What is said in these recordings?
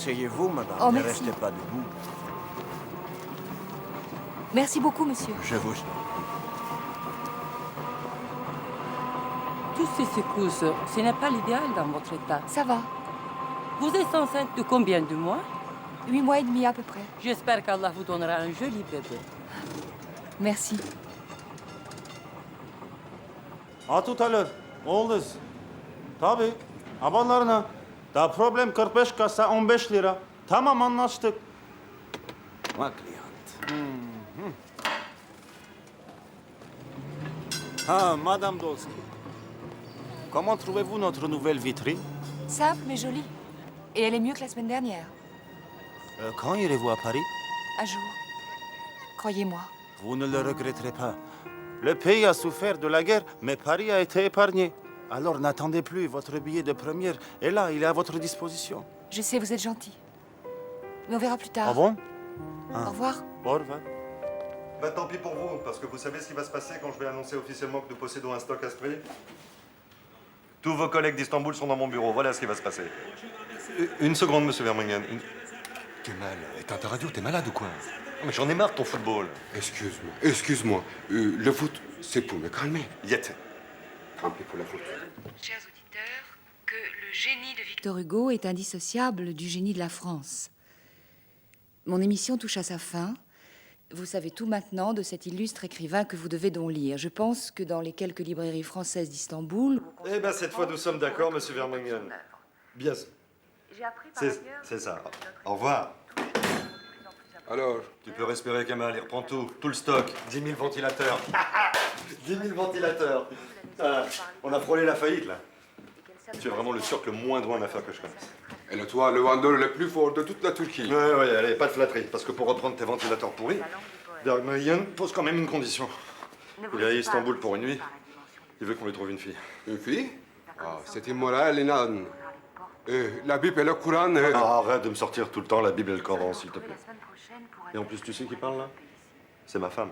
Asseyez-vous, madame. Oh, ne merci. restez pas debout. Merci beaucoup, monsieur. Je vous... Toutes ces secousses, ce n'est pas l'idéal dans votre état. Ça va. Vous êtes enceinte de combien de mois? 8 mois et demi à peu près. J'espère qu'Allah vous donnera un joli bébé. Merci. À tout à l'heure. Olduz. Tabii. Abanlarına. Daha problem 45 kasa 15 lira. Tamam anlaştık. Ma cliente. Ah, madame Dolski. Comment trouvez-vous notre nouvelle vitrine? Simple mais jolie. Et elle est mieux que la semaine dernière. Quand irez-vous à Paris? Un jour. Croyez-moi. Vous ne le regretterez pas. Le pays a souffert de la guerre, mais Paris a été épargné. Alors n'attendez plus, votre billet de première est là, il est à votre disposition. Je sais, vous êtes gentil. Mais on verra plus tard. Ah bon? Au revoir. Au revoir. Bah tant pis pour vous, parce que vous savez ce qui va se passer quand je vais annoncer officiellement que nous possédons un stock à ce prix. Tous vos collègues d'Istanbul sont dans mon bureau, voilà ce qui va se passer. Une seconde, monsieur Vermingen. Kemal, éteins ta radio, t'es malade ou quoi? Mais j'en ai marre de ton football. Excuse-moi. Le foot, c'est pour me calmer. Yet. Tant pis pour la foot. Chers auditeurs, que le génie de Victor Hugo est indissociable du génie de la France. Mon émission touche à sa fin. Vous savez tout maintenant de cet illustre écrivain que vous devez donc lire. Je pense que dans les quelques librairies françaises d'Istanbul... Eh ben cette fois nous sommes d'accord, monsieur Vermingen. Bien sûr. C'est ça. Au revoir. Alors, Tu peux respirer, Kemal, il reprend tout le stock. 10 000 ventilateurs. 10 000 ventilateurs. Ah, on a frôlé la faillite, là. Tu es vraiment le turc le moins doué en affaires que je connaisse. et le toi, le vendeur le plus fort de toute la Turquie. Ouais, allez, pas de flatterie, parce que pour reprendre tes ventilateurs pourris, Vermeulen pose quand même une condition. Il est à Istanbul pour une nuit. Il veut qu'on lui trouve une fille. Une fille? Ah, c'est immoral, Inan. La Bible et le Coran... Ah, arrête de me sortir tout le temps la Bible et le Coran, s'il te plaît. Et en plus, tu sais qui parle, là? C'est ma femme.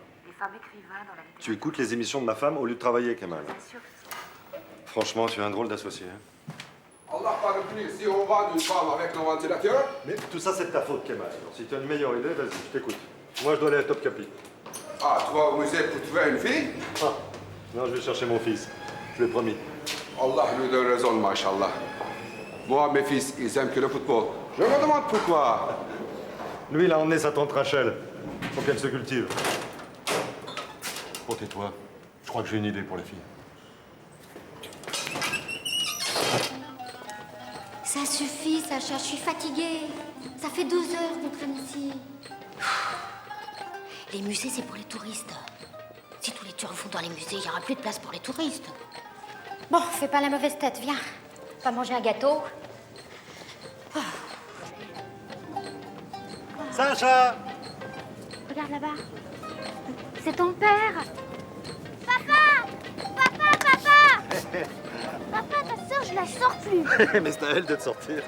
Tu écoutes les émissions de ma femme au lieu de travailler, Kemal. Franchement, tu es un drôle d'associé. Hein? Allah va le punir si on va d'une femme avec le ventilateur. Mais tout ça, c'est de ta faute, Kemal. Alors, si tu as une meilleure idée, vas-y, je t'écoute. Moi, je dois aller à Top Capi. Ah, tu vas au musée pour trouver une fille? Ah, non, je vais chercher mon fils. Je l'ai promis. Allah lui donne raison, machallah. Moi, mes fils, ils aiment que le football. Je me demande pourquoi. Lui, il a emmené sa tante Rachel. Faut qu'elle se cultive. Oh, tais-toi. Je crois que j'ai une idée pour les filles. Ça suffit, Sacha, je suis fatiguée. Ça fait 12 heures qu'on traîne ici. Les musées, c'est pour les touristes. Si tous les Turcs vont dans les musées, il n'y aura plus de place pour les touristes. Bon, fais pas la mauvaise tête, viens. On va manger un gâteau. Sacha! Regarde là-bas. C'est ton père. Papa! Papa, papa! Papa, ta sœur, je la sors plus. Mais c'est à elle de te sortir.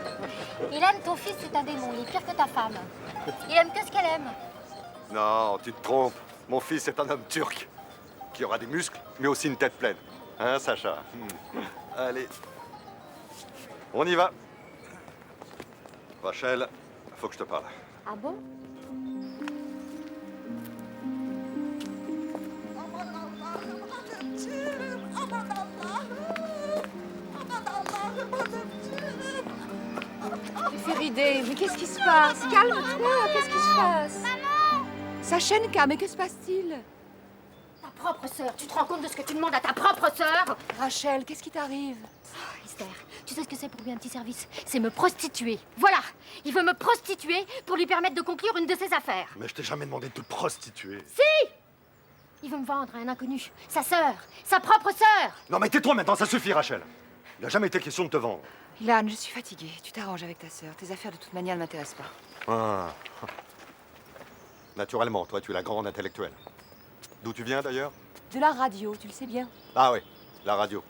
Ilan, ton fils, c'est un démon. Il est pire que ta femme. Il aime que ce qu'elle aime. Non, tu te trompes. Mon fils est un homme turc qui aura des muscles, mais aussi une tête pleine. Hein, Sacha? Allez. On y va. Rachel, faut que je te parle. Ah bon? Féridé, mais qu'est-ce qui se passe? Calme-toi, qu'est-ce qui se passe? Sachenka, mais que se passe-t-il? Ta propre sœur, tu te rends compte de ce que tu demandes à ta propre sœur? Rachel, qu'est-ce qui t'arrive? Esther, tu sais ce que c'est pour lui un petit service? C'est me prostituer. Voilà! Il veut me prostituer pour lui permettre de conclure une de ses affaires. Mais je t'ai jamais demandé de te prostituer. Si! Il veut me vendre à un inconnu. Sa sœur, sa propre sœur! Non mais tais-toi maintenant, ça suffit, Rachel. Il n'a jamais été question de te vendre. Ilan, je suis fatiguée. Tu t'arranges avec ta sœur. Tes affaires, de toute manière, ne m'intéressent pas. Ah. Naturellement, toi, tu es la grande intellectuelle. D'où tu viens, d'ailleurs? De la radio, tu le sais bien. Ah oui, la radio.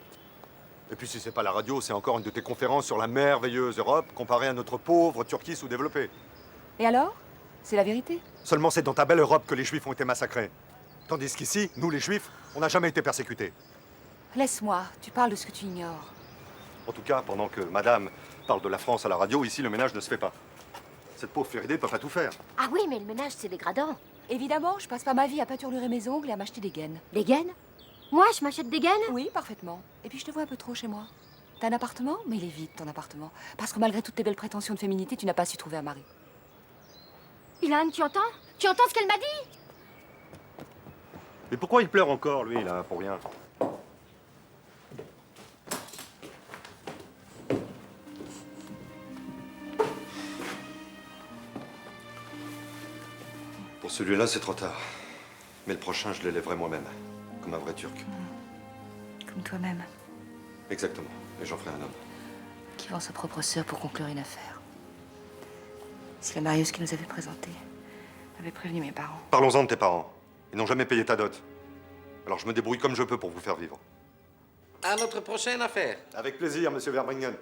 Et puis si c'est pas la radio, c'est encore une de tes conférences sur la merveilleuse Europe comparée à notre pauvre Turquie sous-développée. Et alors? C'est la vérité? Seulement c'est dans ta belle Europe que les Juifs ont été massacrés. Tandis qu'ici, nous les Juifs, on n'a jamais été persécutés. Laisse-moi, tu parles de ce que tu ignores. En tout cas, pendant que madame parle de la France à la radio, ici le ménage ne se fait pas. Cette pauvre Féridée peut pas tout faire. Ah oui, mais le ménage, c'est dégradant. Évidemment, je passe pas ma vie à pâturlurer mes ongles et à m'acheter des gaines. Des gaines? Moi, je m'achète des gaines? Oui, parfaitement. Et puis je te vois un peu trop chez moi. T'as un appartement? Mais il est vide, ton appartement. Parce que malgré toutes tes belles prétentions de féminité, tu n'as pas su trouver un mari. Ilan, tu entends? Tu entends ce qu'elle m'a dit? Mais pourquoi il pleure encore, lui, là, pour rien? Pour celui-là, c'est trop tard. Mais le prochain, je l'élèverai moi-même, comme un vrai Turc. Comme toi-même, Exactement. Et j'en ferai un homme. qui vend sa propre sœur pour conclure une affaire. Si la marieuse qui nous avait présenté avait prévenu mes parents. Parlons-en de tes parents. Ils n'ont jamais payé ta dot. Alors je me débrouille comme je peux pour vous faire vivre. À notre prochaine affaire. Avec plaisir, monsieur Verbringen.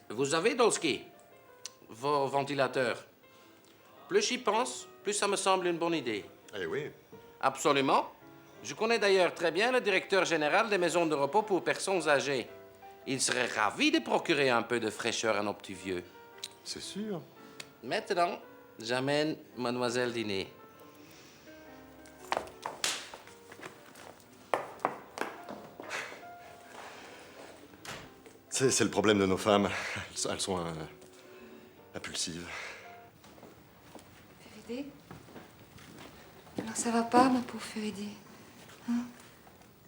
Vous avez, Dolski, vos ventilateurs. Plus j'y pense, plus ça me semble une bonne idée. Eh oui. Absolument. Je connais d'ailleurs très bien le directeur général des maisons de repos pour personnes âgées. Il serait ravi de procurer un peu de fraîcheur à nos petits vieux. C'est sûr. Maintenant, j'amène mademoiselle dîner. C'est le problème de nos femmes. Elles sont impulsives. Féridée? Alors ça va pas, ma pauvre Féridée? Hein?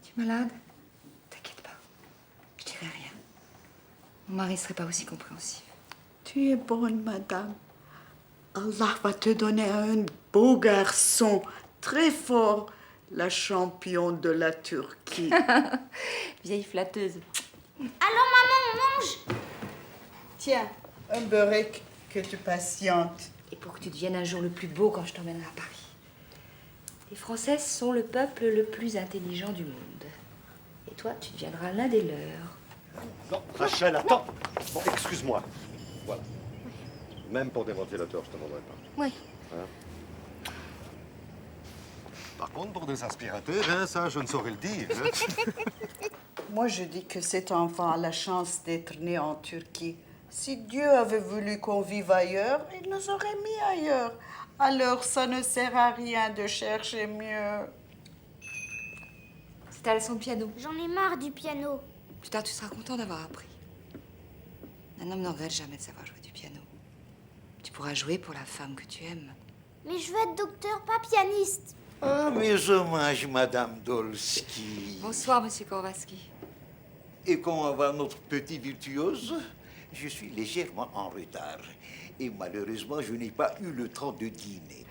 Tu es malade? T'inquiète pas. Je dirai rien. Mon mari serait pas aussi compréhensif. Tu es bonne, madame. Allah va te donner un beau garçon, très fort, la championne de la Turquie. Vieille flatteuse. Alors, maman, on mange? Tiens, un beurek que tu patientes. Et pour que tu deviennes un jour le plus beau quand je t'emmènerai à Paris. Les Françaises sont le peuple le plus intelligent du monde. Et toi, tu deviendras l'un des leurs. Non, Rachel, attends. Bon, excuse-moi. Voilà. Même pour des ventilateurs, je te demanderai pas. Oui. Hein? Par contre, pour des aspirateurs, hein, ça, je ne saurais le dire. Hein. Moi, je dis que cet enfant a la chance d'être né en Turquie. Si Dieu avait voulu qu'on vive ailleurs, il nous aurait mis ailleurs. Alors, ça ne sert à rien de chercher mieux. C'est ta leçon de piano. J'en ai marre du piano. Plus tard, tu seras content d'avoir appris. Un homme ne regrette jamais de savoir jouer du piano. Tu pourras jouer pour la femme que tu aimes. Mais je veux être docteur, pas pianiste. Ah, mes hommages, Madame Dolski. Bonsoir, Monsieur Korvaski. Et comment va notre petit virtuose? Je suis légèrement en retard. Et malheureusement, je n'ai pas eu le temps de dîner.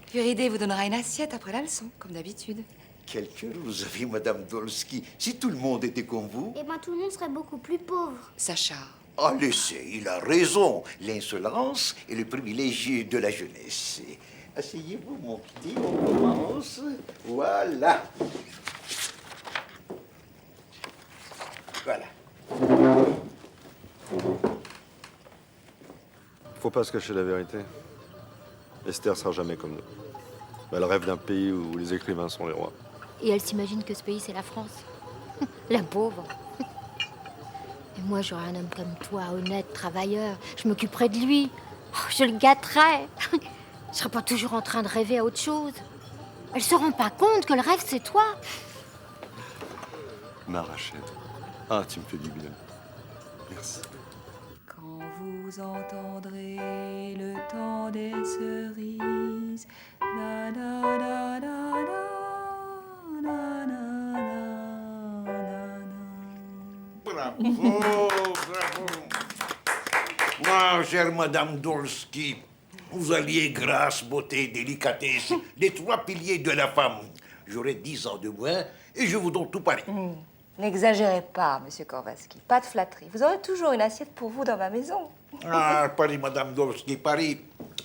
Féridée vous donnera une assiette après la leçon, comme d'habitude. Quel cœur vous avez, Madame Dolski. Si tout le monde était comme vous... Eh ben, tout le monde serait beaucoup plus pauvre. Sacha. Ah, laissez, il a raison. L'insolence est le privilège de la jeunesse. Asseyez-vous, mon petit, on commence. Voilà. Voilà. Faut pas se cacher la vérité. Esther sera jamais comme nous. Elle rêve d'un pays où les écrivains sont les rois. Et elle s'imagine que ce pays, c'est la France. La pauvre. Et moi, j'aurais un homme comme toi, honnête, travailleur. Je m'occuperais de lui. Oh, je le gâterais. Je serais pas toujours en train de rêver à autre chose. Elle se rend pas compte que le rêve, c'est toi. Ma Rachel. Ah, tu me fais du bien. Merci. Quand vous entendrez le temps des cerises, da da da da da, da da da da. Bravo, bravo. Ma chère Madame Dolski, vous alliez grâce, beauté, délicatesse, les trois piliers de la femme. J'aurai 10 ans de moins et je vous donne tout Paris. N'exagérez pas, Monsieur Korvaski. Pas de flatterie. Vous aurez toujours une assiette pour vous dans ma maison. Ah, Paris, Madame Dolski, Paris.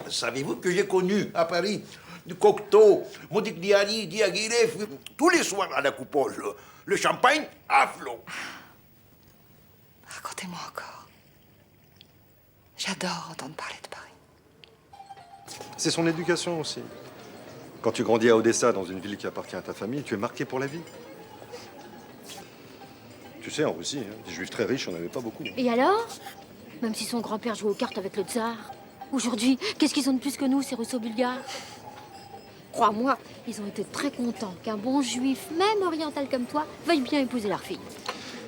Savez-vous que j'ai connu à Paris du Cocteau, Modigliani, Diaghilev, tous les soirs à la coupole. Le champagne à flot. Racontez-moi encore. J'adore entendre parler de Paris. C'est son éducation aussi. Quand tu grandis à Odessa, dans une ville qui appartient à ta famille, tu es marqué pour la vie. Tu sais, en Russie, hein, des juifs très riches, on n'avait pas beaucoup. Et alors? Même si son grand-père jouait aux cartes avec le tsar. Aujourd'hui, qu'est-ce qu'ils ont de plus que nous, ces russo-bulgares? Crois-moi, ils ont été très contents qu'un bon juif, même oriental comme toi, veuille bien épouser leur fille.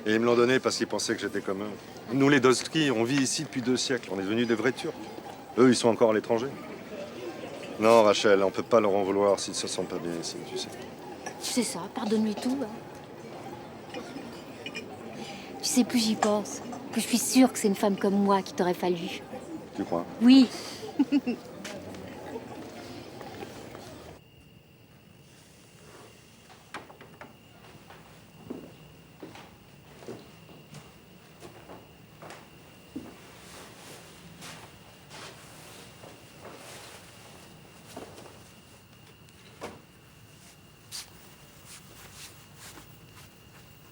Et ils me l'ont donné parce qu'ils pensaient que j'étais comme eux. Nous, les Dolski, on vit ici depuis 2 siècles. On est devenus des vrais Turcs. Eux, ils sont encore à l'étranger. Non, Rachel, on peut pas leur en vouloir s'ils se sentent pas bien ici, tu sais. C'est ça, pardonne-lui tout. Hein. Tu sais, plus j'y pense, plus je suis sûre que c'est une femme comme moi qui t'aurait fallu. Tu crois? Oui.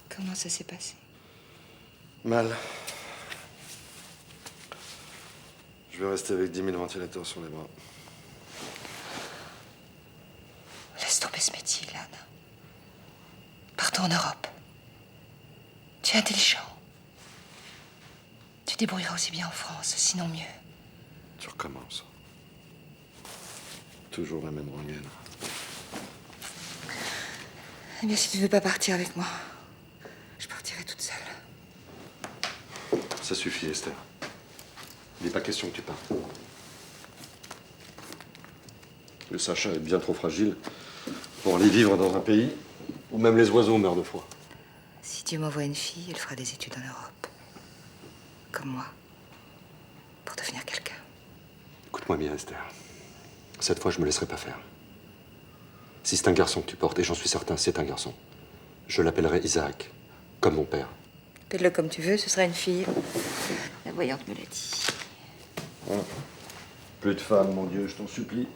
Comment ça s'est passé? Mal. Je vais rester avec 10 000 ventilateurs sur les bras. Laisse tomber ce métier, Ilan. Partons en Europe. Tu es intelligent. Tu débrouilleras aussi bien en France, sinon mieux. Tu recommences. Toujours la même rengaine. Eh bien, si tu ne veux pas partir avec moi, je partirai toute seule. Ça suffit, Esther. Il n'est pas question que tu partes. Le Sacha est bien trop fragile pour aller vivre dans un pays où même les oiseaux meurent de froid. Si Dieu m'envoie une fille, elle fera des études en Europe. Comme moi. Pour devenir quelqu'un. Écoute-moi bien, Esther. Cette fois, je me laisserai pas faire. Si c'est un garçon que tu portes, et j'en suis certain, c'est un garçon, je l'appellerai Isaac, comme mon père. Appelle-le comme tu veux, ce sera une fille. La voyante me l'a dit. Hein? Plus de femmes, mon Dieu, je t'en supplie.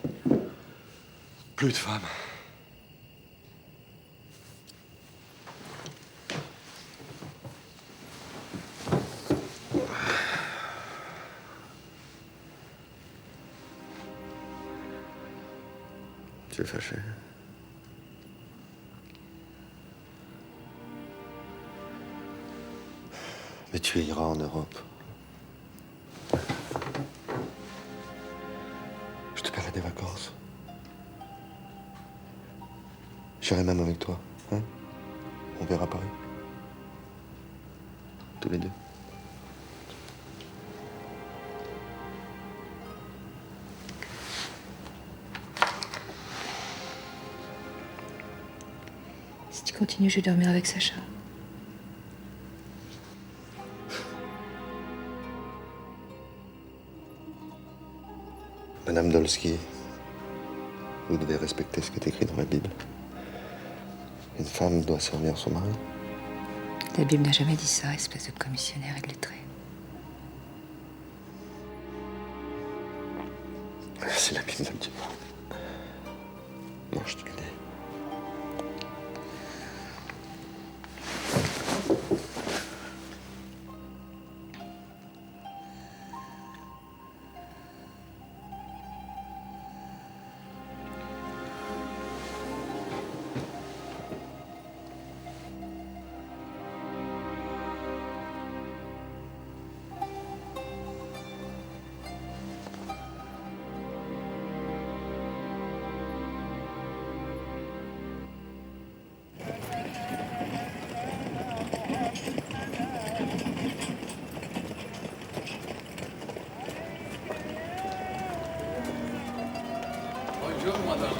Plus de femmes. Tu es fâché? Mais tu iras en Europe. Je te paierai des vacances. J'irai même avec toi, hein? On verra Paris. Tous les deux. Si tu continues, je vais dormir avec Sacha. Madame Dolski, vous devez respecter ce qui est écrit dans la Bible. Une femme doit servir son mari. La Bible n'a jamais dit ça, espèce de commissionnaire illettré. Si la Bible ne le dit pas. Moi, je te le dis. Bonjour, madame.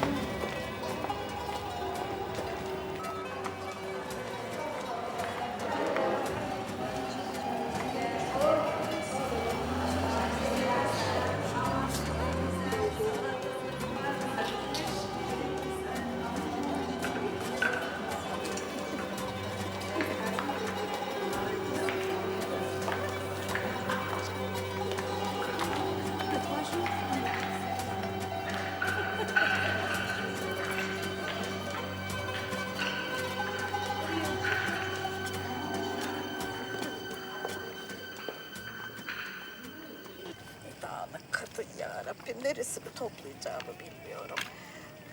Dağınık kadın yarabbim. Neresini toplayacağımı bilmiyorum.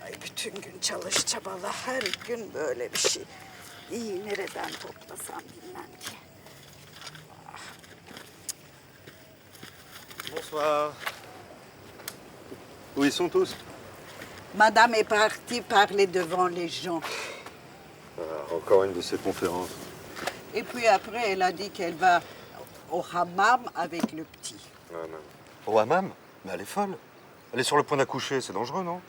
Ay bütün gün çalış çabala. Her gün böyle bir şey. İyi, nereden toplasam bilmem ki. Bonsoir. Où ils sont tous? Madame est partie parler devant les gens. Encore une de ces conférences. Et puis après, elle a dit qu'elle va au hammam avec le petit. Au hammam? Mais elle est folle. Elle est sur le point d'accoucher, c'est dangereux, non?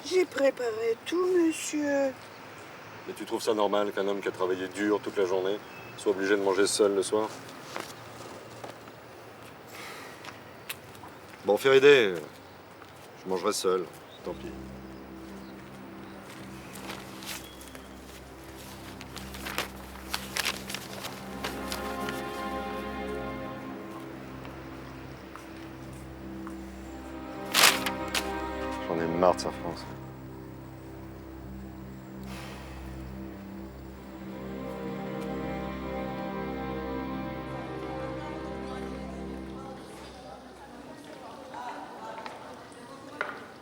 J'ai préparé tout, monsieur. Et tu trouves ça normal qu'un homme qui a travaillé dur toute la journée soit obligé de manger seul le soir? Bon, Féridé, je mangerai seul, tant pis. J'en ai marre de sa France.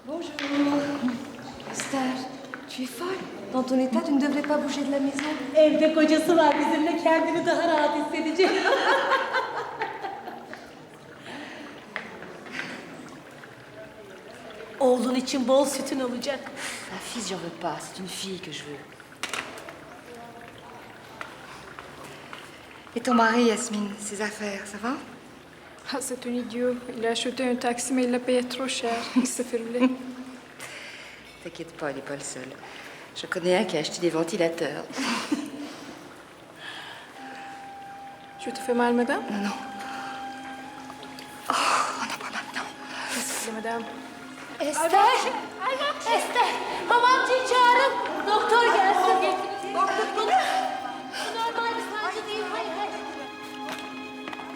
Bonjour. Esther, tu es folle. Dans ton état, tu ne devrais pas bouger de la maison. Evde kocası var bizimle kendini daha rahat hissedecek. Oğlun için bol sütün olacak. Un fils, j'en veux pas. C'est une fille que je veux. Et ton mari, Yasmine, ses affaires, ça va? Ah, c'est un idiot. Il a acheté un taxi, mais il l'a payé trop cher. Il s'est fait rouler. T'inquiète pas, il n'est pas le seul. Je connais un qui a acheté des ventilateurs. Je te fais mal, madame? Non, non. Oh, on n'a pas maintenant. Excusez, madame. Esther! Esther! Hamamcıyı çağırın. Doktor gelsin. Doktor bu normal bir sancı değil. Hayır, hayır.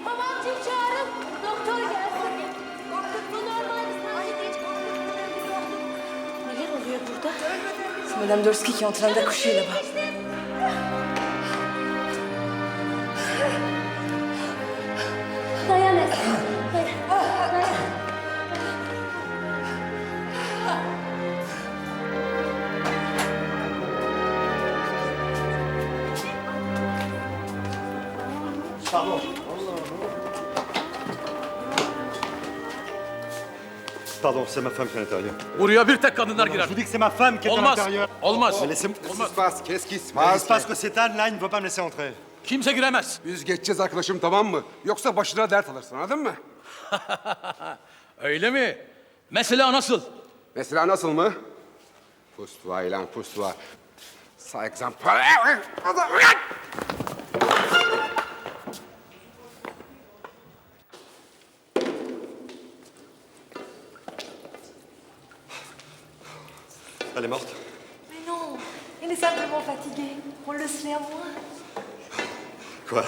Hamamcıyı çağırın. Doktor gelsin. Bu normal bir sancı değil. Neler oluyor burada? C'est Madame Dolsky qui est en train d'accoucher là-bas. Dayan Esther. Dayan. Pardon. Pardon, c'est ma femme qui est à l'intérieur. Buraya bir tek kadınlar girer. Je vous dis que c'est ma femme qui est à Olmaz. l'intérieur. Olmaz. Mais laissez-moi. Qu'est-ce qui se passe? Qu'est-ce qui se Il passe? se passe que cet âne là, il ne veut pas me laisser entrer. Kimse giremez. Biz geçeceğiz arkadaşım, tamam mı? Yoksa başına dert alırsın, anladın mı? Öyle mi? Mesela nasıl? Mesela nasıl mı? Pousse-toi ilan, pousse-toi. Ça exemple. Elle est morte. Mais non, elle est simplement fatiguée. On le sait à moi. Quoi?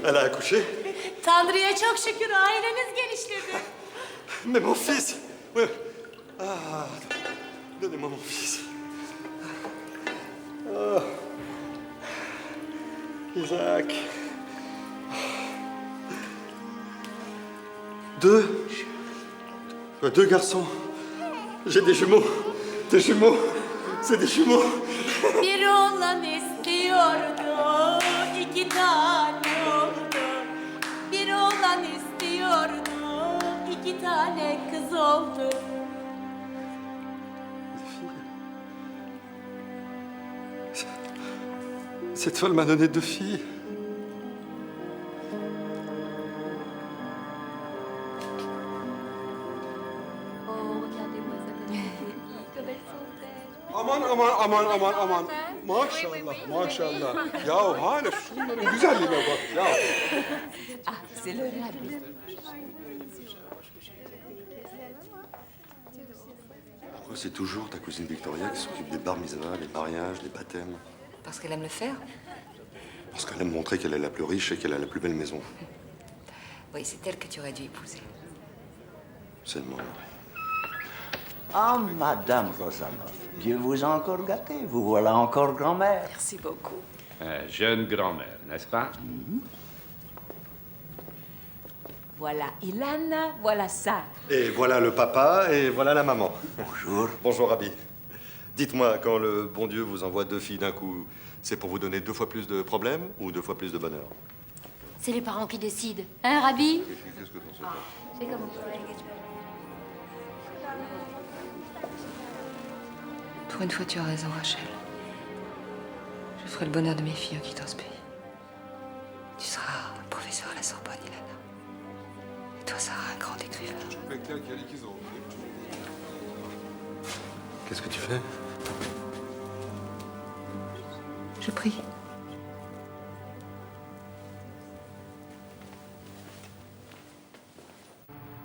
Elle a accouché? Tanrı'ya çok şükür aileniz genişledi. Mais mon fils! Oui. Ah, donnez-moi mon fils. Ah. Isaac. Deux garçons. J'ai des jumeaux. Des jumeaux. C'est des jumeaux. Bir oğlan istiyordu, iki tane oldu. Bir oğlan istiyordu, iki tane kız oldu. Cette folle m'a donné 2 filles. Oh, regardez-moi ça comme elles sont jolies, comme elles sont belles. Aman aman aman aman aman. Maşallah maşallah. Ya hala şunların güzelliğine bak ya. C'est le Pourquoi c'est toujours ta cousine Victoria qui s'occupe des bar mitzvahs, des mariages, des baptêmes? Parce qu'elle aime le faire. Parce qu'elle aime montrer qu'elle est la plus riche et qu'elle a la plus belle maison. Oui, c'est elle que tu aurais dû épouser. C'est le moment. Ah, Madame Rosanov, Dieu vous a encore gâté. Vous voilà encore grand-mère. Merci beaucoup. Jeune grand-mère, n'est-ce pas? Voilà Ilana, voilà Sarah. Et voilà le papa, et voilà la maman. Bonjour. Bonjour, Rabbi. Dites-moi, quand le bon Dieu vous envoie 2 filles d'un coup, c'est pour vous donner 2 fois plus de problèmes ou 2 fois plus de bonheur? C'est les parents qui décident. Hein, Rabbi? Qu'est-ce que t'en sais pas? C'est comment? Pour une fois, tu as raison, Rachel. Je ferai le bonheur de mes filles en quittant ce pays. Tu seras professeur à la Sorbonne, Ilana. Et toi, Sarah, un grand écrivain. Qu'est-ce que tu fais? Je prie.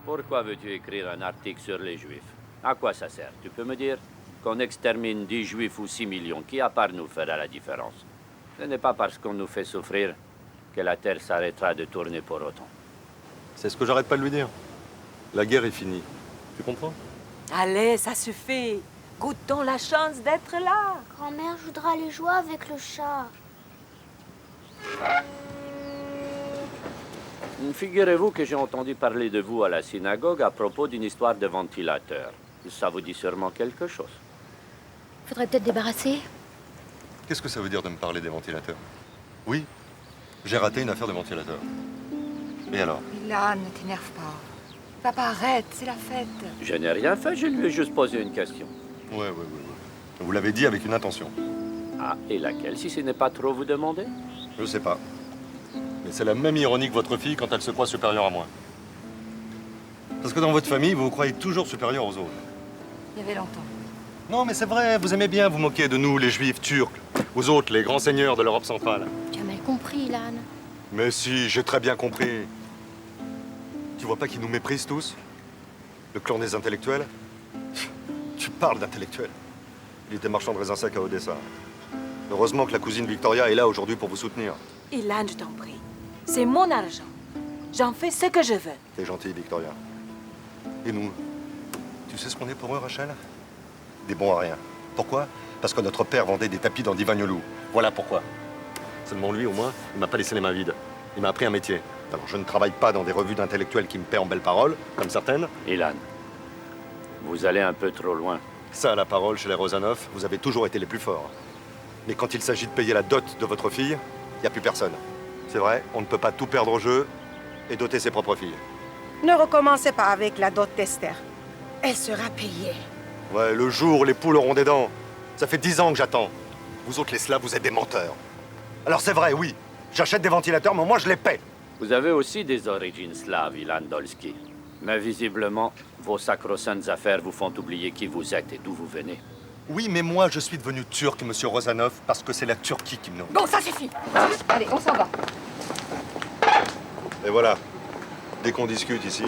Pourquoi veux-tu écrire un article sur les Juifs? À quoi ça sert? Tu peux me dire? Qu'on extermine 10 Juifs ou 6 millions, qui à part nous fera la différence? Ce n'est pas parce qu'on nous fait souffrir que la Terre s'arrêtera de tourner pour autant. C'est ce que j'arrête pas de lui dire. La guerre est finie. Tu comprends? Allez, ça suffit. Goûtons la chance d'être là. Grand-mère, je voudrais aller jouer avec le chat. Figurez-vous que j'ai entendu parler de vous à la synagogue à propos d'une histoire de ventilateur. Ça vous dit sûrement quelque chose. Faudrait peut-être débarrasser. Qu'est-ce que ça veut dire de me parler des ventilateurs? Oui, j'ai raté une affaire de ventilateur. Et alors? Ilan, ne t'énerve pas. Papa, arrête, c'est la fête. Je n'ai rien fait, je lui ai juste posé une question. Ouais. Vous l'avez dit avec une intention. Ah, et laquelle, si ce n'est pas trop vous demander? Je sais pas. Mais c'est la même ironie que votre fille quand elle se croit supérieure à moi. Parce que dans votre famille, vous vous croyez toujours supérieur aux autres. Il y avait longtemps. Non, mais c'est vrai, vous aimez bien vous moquer de nous, les juifs turcs, aux autres, les grands seigneurs de l'Europe centrale. Tu as mal compris, Ilan. Mais si, j'ai très bien compris. Tu vois pas qu'ils nous méprisent tous? Le clan des intellectuels? Tu parles d'intellectuels. Il était marchand de raisins secs à Odessa. Heureusement que la cousine Victoria est là aujourd'hui pour vous soutenir. Ilan, je t'en prie. C'est mon argent. J'en fais ce que je veux. T'es gentille, Victoria. Et nous? Tu sais ce qu'on est pour eux, Rachel? Des bons à rien. Pourquoi? Parce que notre père vendait des tapis dans Divagnolou. Voilà pourquoi. Seulement lui, au moins, il m'a pas laissé les mains vides. Il m'a appris un métier. Alors, je ne travaille pas dans des revues d'intellectuels qui me paient en belles paroles, comme certaines. Ilan, vous allez un peu trop loin. Ça, la parole, chez les Rosanov, vous avez toujours été les plus forts. Mais quand il s'agit de payer la dot de votre fille, il n'y a plus personne. C'est vrai, on ne peut pas tout perdre au jeu et doter ses propres filles. Ne recommencez pas avec la dot d'Esther. Elle sera payée. Ouais, le jour où les poules auront des dents. Ça fait 10 ans que j'attends. Vous autres, les Slaves, vous êtes des menteurs. Alors c'est vrai, oui, j'achète des ventilateurs, mais moi, je les paie. Vous avez aussi des origines slaves, Ilan Dolski. Mais visiblement, vos sacro-saintes affaires vous font oublier qui vous êtes et d'où vous venez. Oui, mais moi, je suis devenu turc, monsieur Rosanov, parce que c'est la Turquie qui me nomme. Bon, ça suffit. Allez, on s'en va. Et voilà, dès qu'on discute ici...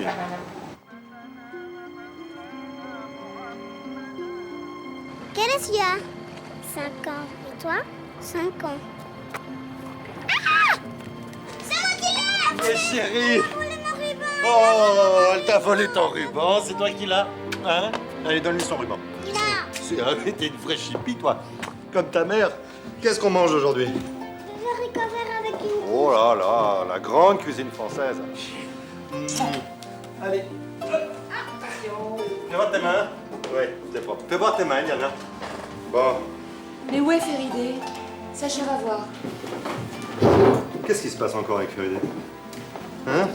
Quel âge tu as? 5 ans. Et toi? 5 ans. Ah! C'est moi qui l'ai! Mais chérie! Elle m'a volé mon ruban! Oh, elle t'a volé ton ruban, c'est toi qui l'as? Hein? Allez, donne-lui son ruban. T'es une vraie chipie, toi. Comme ta mère. Qu'est-ce qu'on mange aujourd'hui? Des haricots verts avec une... Oh là là, la grande cuisine française. Allez. Fais voir tes mains. Oui, c'est propre. Fais voir tes mains, Yana. Bon. Mais où est Féridé? Ça, j'irai voir. Qu'est-ce qui se passe encore avec Féridé? Hein?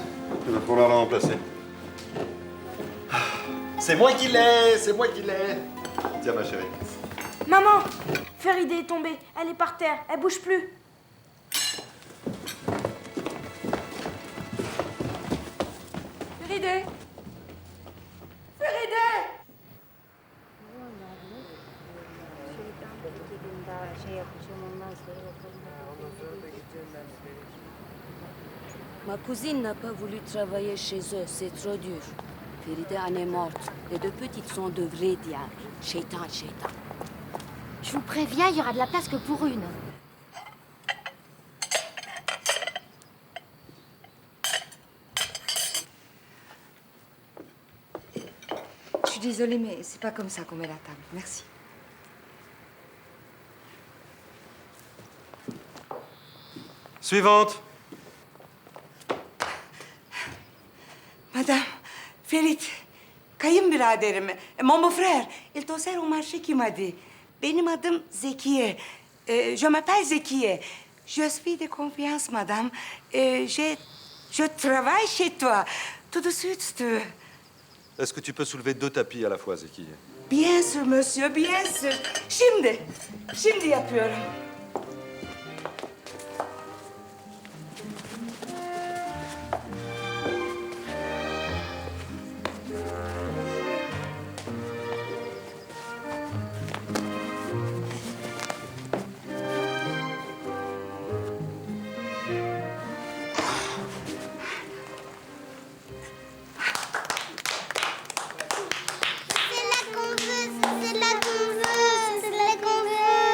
Il va falloir la remplacer. C'est moi qui l'ai, c'est moi qui l'ai. Tiens, ma chérie. Maman, Féridé est tombée. Elle est par terre. Elle bouge plus. Féridé! Féridé! Ma cousine n'a pas voulu travailler chez eux, c'est trop dur. Féridé en est morte. Les 2 petites sont de vrais diables. Shaitan. Je vous préviens, il y aura de la place que pour une. Je suis désolée, mais c'est pas comme ça qu'on met la table. Merci. Suivante. madame, Ferit, kayınbiraderim, mon beau-frère, il t'observe au marché qui m'a dit. Benim adım Zekiye, je m'appelle Zekiye. Je suis de confiance, madame. Je travaille chez toi, tout de suite, si tu veux. Est-ce que tu peux soulever 2 tapis à la fois, Zeki? Bien sûr, monsieur, bien sûr. Şimdi yapıyorum.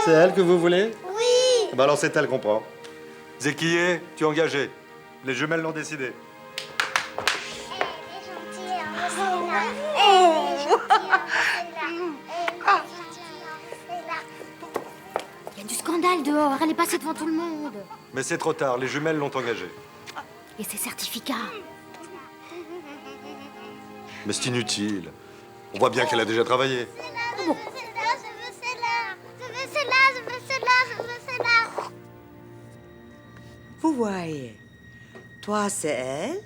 C'est elle que vous voulez? Oui. Bah alors c'est elle qu'on prend. Zekiye, tu es engagé. Les jumelles l'ont décidé. Il y a du scandale dehors. Elle est passée devant tout le monde. Mais c'est trop tard, les jumelles l'ont engagé. Et ses certificats. Mais c'est inutile. On voit bien qu'elle a déjà travaillé. Vous voyez, toi c'est elle,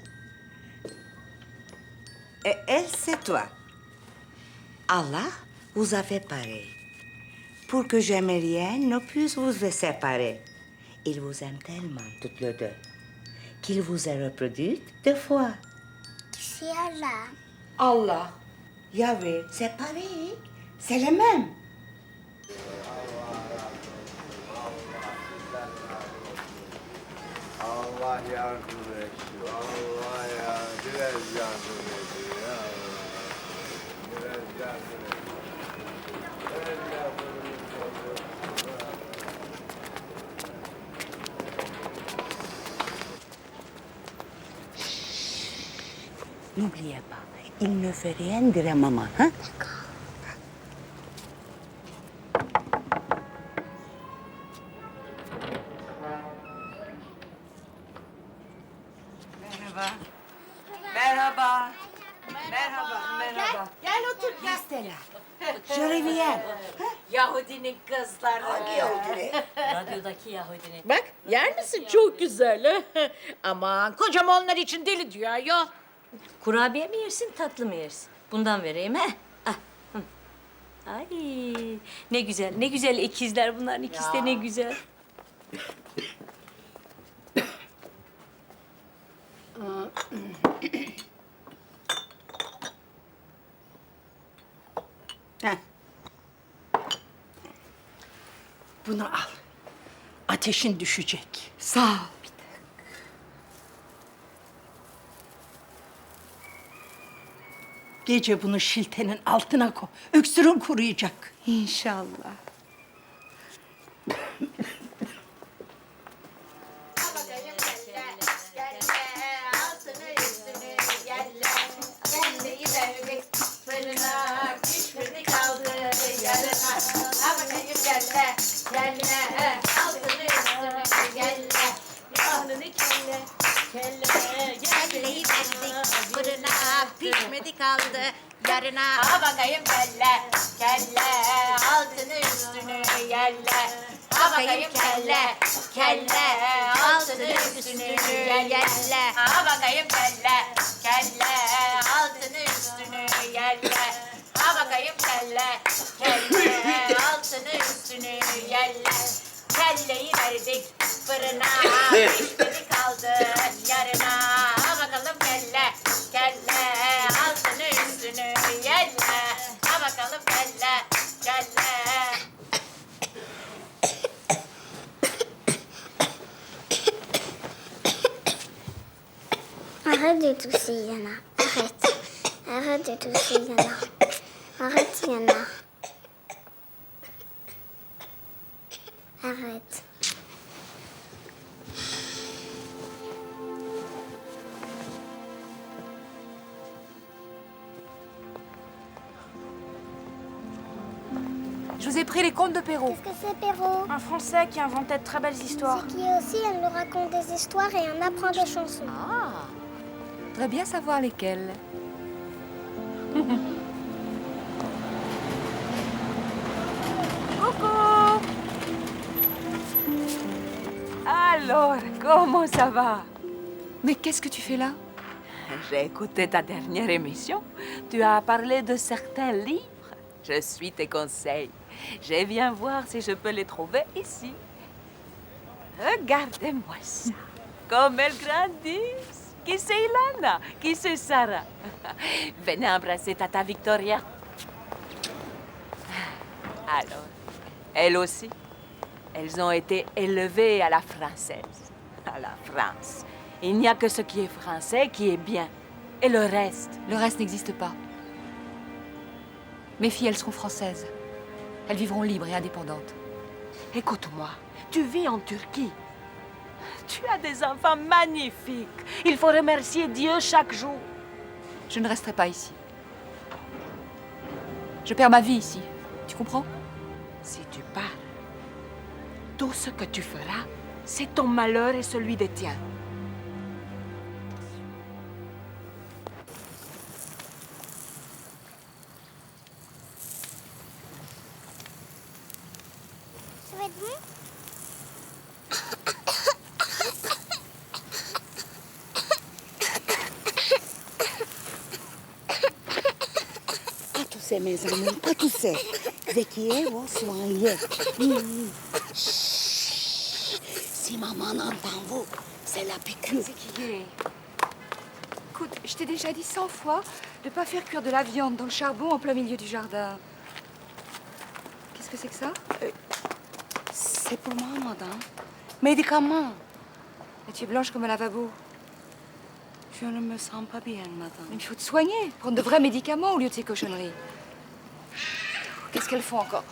et elle c'est toi. Allah vous a fait pareil, pour que jamais rien ne puisse vous séparer. Il vous aime tellement, toutes les deux, qu'il vous a reproduit 2 fois. C'est Allah. Allah, Yahvé, c'est pareil, c'est le même. Allah yardım etsin. Allah ya biraz yardım edin ya Allah. Biraz yardım edin. Biraz yardım edin. N'oubliez pas, il ne fait rien dire à maman, hein? Merhaba. Merhaba. Gel otur. Gel Stella. Je reviens. Yahudinin kızları. Hangi Yahudinin? Radyodaki Yahudinin. Bak yer misin? Çok güzel. Aman kocam onlar için deli diyor ya. Kurabiye mi yersin, tatlı mı yersin? Bundan vereyim he. Ah, hı. Ay ne güzel, ne güzel ikizler bunların ikisi de ne güzel. Heh. Bunu al. Ateşin düşecek. Sağ ol. Gece bunu şiltenin altına koy. Öksürün kuruyacak. İnşallah. Pişmedi kaldı yarına. Ha bakayım kelle, kelle, altını üstünü yelle. Ha bakayım kelle, kelle, altını üstünü yelle. Ha bakayım kelle, kelle, altını üstünü yelle. Ha bakayım kelle, kelle, altını üstünü yelle. Kelleyi verdik fırına, pişmedi kaldı yarına. Ha bakalım kelle, kelle, altını üstünü yelle. Ha bakalım kelle, kelle. Arrête de tousser, Yana. Arrête. Arrête de tousser, Yana. Arrête, Yana. Arrête. Je vous ai pris les contes de Perrault. Qu'est-ce que c'est, Perrault? Un Français qui inventait de très belles histoires. C'est qui aussi, elle nous raconte des histoires et on apprend des chansons. Ah. voudrais bien savoir lesquelles. Coucou. Alors, comment ça va? Mais qu'est-ce que tu fais là? J'ai écouté ta dernière émission. Tu as parlé de certains livres. Je suis tes conseils. Je viens voir si je peux les trouver ici. Regardez-moi ça. Comme elles grandissent. Qui c'est Ilana? Qui c'est Sarah? Venez embrasser Tata Victoria. Alors, elles aussi, elles ont été élevées à la française. À la France. Il n'y a que ce qui est français qui est bien. Et le reste? Le reste n'existe pas. Mes filles, elles seront françaises. Elles vivront libres et indépendantes. Écoute-moi, tu vis en Turquie. Tu as des enfants magnifiques. Il faut remercier Dieu chaque jour. Je ne resterai pas ici. Je perds ma vie ici. Tu comprends? Si tu pars, tout ce que tu feras, c'est ton malheur et celui des tiens. Ça va être bon? Pas tousser, mes amis, pas tousser. Zekiye, vous soignez. Si maman entend vous, c'est la piqûre. Zekiye. Écoute, je t'ai déjà dit 100 fois de ne pas faire cuire de la viande dans le charbon en plein milieu du jardin. Qu'est-ce que c'est que ça? C'est pour moi, madame. Médicaments. Et tu es blanche comme un lavabo. Je ne me sens pas bien, madame. Mais il faut te soigner, prendre de vrais médicaments au lieu de ces cochonneries. Qu'est-ce qu'elles font encore?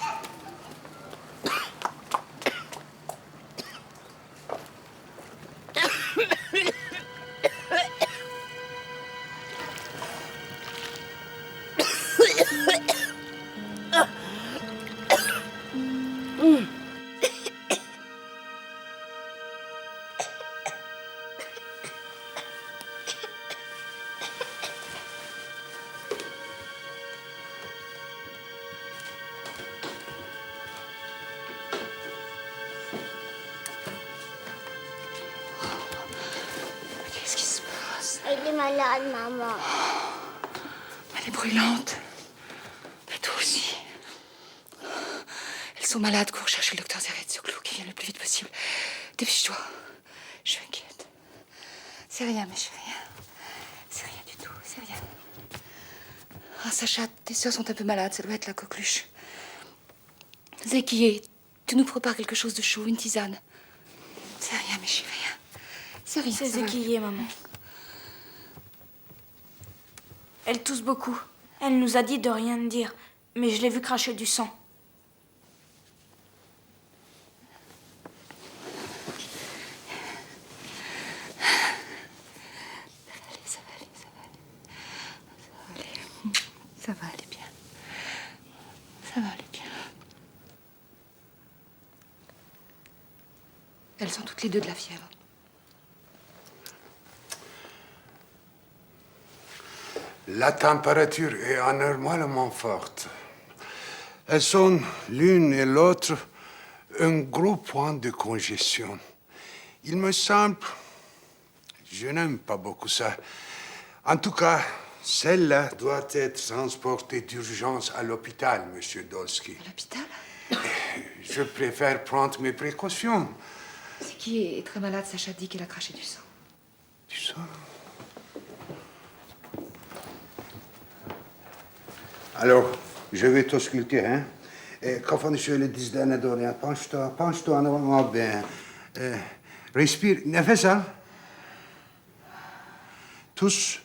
Qu'est-ce qui se passe? Elle est malade, maman. Elle est brûlante. Et toi aussi. Elles sont malades. Cours chercher le docteur Zeretsoglou qui vient le plus vite possible. Dépêche-toi. Je suis inquiète. C'est rien, mais je fais rien. C'est rien du tout. C'est rien. Ah, Sacha, tes sœurs sont un peu malades. Ça doit être la coqueluche. Zekiye, tu nous prépares quelque chose de chaud, une tisane. C'est rien, mais je fais rien. C'est rien. C'est ça va. Zekiye, maman. Elle tousse beaucoup. Elle nous a dit de rien dire, mais je l'ai vu cracher du sang. Ça va aller, ça va aller. Ça va aller bien. Ça va aller bien. Elles sont toutes les deux de la fièvre. La température est anormalement forte. Elles sont l'une et l'autre un gros point de congestion. Il me semble, je n'aime pas beaucoup ça. En tout cas, celle-là doit être transportée d'urgence à l'hôpital, Monsieur Dolski. À l'hôpital? Je préfère prendre mes précautions. Zekiye est très malade. Sacha dit qu'elle a craché du sang. Du sang? Alors, je vais t'ausculter, hein? Kafanı şöyle dizlerine doğru yap. Penche-toi en avant bien. Respire, nefes al. Tous.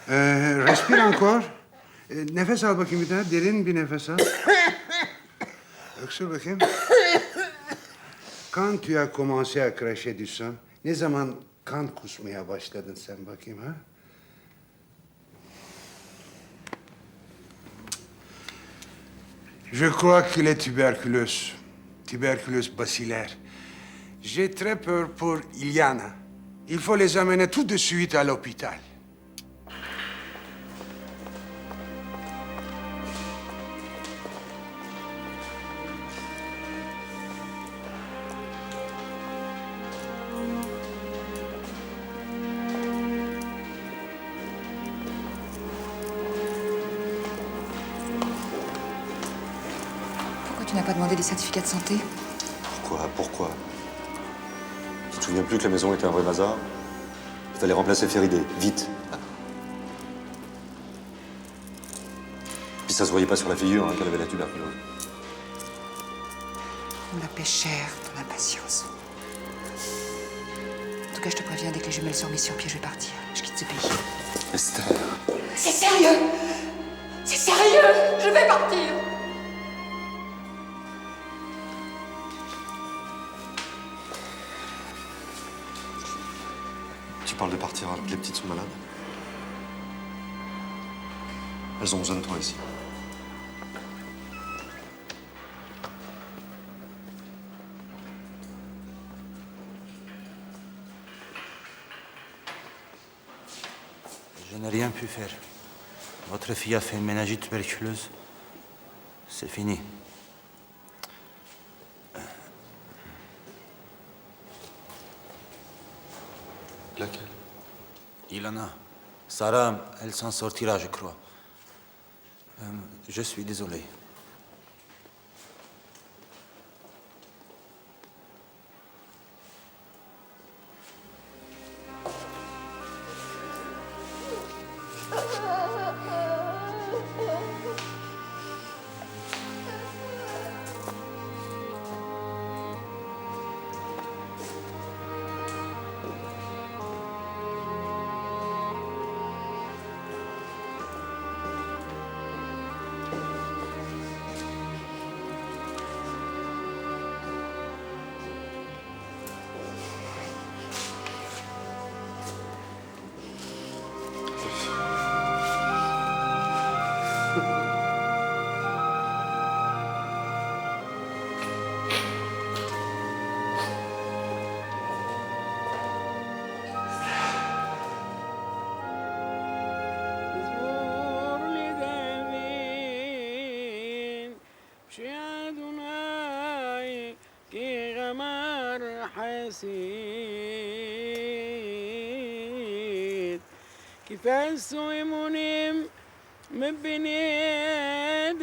Respire encore. Nefes al bakayım bir daha. Derin bir nefes al. Öksür bakayım. Quand tu as commencé à cracher du sang, ne zaman kan kusmaya başladın sen bakayım ha? Je crois qu'il est tuberculeux. tuberculose bacillaire. J'ai très peur pour Iliana. Il faut les amener tout de suite à l'hôpital. Pourquoi tu n'as pas demandé des certificats de santé? Pourquoi? Tu te souviens plus que la maison était un vrai bazar? Il fallait remplacer Féridé, vite. Puis ça se voyait pas sur la figure qu'elle avait la tuberculose. On la paie cher, ton impatience. En tout cas, je te préviens, dès que les jumelles sont mises sur pied, je vais partir. Je quitte ce pays. Esther. C'est sérieux! C'est sérieux! Je vais partir! Tu parles de partir alors que les petites sont malades? Elles ont besoin de toi ici. Je n'ai rien pu faire. Votre fille a fait une méningite tuberculeuse. C'est fini. Laquelle? Ilana. Sarah, elle s'en sortira, je crois. Je suis désolé. حسيت كيف السويموني من بني آدم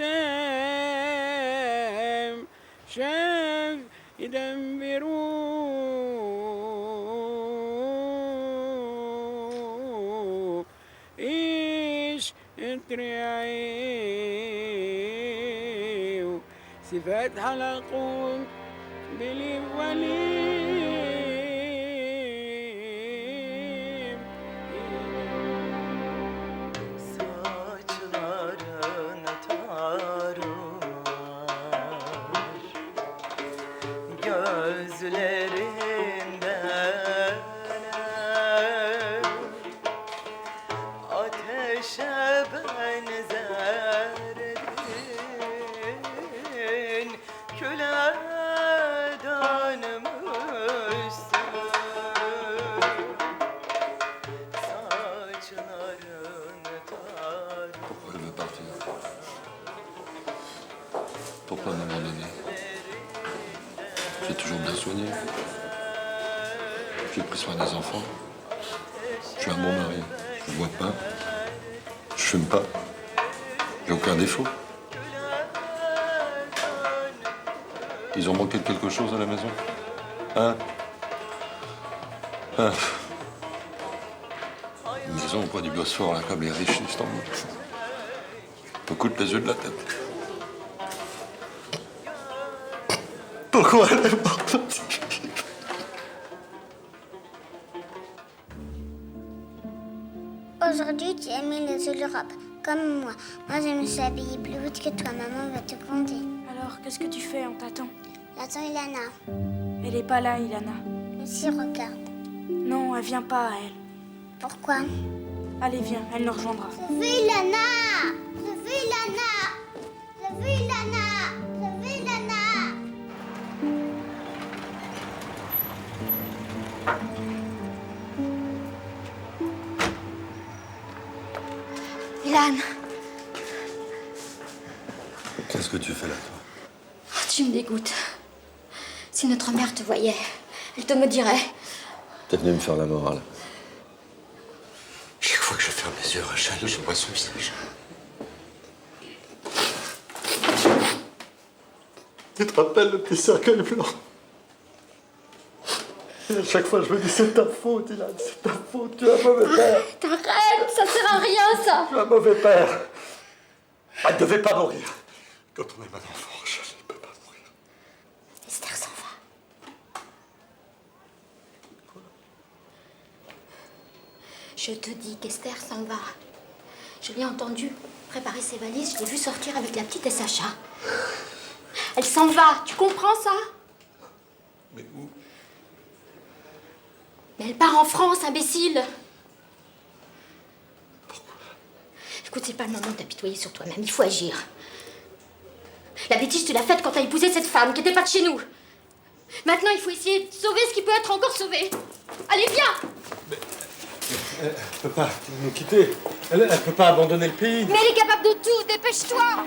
شاف يدمروا إيش تريعي صفات حلقون بلي ولي Pourquoi m'abandonner? J'ai toujours bien soigné. J'ai pris soin des enfants. Je suis un bon mari. Je ne bois pas. Je fume pas. J'ai aucun défaut. Ils ont manqué de quelque chose à la maison? Hein? Une maison au coin du Bosphore, là, comme les riches d'Istanbul. On coûte les yeux de la tête. Pourquoi elle est morte? Aujourd'hui, tu as mis les robes, comme moi. Moi, je me suis habillée plus vite que toi. Maman va te gronder. Alors, qu'est-ce que tu fais? On t'attend. J'attends Ilana. Elle est pas là, Ilana. Mais si, regarde. Non, elle vient pas, elle. Pourquoi? Allez, viens, elle nous rejoindra. Je veux Ilana! Je veux Ilana! Je veux Ilana! Je veux Ilana! Ilan, Qu'est-ce que tu fais là, toi? tu me dégoûtes. Si notre mère te voyait, elle te maudirait. T'es venu me faire la morale. Chaque fois que je ferme les yeux, Rachel, je vois son visage. Tu te rappelles le petit cercueil blanc? Et à chaque fois, je me dis, c'est ta faute, Ilan, c'est ta faute, tu es un mauvais père. T'arrêtes, ça sert à rien, ça. Tu es un mauvais père. Elle ne devait pas mourir. Quand on aime un enfant, je ne peux pas mourir. Esther s'en va. Je te dis qu'Esther s'en va. Je l'ai entendue préparer ses valises, je l'ai vue sortir avec la petite et Sacha. Elle s'en va, tu comprends ça? Mais où? Mais elle part en France, imbécile. Pourquoi? Écoute, c'est pas le moment de t'apitoyer sur toi-même, il faut agir. La bêtise, tu l'as faite quand t'as épousé cette femme qui était pas de chez nous. Maintenant, il faut essayer de sauver ce qui peut être encore sauvé. Allez, viens! Elle peut pas nous quitter. Elle peut pas abandonner le pays. Mais elle est capable de tout, dépêche-toi!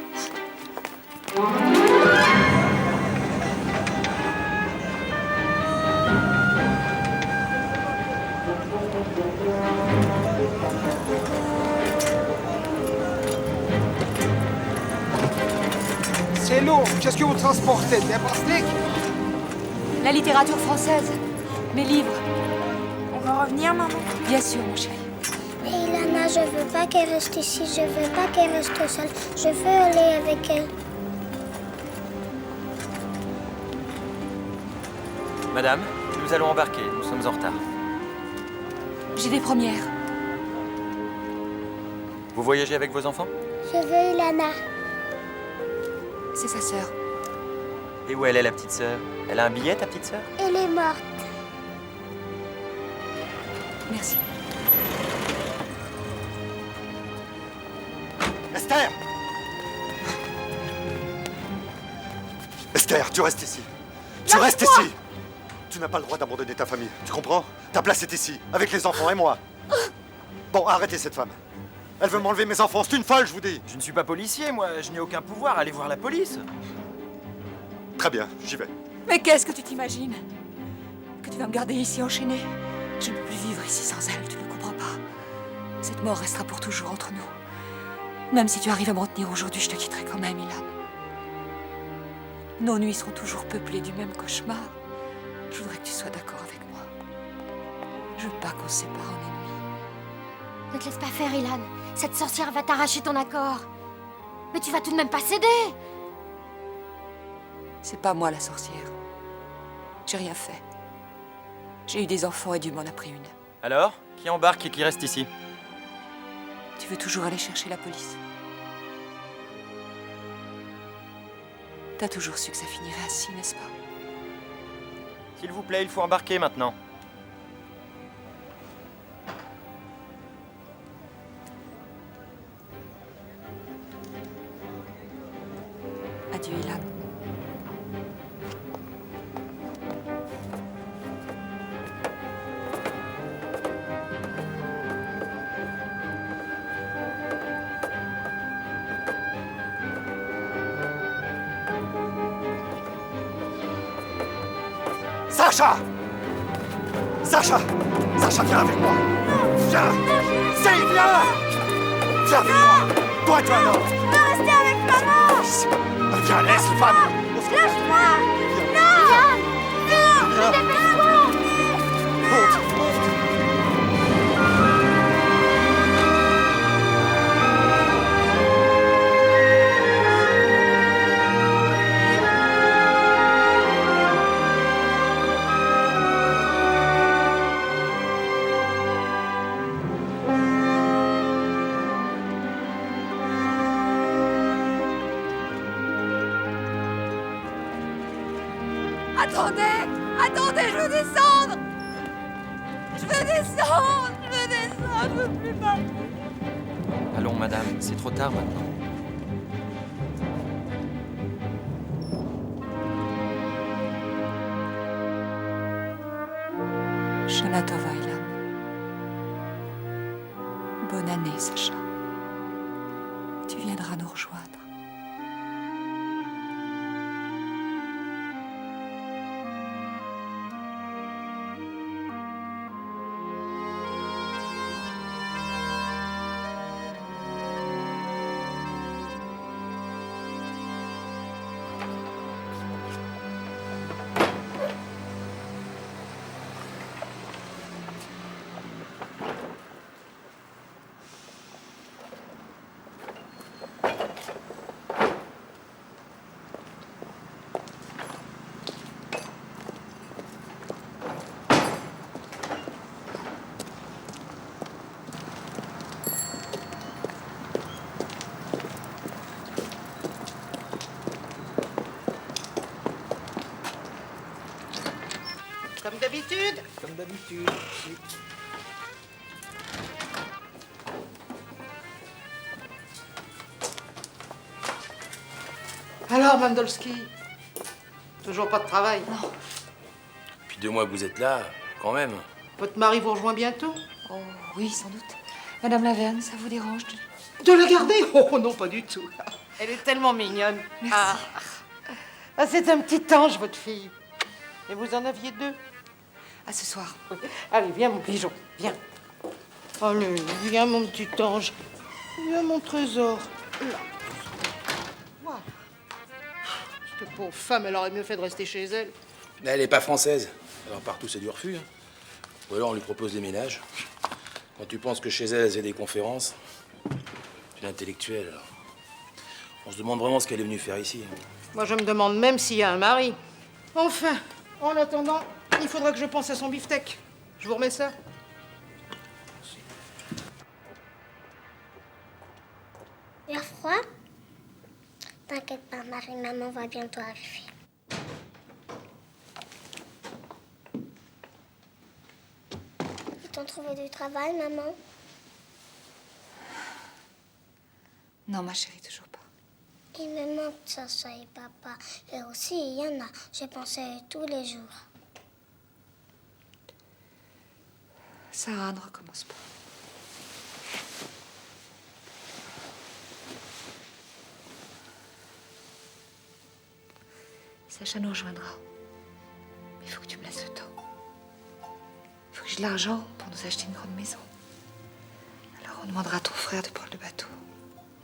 C'est lourd. Qu'est-ce que vous transportez? Des plastiques? La littérature française. Mes livres. On va revenir, maman? Bien sûr, mon chéri. Et Ilana, je veux pas qu'elle reste ici. Je veux pas qu'elle reste seule. Je veux aller avec elle. Madame, nous allons embarquer. Nous sommes en retard. J'ai des premières. Vous voyagez avec vos enfants? Je veux Ilana. C'est sa sœur. Et où elle est, la petite sœur? Elle a un billet, ta petite sœur? Elle est morte. Merci. Esther! Esther, tu restes ici. Tu restes ici. Tu n'as pas le droit d'abandonner ta famille. Tu comprends? Ta place est ici, avec les enfants et moi. Bon, arrêtez cette femme. Elle veut m'enlever mes enfants. C'est une folle, je vous dis. Je ne suis pas policier, moi. Je n'ai aucun pouvoir. Allez voir la police. Très bien, j'y vais. Mais qu'est-ce que tu t'imagines? Que tu vas me garder ici enchaînée? Je ne peux plus vivre ici sans elle, tu ne comprends pas. Cette mort restera pour toujours entre nous. Même si tu arrives à me retenir aujourd'hui, je te quitterai quand même, Ilan. Nos nuits seront toujours peuplées du même cauchemar. Je voudrais que tu sois d'accord avec moi. Je veux pas qu'on se sépare en ennemis. Ne te laisse pas faire, Ilan. Cette sorcière va t'arracher ton accord. Mais tu vas tout de même pas céder. C'est pas moi la sorcière. J'ai rien fait. J'ai eu des enfants et Dieu m'en a pris une. Alors, qui embarque et qui reste ici? Tu veux toujours aller chercher la police? T'as toujours su que ça finirait ainsi, n'est-ce pas? S'il vous plaît, il faut embarquer maintenant. Adieu, Ilan. Sacha! Sacha! Sacha, viens avec moi! Viens! C'est, viens! Viens avec moi! Toi, tu es un homme! Non, restez avec maman! Viens, laisse, femme! Lâche-moi! Non! Non! Dépêche-toi! Attendez! Attendez, je veux descendre! Je veux descendre! Je veux descendre! Je veux plus mal! Allons, madame, c'est trop tard maintenant. Shana Tova, Ilan. Bonne année, Sacha. Tu viendras nous rejoindre. Comme d'habitude. Comme d'habitude. Oui. Alors, Mandolski, toujours pas de travail? Non. Depuis 2 mois que vous êtes là, quand même. Votre mari vous rejoint bientôt? Oh, oui, sans doute. Madame Laverne, ça vous dérange De la garder? Oh non, pas du tout. Elle est tellement mignonne. Merci. Ah, c'est un petit ange, votre fille. Et vous en aviez 2? À ce soir. Allez, viens, mon pigeon, viens. Allez, viens, mon petit ange. Viens, mon trésor. Là. Voilà. Cette pauvre femme, elle aurait mieux fait de rester chez elle. Mais elle n'est pas française. Alors partout, c'est du refus. Hein. Ou alors on lui propose des ménages. Quand tu penses que chez elle, elle faisait des conférences, c'est intellectuel. Alors. On se demande vraiment ce qu'elle est venue faire ici. Hein. Moi, je me demande même s'il y a un mari. Enfin, en attendant, il faudra que je pense à son beefsteak. Je vous remets ça. Il y a froid? T'inquiète pas, Marie, maman va bientôt arriver. Ils t'ont trouvé du travail, maman? Non, ma chérie, toujours pas. Il me manque Sacha et papa. Et aussi, il y en a. J'ai pensé à eux tous les jours. Sarah, ne recommence pas. Sacha nous rejoindra. Il faut que tu me laisses le temps. Il faut que j'ai de l'argent pour nous acheter une grande maison. Alors on demandera à ton frère de prendre le bateau.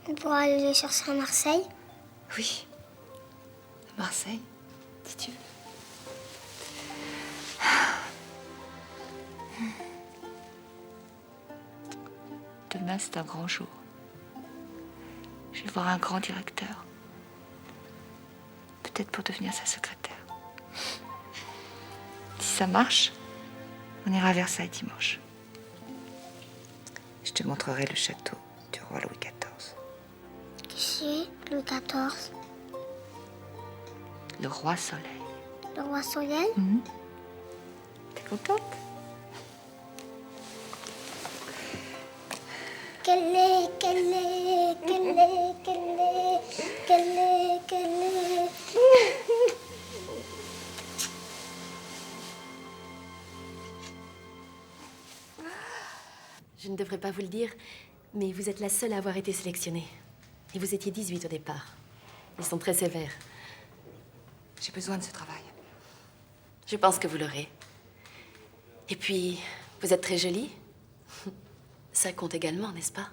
On pourra aller les chercher à Marseille? Oui. À Marseille, si tu veux. Demain, c'est un grand jour. Je vais voir un grand directeur. Peut-être pour devenir sa secrétaire. Si ça marche, on ira à Versailles dimanche. Je te montrerai le château du roi Louis XIV. Qui c'est, Louis XIV? Le roi Soleil. Le roi Soleil? T'es contente? Quelle est. Je ne devrais pas vous le dire, mais vous êtes la seule à avoir été sélectionnée. Et vous étiez 18 au départ. Ils sont très sévères. J'ai besoin de ce travail. Je pense que vous l'aurez. Et puis, vous êtes très jolie. Ça compte également, n'est-ce pas?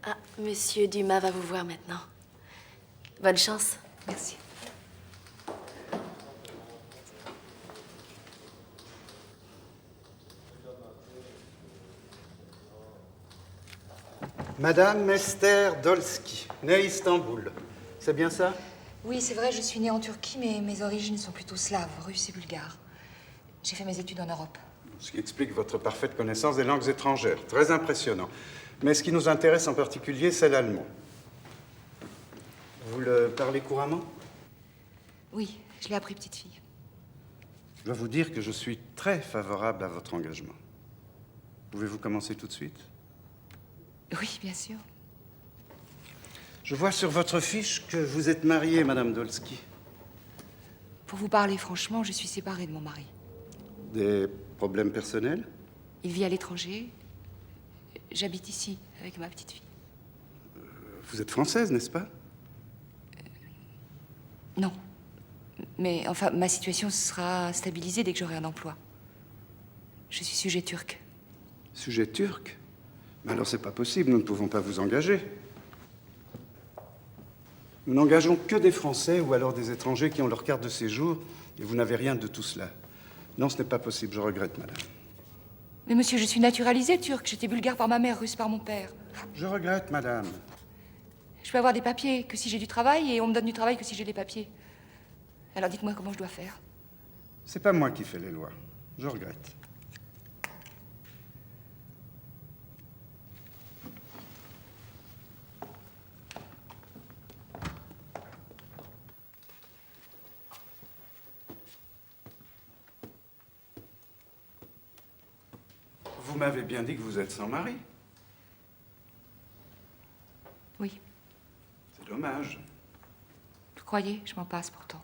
Ah, Monsieur Dumas va vous voir maintenant. Bonne chance. Merci. Madame Esther Dolski, née à Istanbul. C'est bien ça? Oui, c'est vrai, je suis née en Turquie, mais mes origines sont plutôt slaves, russes et bulgares. J'ai fait mes études en Europe. Ce qui explique votre parfaite connaissance des langues étrangères. Très impressionnant. Mais ce qui nous intéresse en particulier, c'est l'allemand. Vous le parlez couramment? Oui, je l'ai appris petite fille. Je dois vous dire que je suis très favorable à votre engagement. Pouvez-vous commencer tout de suite? Oui, bien sûr. Je vois sur votre fiche que vous êtes mariée, Madame Dolski. Pour vous parler franchement, je suis séparée de mon mari. Des problèmes personnels? Il vit à l'étranger. J'habite ici, avec ma petite fille. Vous êtes française, n'est-ce pas? Non. Mais enfin, ma situation sera stabilisée dès que j'aurai un emploi. Je suis sujet turc. Sujet turc? Mais alors c'est pas possible, nous ne pouvons pas vous engager. Nous n'engageons que des Français ou alors des étrangers qui ont leur carte de séjour et vous n'avez rien de tout cela. Non, ce n'est pas possible, je regrette, madame. Mais monsieur, je suis naturalisée turque. J'étais bulgare par ma mère, russe par mon père. Je regrette, madame. Je peux avoir des papiers que si j'ai du travail et on me donne du travail que si j'ai des papiers. Alors dites-moi comment je dois faire. C'est pas moi qui fais les lois. Je regrette. Vous m'avez bien dit que vous êtes sans mari. Oui. C'est dommage. Vous croyez? Je m'en passe pourtant.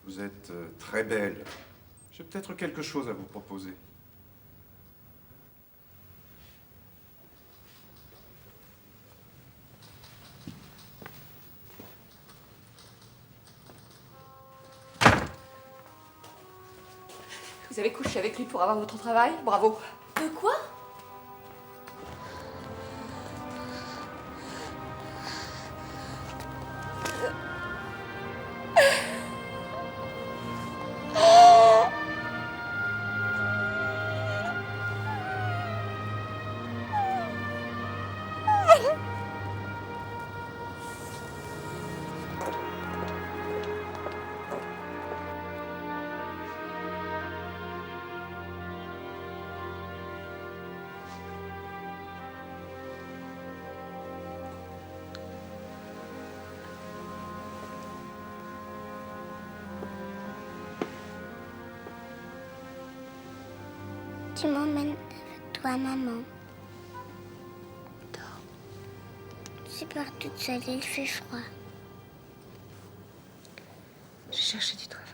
Vous êtes très belle. J'ai peut-être quelque chose à vous proposer. Vous avez couché avec lui pour avoir votre travail? Bravo. De quoi? Tu m'emmènes avec toi, maman. Je pars toute seule, il fait froid. Je cherchais du travail.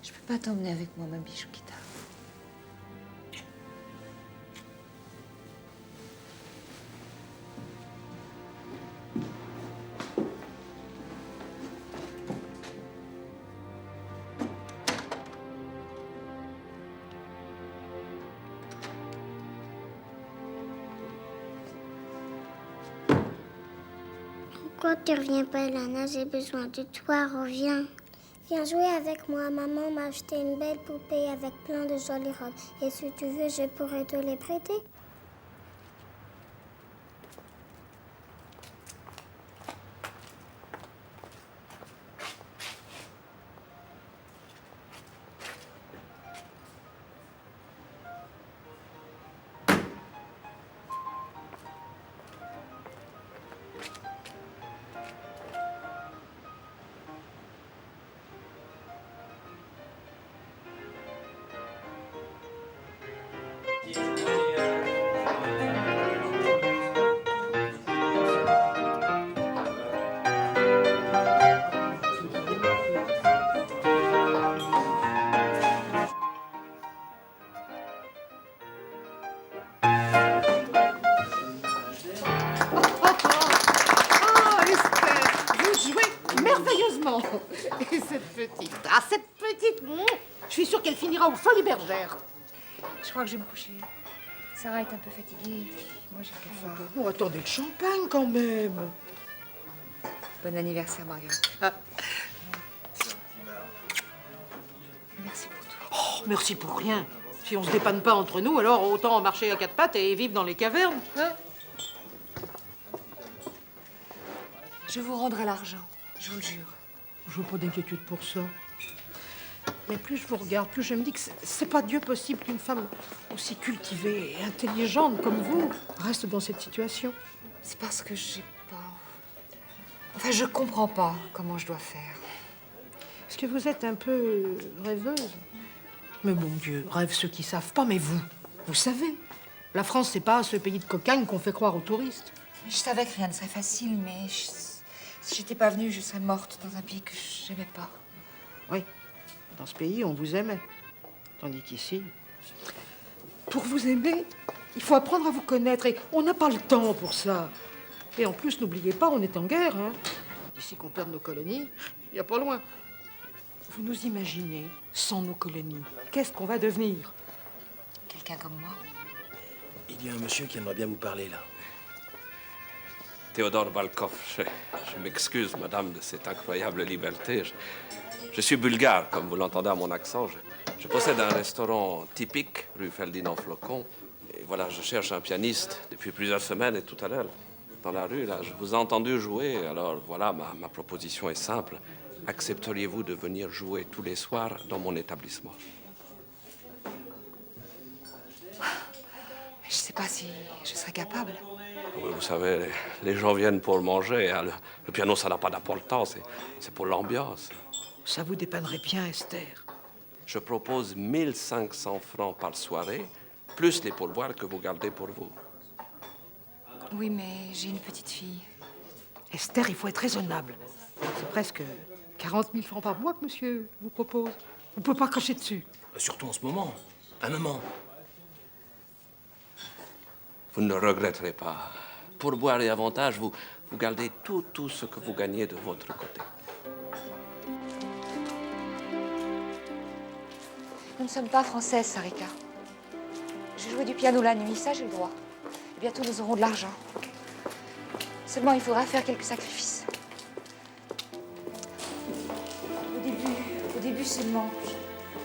Je peux pas t'emmener avec moi, ma bichoukita. Pourquoi tu reviens pas, Lana? J'ai besoin de toi, reviens. Viens jouer avec moi. Maman m'a acheté une belle poupée avec plein de jolies robes. Et si tu veux, je pourrais te les prêter. Merveilleusement. Et cette petite, je suis sûre qu'elle finira aux Folies Bergères. Je crois que je vais me coucher. Sarah est un peu fatiguée, et puis moi j'ai le cafard. Bon, attendez le champagne quand même. Bon anniversaire, Marguerite. Merci pour tout. Oh, merci pour rien. Si on se dépanne pas entre nous, alors autant marcher à quatre pattes et vivre dans les cavernes. Hein? Je vous rendrai l'argent, je vous le jure. Je n'ai pas d'inquiétude pour ça. Mais plus je vous regarde, plus je me dis que c'est pas Dieu possible qu'une femme aussi cultivée et intelligente comme vous reste dans cette situation. C'est parce que j'ai pas... Enfin, je comprends pas comment je dois faire. Est-ce que vous êtes un peu rêveuse? Mais bon Dieu, rêvent ceux qui savent pas, mais vous savez. La France, c'est pas ce pays de cocagne qu'on fait croire aux touristes. Je savais que rien ne serait facile, mais si j'étais pas venue, je serais morte dans un pays que j'aimais pas. Oui, dans ce pays, on vous aimait. Tandis qu'ici, pour vous aimer, il faut apprendre à vous connaître et on n'a pas le temps pour ça. Et en plus, n'oubliez pas, on est en guerre. Hein. D'ici qu'on perde nos colonies, il n'y a pas loin. Vous nous imaginez, sans nos colonies, qu'est-ce qu'on va devenir? Quelqu'un comme moi? Il y a un monsieur qui aimerait bien vous parler, là. Théodore Balkov, je m'excuse, madame, de cette incroyable liberté. Je suis bulgare, comme vous l'entendez à mon accent. Je possède un restaurant typique, rue Ferdinand Flocon. Et voilà, je cherche un pianiste depuis plusieurs semaines et tout à l'heure, dans la rue, là, je vous ai entendu jouer. Alors voilà, ma proposition est simple. Accepteriez-vous de venir jouer tous les soirs dans mon établissement? Je sais pas si je serais capable. Oui, vous savez, les gens viennent pour manger. Hein. Le piano, ça n'a pas d'importance. C'est pour l'ambiance. Ça vous dépannerait bien, Esther. Je propose 1500 francs par soirée, plus les pourboires que vous gardez pour vous. Oui, mais j'ai une petite fille. Esther, il faut être raisonnable. C'est presque 40 000 francs par mois que monsieur vous propose. Vous ne pouvez pas cracher dessus. Surtout en ce moment. Un moment. Vous ne regretterez pas. Pourboire et avantages, vous gardez tout ce que vous gagnez de votre côté. Nous ne sommes pas françaises, Sarika. J'ai joué du piano la nuit, ça j'ai le droit. Et bientôt nous aurons de l'argent. Seulement, il faudra faire quelques sacrifices. Au début seulement,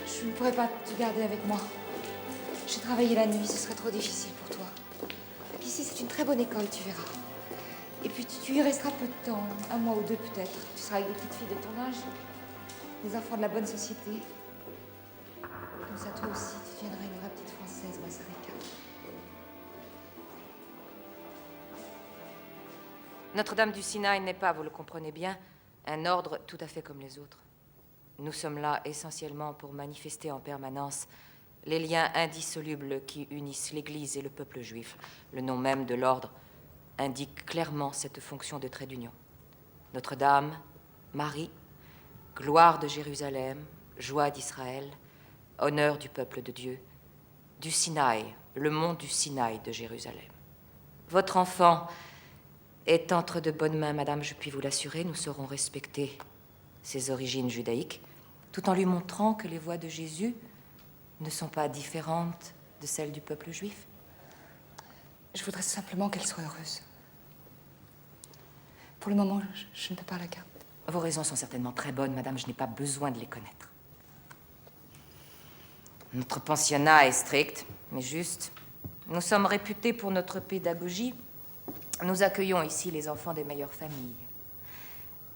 je ne pourrais pas te garder avec moi. J'ai travaillé la nuit, ce serait trop difficile pour toi. Ici, c'est une très bonne école, tu verras. Et puis, tu y resteras peu de temps, 1 mois ou 2 peut-être. Tu seras avec des petites filles de ton âge, des enfants de la bonne société. Comme ça, toi aussi, tu deviendras une vraie petite Française, ma Sarika. Notre-Dame du Sinaï n'est pas, vous le comprenez bien, un ordre tout à fait comme les autres. Nous sommes là essentiellement pour manifester en permanence les liens indissolubles qui unissent l'Église et le peuple juif. Le nom même de l'ordre indique clairement cette fonction de trait d'union. Notre-Dame, Marie, gloire de Jérusalem, joie d'Israël, honneur du peuple de Dieu, du Sinaï, le mont du Sinaï de Jérusalem. Votre enfant est entre de bonnes mains, madame, je puis vous l'assurer. Nous saurons respecter ses origines judaïques, tout en lui montrant que les voies de Jésus ne sont pas différentes de celles du peuple juif. Je voudrais simplement qu'elle soit heureuse. Pour le moment, je ne peux pas la garder. Vos raisons sont certainement très bonnes, madame. Je n'ai pas besoin de les connaître. Notre pensionnat est strict, mais juste. Nous sommes réputés pour notre pédagogie. Nous accueillons ici les enfants des meilleures familles.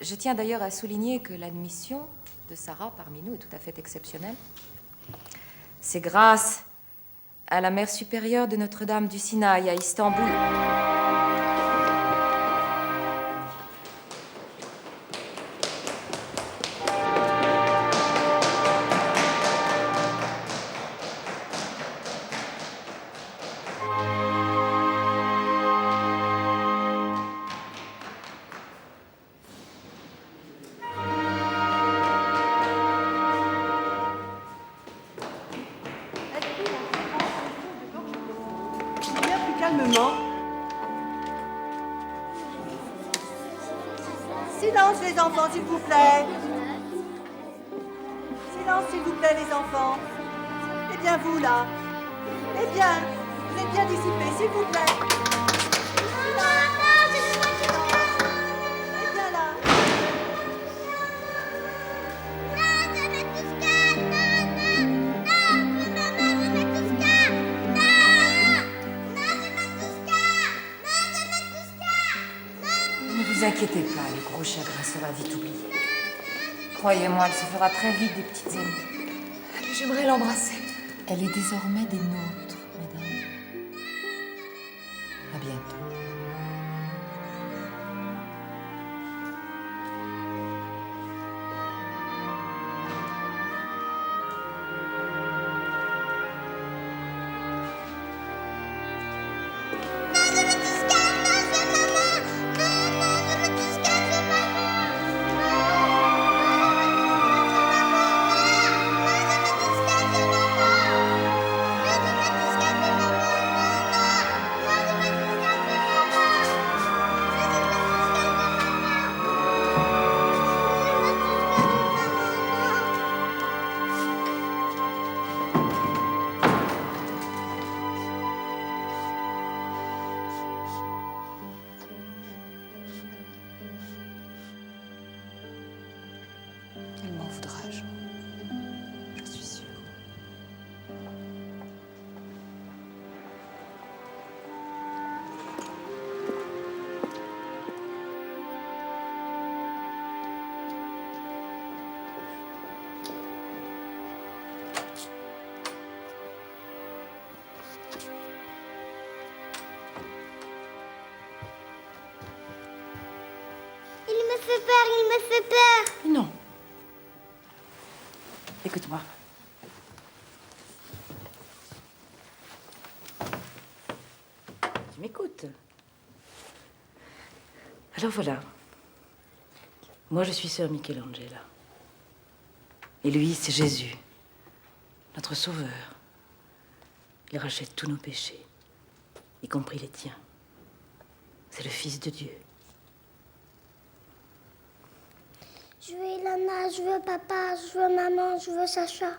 Je tiens d'ailleurs à souligner que l'admission de Sarah parmi nous est tout à fait exceptionnelle. C'est grâce à la mère supérieure de Notre-Dame du Sinaï à Istanbul. Bien plus calmement. Silence les enfants, s'il vous plaît. Silence, s'il vous plaît, les enfants. Eh bien, vous, là. Eh bien, vous êtes bien dissipés, s'il vous plaît. Silence. Eh bien, là. vous inquiétez pas, le gros chagrin sera vite oublié. Croyez-moi, elle se fera très vite des petites amies. J'aimerais l'embrasser. Elle est désormais des nôtres, madame. À bientôt. Elle m'en voudra un jour. Je suis sûre. Il me fait peur, il me fait peur. Non. Écoute-moi. Tu m'écoutes. Alors voilà. Moi, je suis sœur Michelangela. Et lui, c'est Jésus, notre sauveur. Il rachète tous nos péchés, y compris les tiens. C'est le Fils de Dieu. Je veux Ilana, je veux papa, je veux maman, je veux Sacha.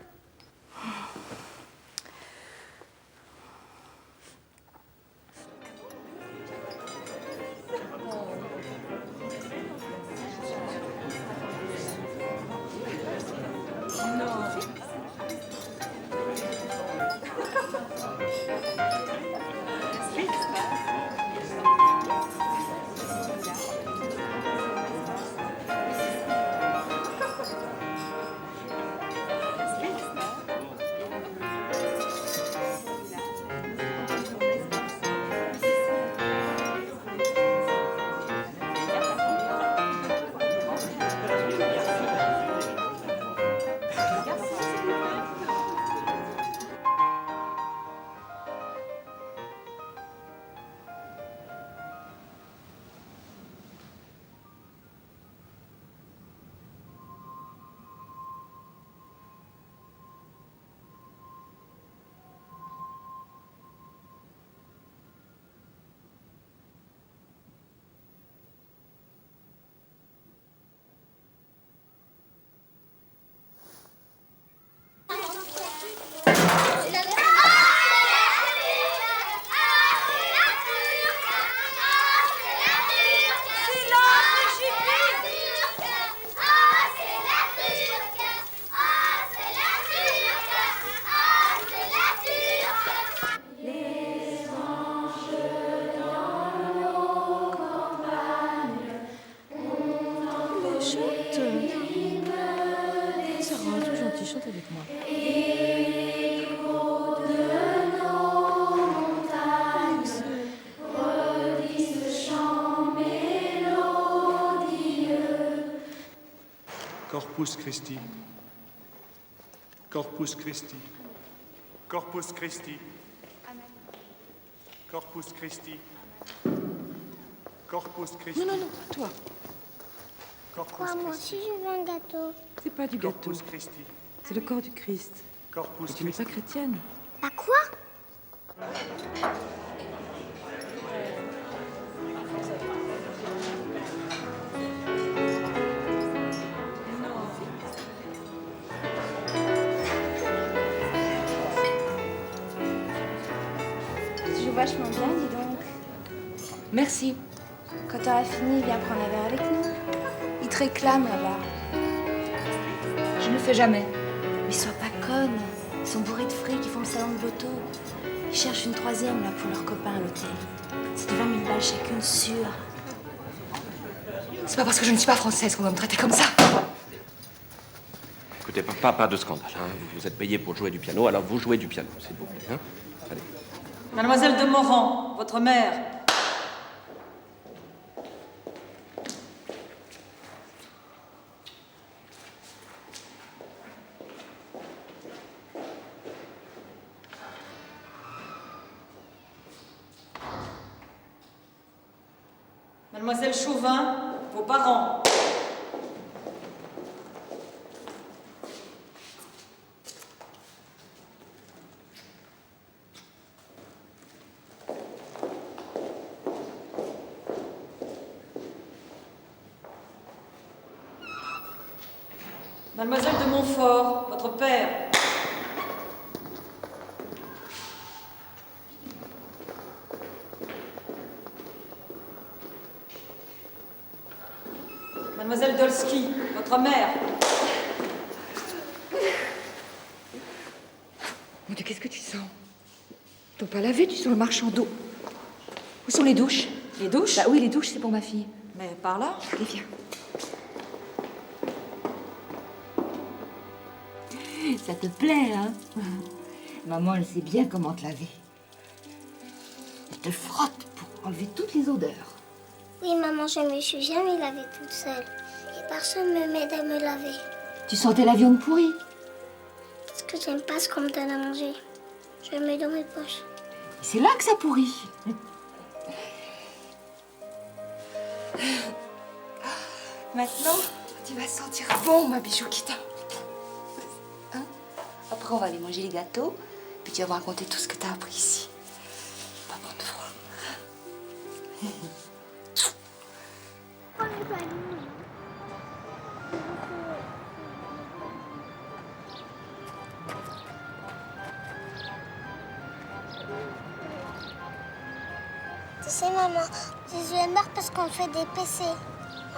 Chante avec moi. Corpus Christi. Corpus Christi. Corpus Christi. Corpus Christi. Corpus Christi. Non, non, non, toi. Quoi, moi aussi je veux un gâteau. C'est pas du gâteau. Corpus Christi. C'est le corps du Christ. Corpus Et tu n'es pas chrétienne. Bah quoi? Tu joues vachement bien, dis donc. Merci. Quand t'auras fini, viens prendre un verre avec nous. Ils te réclament là-bas. Je ne le fais jamais. Mais sois pas conne. Ils sont bourrés de fric, ils font le salon de l'auto. Ils cherchent une troisième là pour leurs copains à l'hôtel. C'est de 20 000 balles chacune, sûre. C'est pas parce que je ne suis pas française qu'on doit me traiter comme ça. Écoutez, pas de scandale. Hein. Vous êtes payé pour jouer du piano, alors vous jouez du piano, s'il vous plaît. Hein. Allez. Mademoiselle de Morand, votre mère. Mademoiselle Chauvin, vos parents. Mademoiselle de Montfort, votre père. Mademoiselle Dolski, votre mère. Mon Dieu, qu'est-ce que tu sens? Ils t'ont pas lavé, tu sens le marchand d'eau. Où sont les douches? Les douches? Bah oui, les douches, c'est pour ma fille. Mais par là? Allez, viens. Ça te plaît, hein? Maman, elle sait bien comment te laver. Elle te frotte pour enlever toutes les odeurs. Oui, maman, je me suis jamais lavée toute seule. Et personne ne m'aide à me laver. Tu sentais la viande pourrie? Parce que j'aime pas ce qu'on me donne à manger. Je le mets dans mes poches. C'est là que ça pourrit. Maintenant, tu vas sentir bon, ma bijoukita. Hein? Après, on va aller manger les gâteaux, puis tu vas me raconter tout ce que tu as appris ici. Pas bon de froid. Tu sais, maman, Jésus est mort parce qu'on fait des péchés.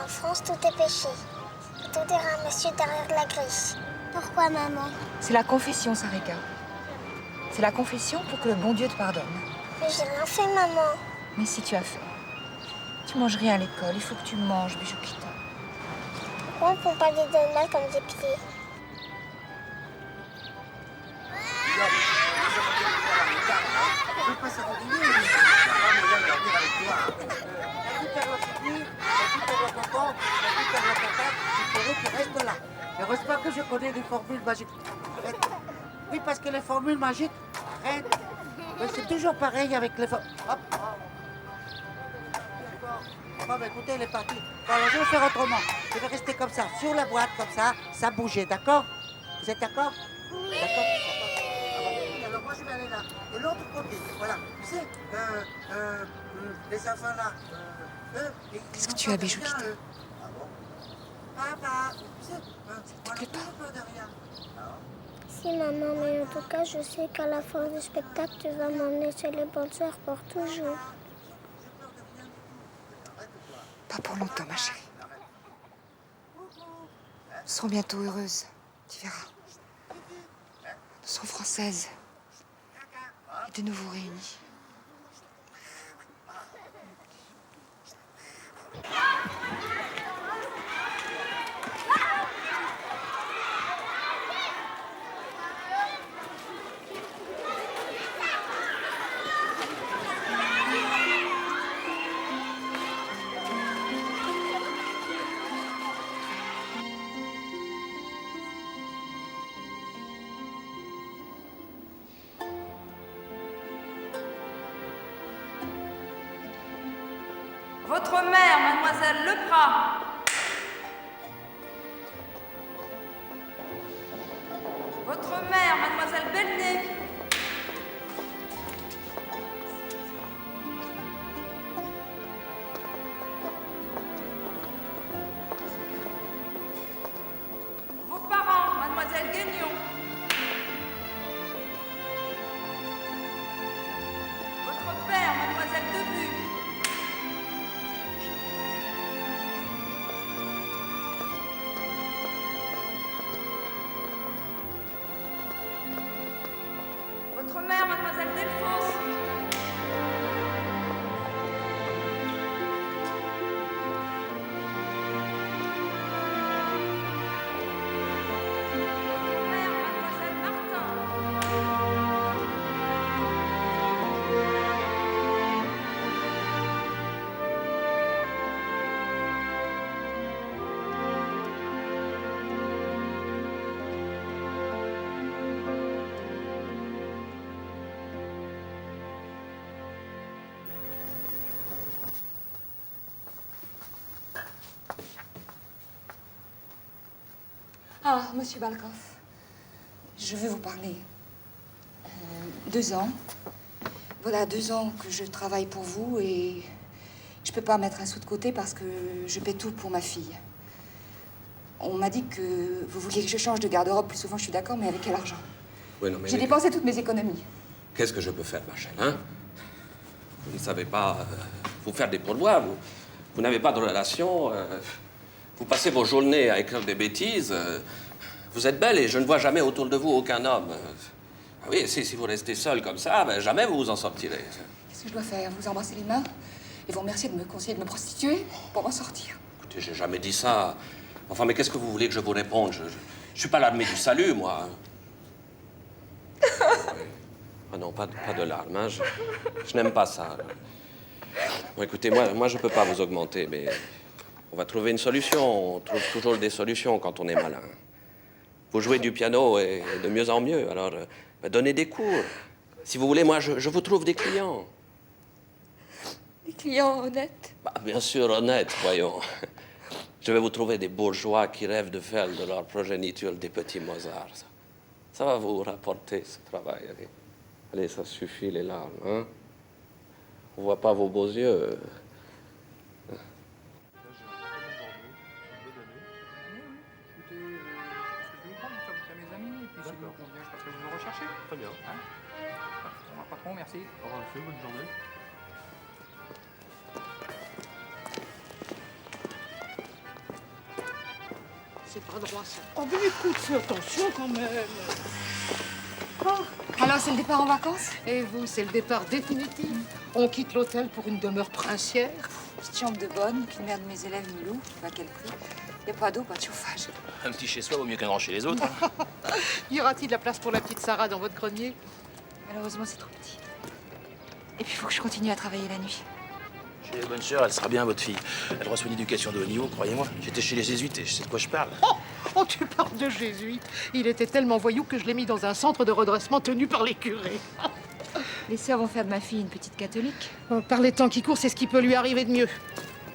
En France, tout est péché. Et tout est ramassé derrière la grille. Pourquoi, maman? C'est la confession, Sarika. C'est la confession pour que le bon Dieu te pardonne. Mais j'ai rien fait, maman. Mais si tu as fait. Tu manges rien à l'école, il faut que tu manges, bijoukita. Pourquoi on ne prend pas des donuts comme des pieds? Heureusement que je connais les formules magiques. Arrête. Oui, parce que les formules magiques, arrête. Mais c'est toujours pareil avec les formules. Hop. Bon, mais écoutez, elle est partie. Bon, alors je vais faire autrement. Je vais rester comme ça, sur la boîte, comme ça bougeait, d'accord? Vous êtes d'accord? Oui. D'accord. Alors moi, je vais aller là. De l'autre côté, voilà. Tu sais, les enfants là, qu'est-ce que tu as, bijoukita? Papa, Ça te plaît pas? Si, maman, mais en tout cas, je sais qu'à la fin du spectacle, tu vas m'emmener chez les bonnes sœurs pour toujours. Pas pour longtemps, ma chérie. Nous serons bientôt heureuses, tu verras. Nous serons françaises. Et de nouveau réunies. Votre mère, mademoiselle Leprat. Votre mère, mademoiselle Belnay. Vos parents, mademoiselle Guignon. Votre père, mademoiselle Debu. Votre mère, mademoiselle Delphos. Ah, monsieur Balkov, je veux vous parler. 2 ans. Voilà, 2 ans que je travaille pour vous et je peux pas mettre un sou de côté parce que je paie tout pour ma fille. On m'a dit que vous vouliez que je change de garde-robe plus souvent, je suis d'accord, mais avec quel argent? Oui, non, mais... J'ai dépensé toutes mes économies. Qu'est-ce que je peux faire, Marcel, hein? Vous ne savez pas vous faire des pourboires, vous n'avez pas de relation, vous passez vos journées à écrire des bêtises, vous êtes belle et je ne vois jamais autour de vous aucun homme. Ah oui, si vous restez seule comme ça, ben, jamais vous vous en sortirez. Qu'est-ce que je dois faire? Vous embrasser les mains et vous remercier de me conseiller de me prostituer pour m'en sortir? Écoutez, j'ai jamais dit ça. Enfin, mais qu'est-ce que vous voulez que je vous réponde? Je suis pas l'armée du salut, moi. Oui. Ah non, pas de larmes, hein. Je n'aime pas ça. Bon, écoutez, moi, je peux pas vous augmenter, mais on va trouver une solution. On trouve toujours des solutions quand on est malin. Vous jouez du piano et de mieux en mieux, alors donnez des cours. Si vous voulez, moi, je vous trouve des clients. Des clients honnêtes? Bah, bien sûr, honnêtes, voyons. Je vais vous trouver des bourgeois qui rêvent de faire de leur progéniture des petits Mozart. Ça va vous rapporter, ce travail. Allez, allez, ça suffit, les larmes, hein? On voit pas vos beaux yeux. Très bien. Au revoir, patron, merci. Au revoir, monsieur, bonne journée. C'est pas droit, ça. Oh, mais écoute, fais attention quand même. Quoi? Alors, c'est le départ en vacances? Et vous, c'est le départ définitif. On quitte l'hôtel pour une demeure princière. Petite chambre de bonne, qu'une mère de mes élèves me loue. Je sais pas quel prix. Y a pas d'eau, pas de chauffage. Un petit chez soi vaut mieux qu'un grand chez les autres. Y aura-t-il de la place pour la petite Sarah dans votre grenier? Malheureusement, c'est trop petit. Et puis, il faut que je continue à travailler la nuit. Chez les bonnes sœurs, elle sera bien, votre fille. Elle reçoit une éducation de haut niveau, croyez-moi. J'étais chez les jésuites et je sais de quoi je parle. Oh, tu parles de jésuite. Il était tellement voyou que je l'ai mis dans un centre de redressement tenu par les curés. Les sœurs vont faire de ma fille une petite catholique. Oh, par les temps qui courent, c'est ce qui peut lui arriver de mieux.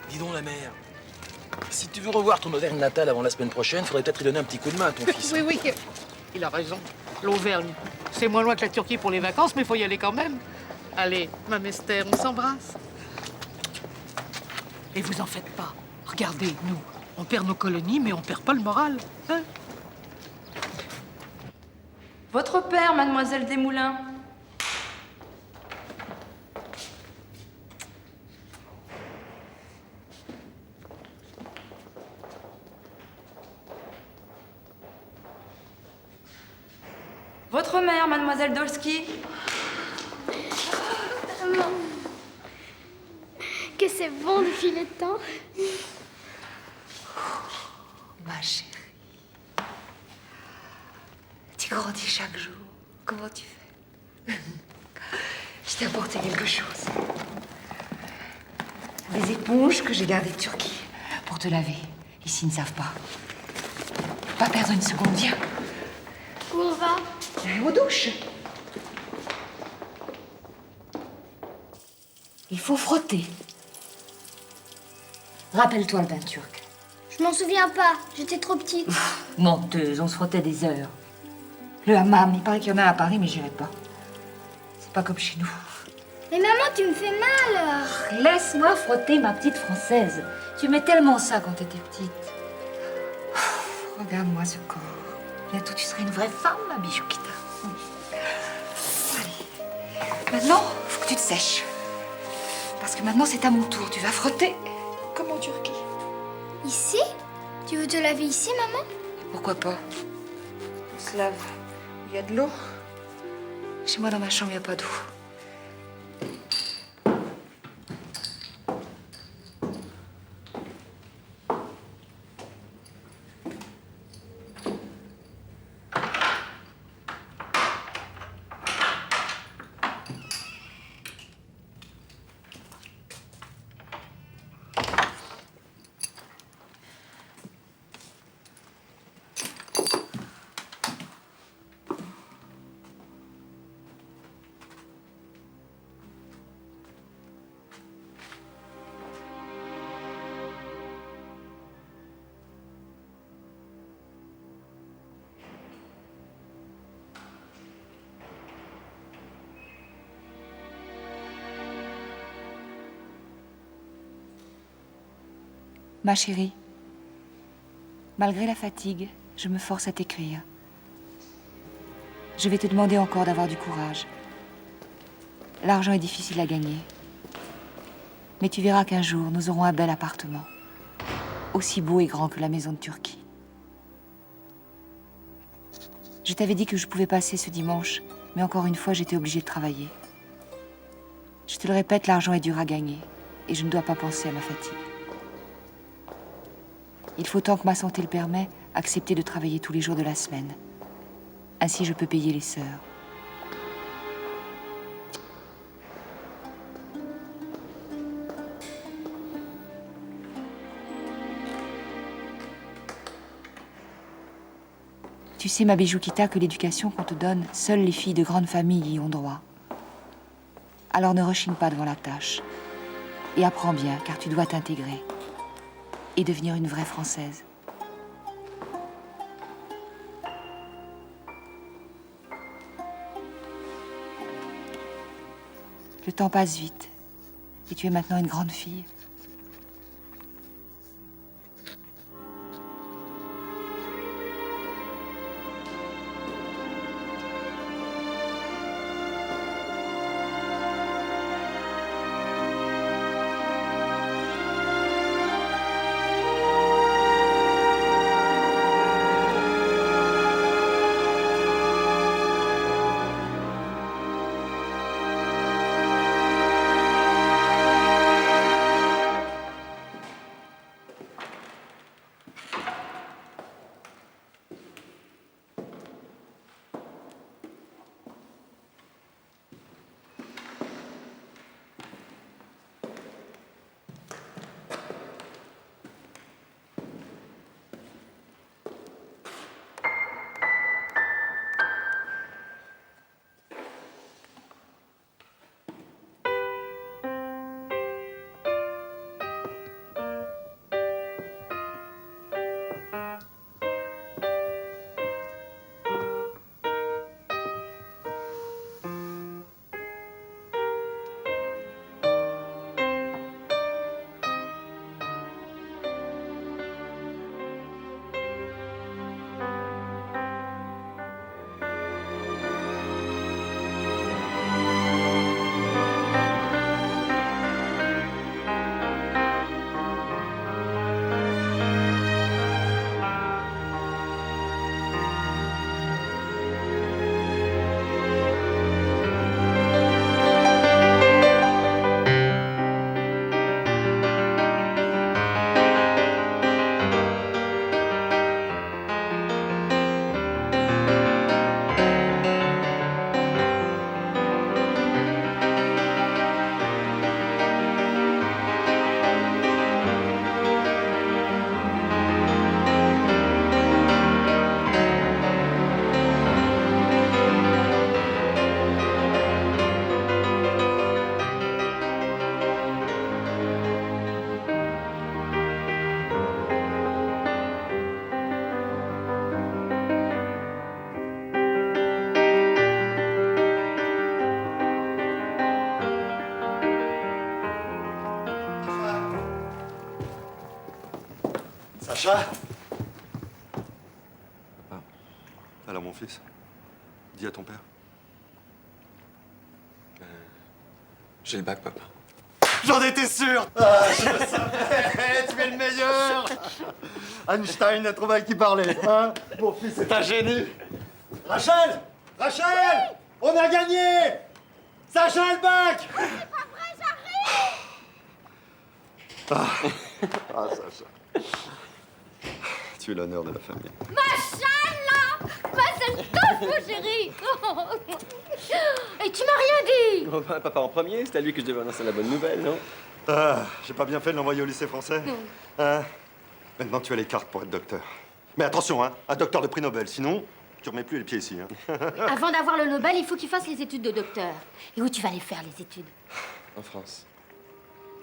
Dis donc, la mère. Si tu veux revoir ton Auvergne natale avant la semaine prochaine, faudrait peut-être lui donner un petit coup de main à ton fils. Oui, oui, il a raison. L'Auvergne, c'est moins loin que la Turquie pour les vacances, mais il faut y aller quand même. Allez, Mme Esther, on s'embrasse. Et vous en faites pas. Regardez, nous, on perd nos colonies, mais on perd pas le moral. Hein? Votre père, mademoiselle Desmoulins. Votre mère, mademoiselle Dolski. Maman, que c'est bon de filer le temps. Ma chérie. Tu grandis chaque jour. Comment tu fais? Je t'ai apporté quelque chose. Des éponges que j'ai gardées de Turquie pour te laver. Ici, ils ne savent pas. Pas perdre une seconde, viens. Où on va? Aux douches. Il faut frotter. Rappelle-toi le bain turc. Je m'en souviens pas, j'étais trop petite. Menteuse, on se frottait des heures. Le hammam, il paraît qu'il y en a à Paris, mais j'irai pas. C'est pas comme chez nous. Mais maman, tu me fais mal. Laisse-moi frotter ma petite française. Tu mets tellement ça quand t'étais petite. Regarde-moi ce corps. Bientôt, tu seras une vraie femme, ma Bijoukita. Allez. Maintenant, faut que tu te sèches. Parce que maintenant, c'est à mon tour. Tu vas frotter comme en Turquie. Ici? Tu veux te laver ici, maman? Pourquoi pas? On se lave. Il y a de l'eau. Chez moi, dans ma chambre, il n'y a pas d'eau. Ma chérie, malgré la fatigue, je me force à t'écrire. Je vais te demander encore d'avoir du courage. L'argent est difficile à gagner. Mais tu verras qu'un jour, nous aurons un bel appartement. Aussi beau et grand que la maison de Turquie. Je t'avais dit que je pouvais passer ce dimanche, mais encore une fois, j'étais obligée de travailler. Je te le répète, l'argent est dur à gagner, et je ne dois pas penser à ma fatigue. Il faut, tant que ma santé le permet, accepter de travailler tous les jours de la semaine. Ainsi, je peux payer les sœurs. Tu sais, ma Bijoukita, que l'éducation qu'on te donne, seules les filles de grandes familles y ont droit. Alors ne rechigne pas devant la tâche. Et apprends bien, car tu dois t'intégrer. Et devenir une vraie Française. Le temps passe vite. Et tu es maintenant une grande fille. Sacha? Papa. Alors, mon fils, dis à ton père. J'ai le bac, papa. J'en étais sûr! Ah, je le savais! Tu es le meilleur! Einstein a trouvé à qui parler, hein? Mon fils est un génie! Rachel! Rachel! Oui, on a gagné! Sacha a le bac! Après, j'arrive! Ah, Sacha. Tu es l'honneur de la famille. Machallah! Bah, c'est mon chéri! Et tu m'as rien dit! Oh, bah, papa en premier, c'est à lui que je devais annoncer la bonne nouvelle, non? Ah, j'ai pas bien fait de l'envoyer au lycée français. Hein? Maintenant, tu as les cartes pour être docteur. Mais attention, hein, un docteur de prix Nobel, sinon, tu remets plus les pieds ici. Hein. Avant d'avoir le Nobel, il faut que tu fasses les études de docteur. Et où tu vas les faire, les études? En France.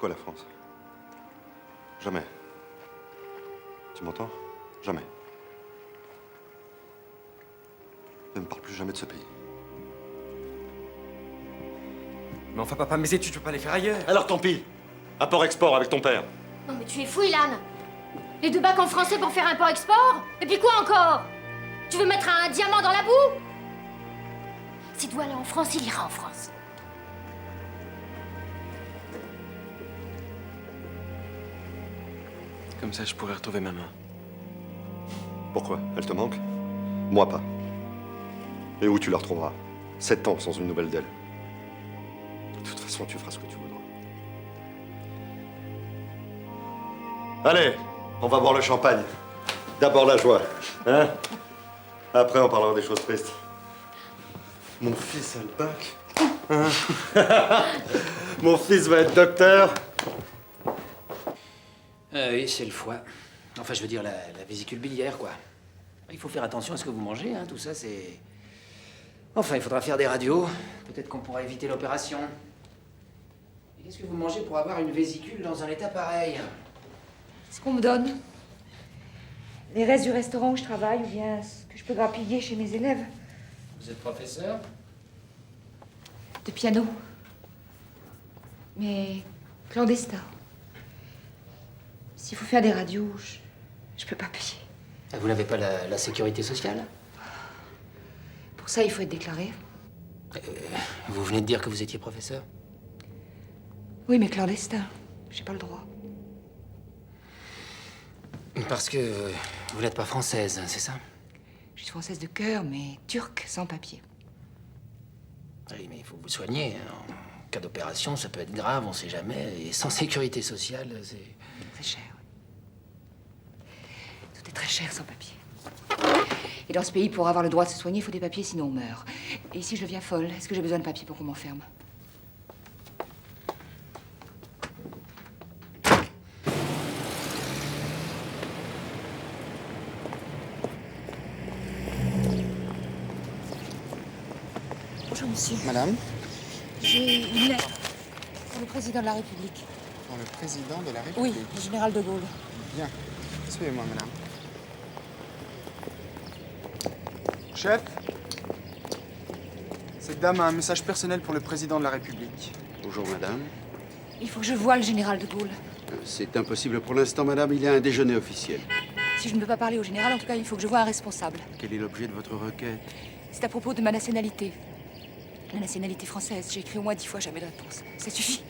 Quoi, la France? Jamais. Tu m'entends? Jamais. Ne me parle plus jamais de ce pays. Mais enfin, papa, mes études, je peux pas les faire ailleurs. Alors tant pis. Apport-export avec ton père. Non, mais tu es fou, Ilan! Les 2 bacs en français pour faire import-export? Et puis quoi encore? Tu veux mettre un diamant dans la boue? S'il doit aller en France, il ira en France. Comme ça, je pourrais retrouver maman. Pourquoi? Elle te manque? Moi pas. Et où tu la retrouveras? 7 ans sans une nouvelle d'elle. De toute façon, tu feras ce que tu voudras. Allez, on va boire le champagne. D'abord la joie, hein? Après, on parlera des choses tristes. Mon fils a le bac. Hein? Mon fils va être docteur. Oui, c'est le foie. Enfin, je veux dire la vésicule biliaire, quoi. Il faut faire attention à ce que vous mangez, hein. Tout ça, c'est... Enfin, il faudra faire des radios. Peut-être qu'on pourra éviter l'opération. Et qu'est-ce que vous mangez pour avoir une vésicule dans un état pareil? Ce qu'on me donne. Les restes du restaurant où je travaille ou bien ce que je peux grappiller chez mes élèves. Vous êtes professeur? De piano. Mais clandestin. S'il faut faire des radios, je peux pas payer. Vous n'avez pas la sécurité sociale? Pour ça, il faut être déclaré. Vous venez de dire que vous étiez professeur? Oui, mais clandestin. J'ai pas le droit. Parce que vous n'êtes pas française, c'est ça? Je suis française de cœur, mais turque, sans papier. Oui, mais il faut vous soigner. En cas d'opération, ça peut être grave, on sait jamais. Et sans sécurité sociale, c'est... C'est cher. Tout est très cher sans papier. Et dans ce pays, pour avoir le droit de se soigner, il faut des papiers, sinon on meurt. Et si je deviens folle, est-ce que j'ai besoin de papiers pour qu'on m'enferme? Bonjour, monsieur. Madame, J'ai une lettre pour le président de la République. pour le président de la Oui, République. le général de Gaulle. Bien. Suivez-moi, madame. Chef, cette dame a un message personnel pour le président de la République. Bonjour, madame. Il faut que je voie le général de Gaulle. C'est impossible pour l'instant, madame. Il y a un déjeuner officiel. Si je ne peux pas parler au général, en tout cas, il faut que je voie un responsable. Quel est l'objet de votre requête? C'est à propos de ma nationalité. La nationalité française. J'ai écrit au moins 10 fois, jamais de réponse. Ça suffit.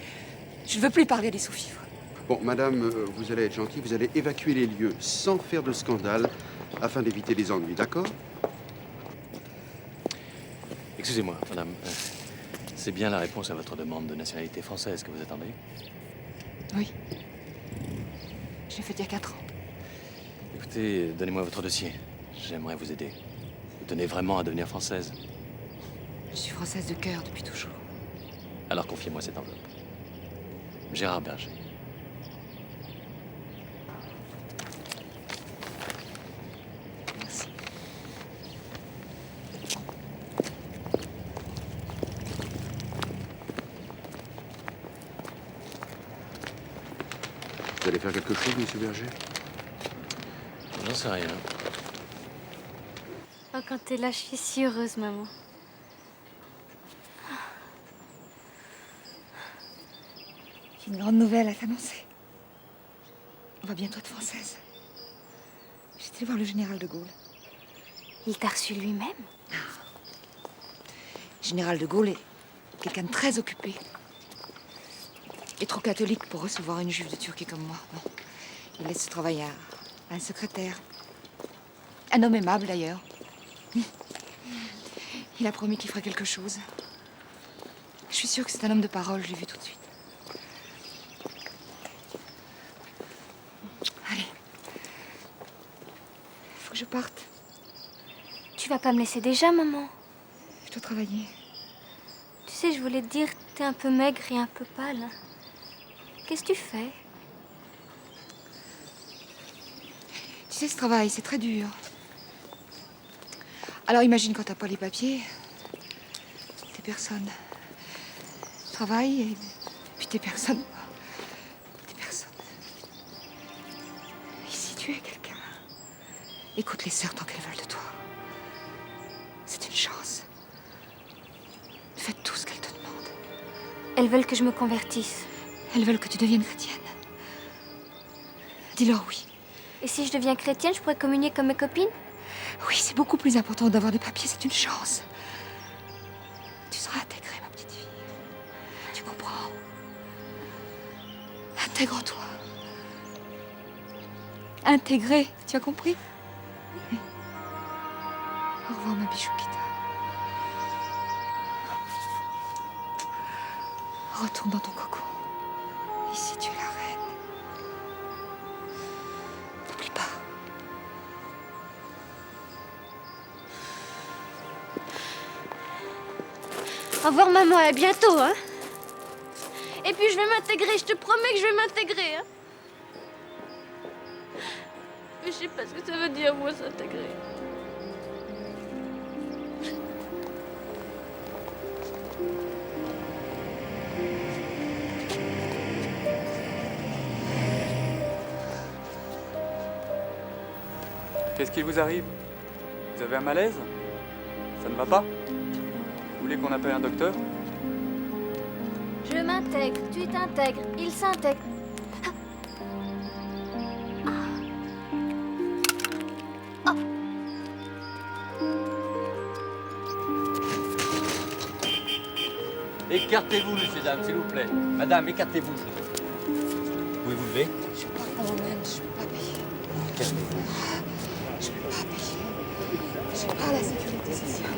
Je ne veux plus parler à des sous-fifres. Bon, madame, vous allez être gentille. Vous allez évacuer les lieux sans faire de scandale afin d'éviter les ennuis, d'accord? Excusez-moi, madame. C'est bien la réponse à votre demande de nationalité française que vous attendez? Oui. Je l'ai fait il y a 4 ans. Écoutez, donnez-moi votre dossier. J'aimerais vous aider. Vous tenez vraiment à devenir française? Je suis française de cœur depuis toujours. Alors confiez-moi cette enveloppe. Gérard Berger. Merci. Vous allez faire quelque chose, monsieur Berger? J'en sais rien. Oh, quand t'es là, je suis si heureuse, maman. J'ai une grande nouvelle à t'annoncer. On va bientôt être française. J'étais allée voir le général de Gaulle. Il t'a reçu lui-même? Le général de Gaulle est quelqu'un de très occupé. Et trop catholique pour recevoir une juive de Turquie comme moi. Non. Il laisse ce travail à un secrétaire. Un homme aimable, d'ailleurs. Il a promis qu'il ferait quelque chose. Je suis sûre que c'est un homme de parole, je l'ai vu tout de suite. Allez. Il faut que je parte. Tu vas pas me laisser déjà, maman? Je dois travailler. Tu sais, je voulais te dire, t'es un peu maigre et un peu pâle. Qu'est-ce que tu fais? Tu sais, ce travail, c'est très dur. Alors imagine quand t'as pas les papiers, t'es personne. Travail et puis t'es personne. T'es personne. Et si tu es quelqu'un, écoute les sœurs tant qu'elles veulent de toi. C'est une chance. Fais tout ce qu'elles te demandent. Elles veulent que je me convertisse. Elles veulent que tu deviennes chrétienne. Dis-leur oui. Et si je deviens chrétienne, je pourrais communier comme mes copines? Oui, c'est beaucoup plus important d'avoir des papiers, c'est une chance. Tu seras intégrée, ma petite fille. Tu comprends? Intègre-toi. Intégrée, tu as compris? Oui. Au revoir, ma bichoukita. Retourne dans ton cocon. Ici, tu es la reine. N'oublie pas. Au revoir, maman, à bientôt, hein. Et puis je vais m'intégrer, je te promets que je vais m'intégrer, hein. Mais je sais pas ce que ça veut dire, moi, s'intégrer. Qu'est-ce qui vous arrive? Vous avez un malaise? Ça ne va pas? Vous voulez qu'on appelle un docteur? Je m'intègre, tu t'intègres, il s'intègre. Écartez-vous, messieurs, dames, s'il vous plaît. Madame, écartez-vous. Pouvez vous lever? Je suis pas pour moi-même, je peux pas payer. Calmez-vous. Je peux pas payer. J'ai pas la sécurité sociale.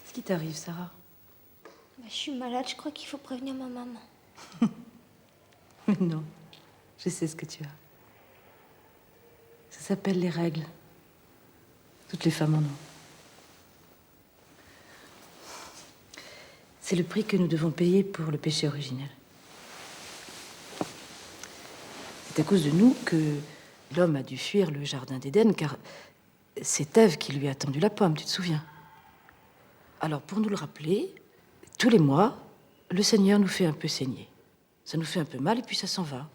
Qu'est-ce qui t'arrive, Sarah? Bah, je suis malade, je crois qu'il faut prévenir ma maman. Mais non, je sais ce que tu as. Ça s'appelle les règles. Toutes les femmes en ont. C'est le prix que nous devons payer pour le péché originel. C'est à cause de nous que l'homme a dû fuir le jardin d'Éden, car c'est Ève qui lui a tendu la pomme, tu te souviens? Alors, pour nous le rappeler, tous les mois, le Seigneur nous fait un peu saigner. Ça nous fait un peu mal et puis ça s'en va.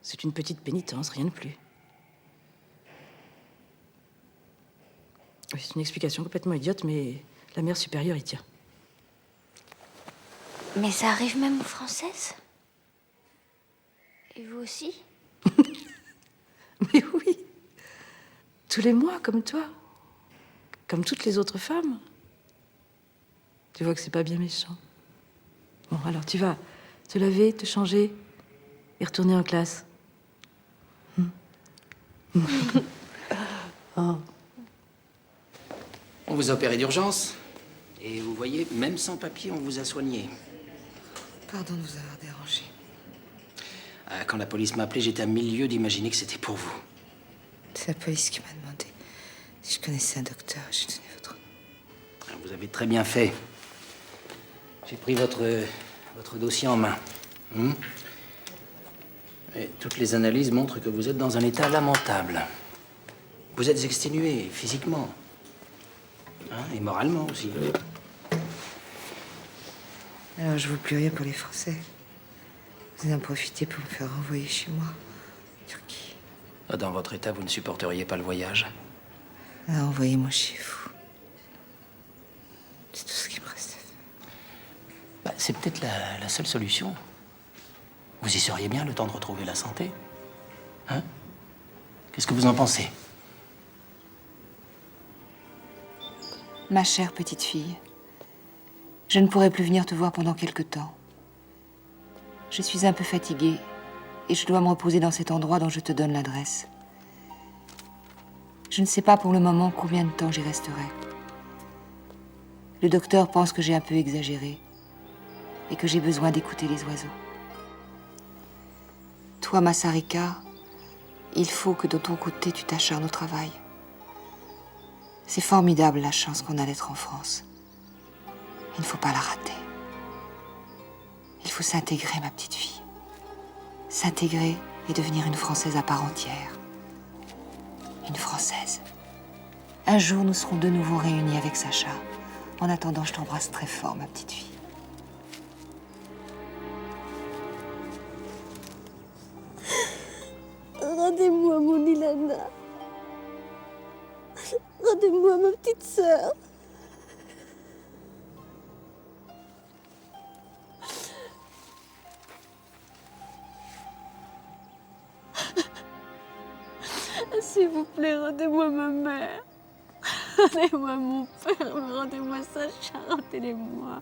C'est une petite pénitence, rien de plus. Oui, c'est une explication complètement idiote, mais la mère supérieure y tient. Mais ça arrive même aux Françaises? Et vous aussi? Mais oui. Tous les mois, comme toi. Comme toutes les autres femmes. Tu vois que c'est pas bien méchant. Bon, alors tu vas te laver, te changer et retourner en classe. Oh. On vous a opéré d'urgence. Et vous voyez, même sans papier, on vous a soigné. Pardon de vous avoir dérangé. Quand la police m'a appelé, j'étais à 1000 lieues d'imaginer que c'était pour vous. C'est la police qui m'a demandé si je connaissais un docteur. J'ai donné votre... Vous avez très bien fait. J'ai pris votre dossier en main. Et toutes les analyses montrent que vous êtes dans un état lamentable. Vous êtes exténué physiquement. Et moralement aussi. Alors, je ne veux plus rien pour les Français. Vous en profitez pour me faire renvoyer chez moi, en Turquie. Dans votre état, vous ne supporteriez pas le voyage. Alors, envoyez-moi chez vous. C'est tout ce qui me reste. C'est peut-être la seule solution. Vous y seriez bien le temps de retrouver la santé. Qu'est-ce que vous en pensez? Ma chère petite fille, je ne pourrai plus venir te voir pendant quelque temps. Je suis un peu fatiguée et je dois me reposer dans cet endroit dont je te donne l'adresse. Je ne sais pas pour le moment combien de temps j'y resterai. Le docteur pense que j'ai un peu exagéré et que j'ai besoin d'écouter les oiseaux. Toi, ma Sarika, il faut que de ton côté tu t'acharnes au travail. C'est formidable la chance qu'on a d'être en France. Il ne faut pas la rater. Il faut s'intégrer, ma petite fille. S'intégrer et devenir une Française à part entière. Une Française. Un jour, nous serons de nouveau réunis avec Sacha. En attendant, je t'embrasse très fort, ma petite fille. Oh. Rendez-moi mon Ilana. Rendez-moi ma petite sœur. S'il vous plaît, rendez-moi ma mère. Rendez-moi mon père, rendez-moi Sacha, rendez-les-moi.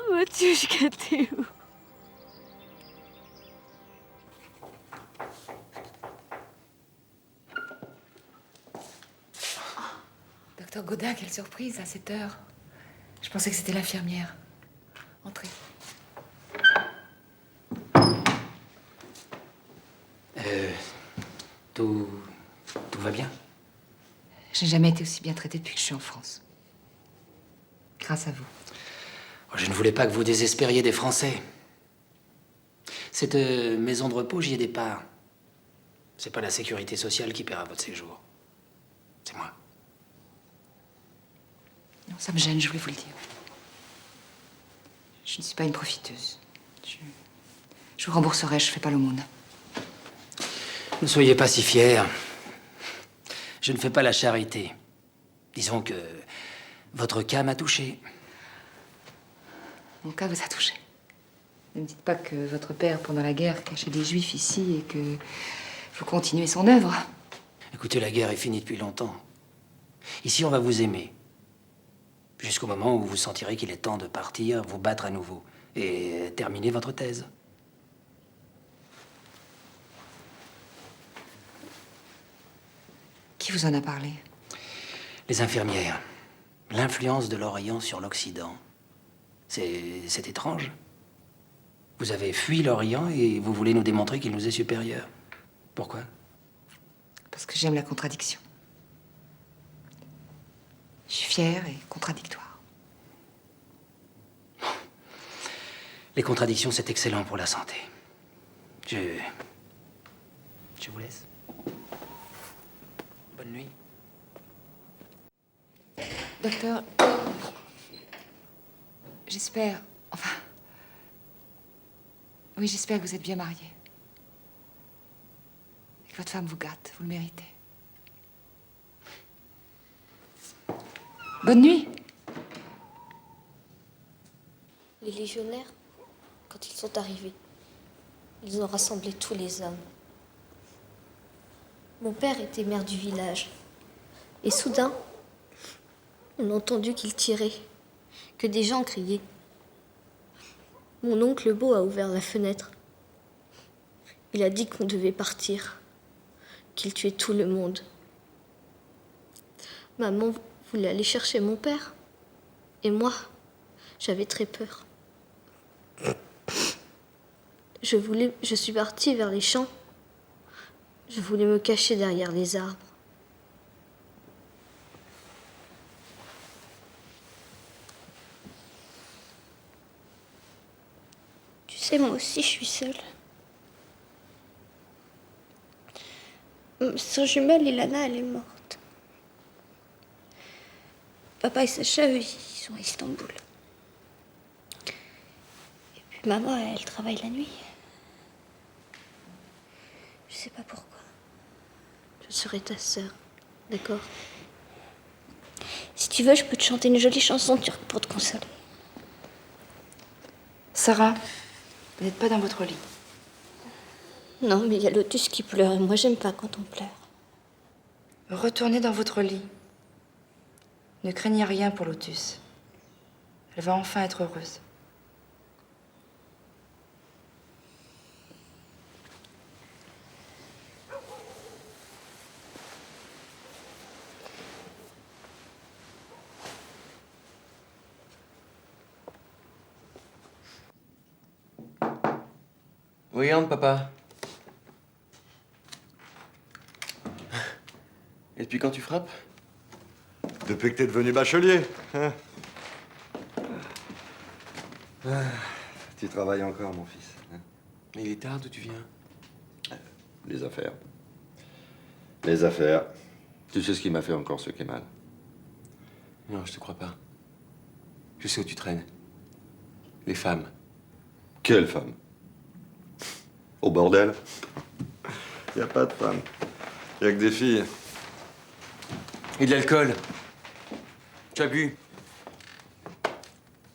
Mathieushka, t'es où? Docteur Godin, quelle surprise à cette heure. Je pensais que c'était l'infirmière. Entrez. Tout va bien? J'ai jamais été aussi bien traitée depuis que je suis en France. Grâce à vous. Je ne voulais pas que vous désespériez des Français. Cette maison de repos, j'y ai des parts. C'est pas la sécurité sociale qui paiera votre séjour. C'est moi. Non, ça me gêne, je voulais vous le dire. Je ne suis pas une profiteuse. Je vous rembourserai, je fais pas l'aumône. Ne soyez pas si fiers. Je ne fais pas la charité. Disons que votre cas m'a touché. Mon cas vous a touché. Ne me dites pas que votre père, pendant la guerre, cachait des juifs ici et que vous continuez son œuvre. Écoutez, la guerre est finie depuis longtemps. Ici, on va vous aimer. Jusqu'au moment où vous sentirez qu'il est temps de partir, vous battre à nouveau et terminer votre thèse. Qui vous en a parlé? Les infirmières. L'influence de l'Orient sur l'Occident. C'est étrange. Vous avez fui l'Orient et vous voulez nous démontrer qu'il nous est supérieur. Pourquoi? Parce que j'aime la contradiction. Je suis fière et contradictoire. Les contradictions, c'est excellent pour la santé. Je vous laisse. Bonne nuit. Docteur, j'espère, enfin... Oui, j'espère que vous êtes bien marié. Et que votre femme vous gâte, vous le méritez. Bonne nuit. Les légionnaires, quand ils sont arrivés, ils ont rassemblé tous les hommes. Mon père était maire du village. Et soudain, on a entendu qu'il tirait, que des gens criaient. Mon oncle Beau a ouvert la fenêtre. Il a dit qu'on devait partir, qu'il tuait tout le monde. Maman voulait aller chercher mon père. Et moi, j'avais très peur. Je suis partie vers les champs. Je voulais me cacher derrière les arbres. Tu sais, moi aussi, je suis seule. Ma sœur jumelle, Ilana, elle est morte. Papa et Sacha, eux, ils sont à Istanbul. Et puis maman, elle travaille la nuit. Je sais pas pourquoi. Je serai ta sœur, d'accord? Si tu veux, je peux te chanter une jolie chanson turque pour te consoler. Sarah, vous n'êtes pas dans votre lit. Non, mais il y a Lotus qui pleure et moi, j'aime pas quand on pleure. Retournez dans votre lit. Ne craignez rien pour Lotus. Elle va enfin être heureuse. Oui, Anne, papa. Et depuis quand tu frappes? Depuis que t'es devenu bachelier. Hein? Tu travailles encore, mon fils. Hein? Mais il est tard, d'où tu viens? Les affaires. Les affaires. Tu sais ce qui m'a fait encore ce Kemal? Non, je te crois pas. Je sais où tu traînes. Les femmes. Quelle femme? Au bordel? Il n'y a pas de femmes. Il n'y a que des filles. Et de l'alcool. Tu as bu?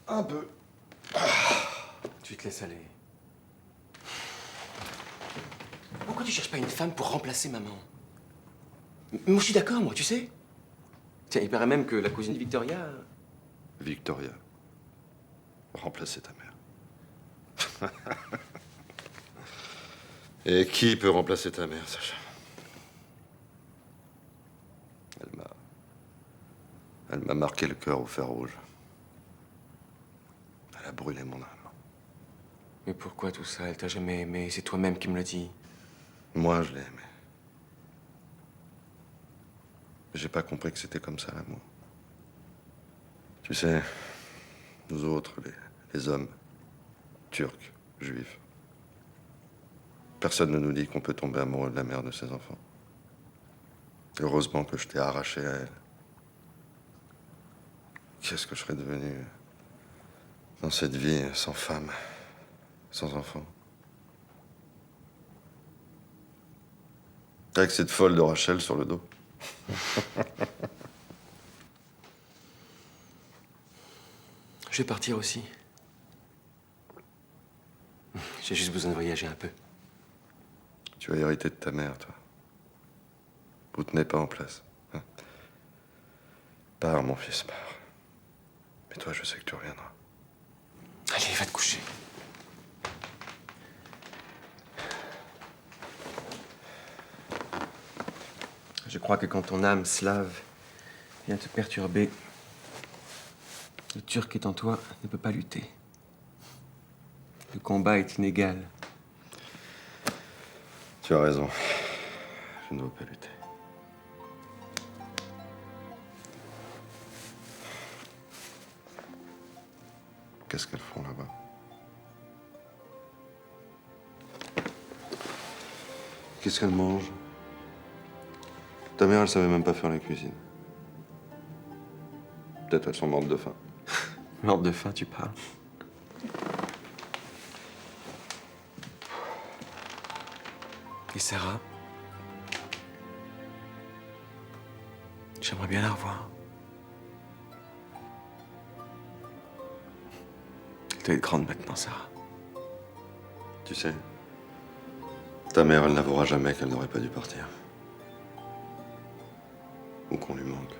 Un peu. Tu te laisses aller. Pourquoi tu cherches pas une femme pour remplacer maman? Moi, je suis d'accord, moi, tu sais. Tiens, il paraît même que la cousine Victoria... Victoria. Remplacer ta mère. Et qui peut remplacer ta mère, Sacha? Elle m'a marqué le cœur au fer rouge. Elle a brûlé mon âme. Mais pourquoi tout ça? Elle t'a jamais aimé. C'est toi-même qui me l'as dit. Moi, je l'ai aimée. J'ai pas compris que c'était comme ça, l'amour. Tu sais, nous autres, les hommes, turcs, juifs, personne ne nous dit qu'on peut tomber amoureux de la mère de ses enfants. Heureusement que je t'ai arraché à elle. Qu'est-ce que je serais devenu dans cette vie sans femme, sans enfant? Avec cette folle de Rachel sur le dos. Je vais partir aussi. J'ai juste besoin de voyager un peu. Tu as hérité de ta mère, toi. Vous tenez pas en place. Hein? Pars, mon fils, pars. Mais toi, je sais que tu reviendras. Allez, va te coucher. Je crois que quand ton âme slave vient te perturber, le Turc qui est en toi ne peut pas lutter. Le combat est inégal. Tu as raison. Je ne veux pas lutter. Qu'est-ce qu'elles font là-bas? Qu'est-ce qu'elles mangent? Ta mère, elle savait même pas faire la cuisine. Peut-être elles sont mortes de faim. Mortes de faim, tu parles? Et Sarah? J'aimerais bien la revoir. Elle doit être grande maintenant, Sarah. Tu sais, ta mère, elle n'avouera jamais qu'elle n'aurait pas dû partir. Ou qu'on lui manque.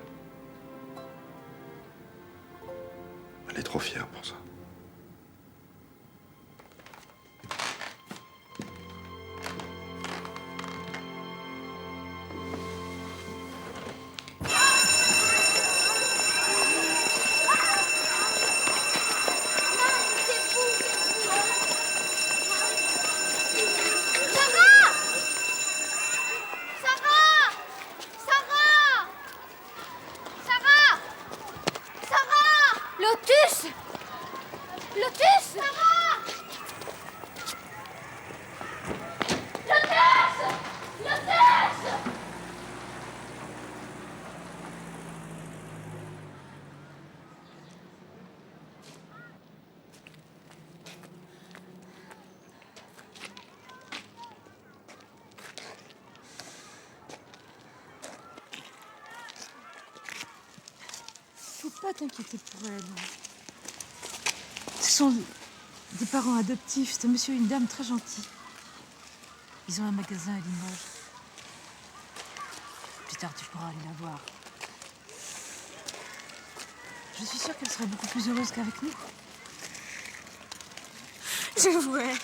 Elle est trop fière pour ça. Lotus! Lotus! Sarah! Lotus! Lotus! Faut pas t'inquiéter pour elle. Ce sont des parents adoptifs. C'est un monsieur et une dame très gentils. Ils ont un magasin à Limoges. Plus tard, tu pourras aller la voir. Je suis sûre qu'elle serait beaucoup plus heureuse qu'avec nous. Je vous hais.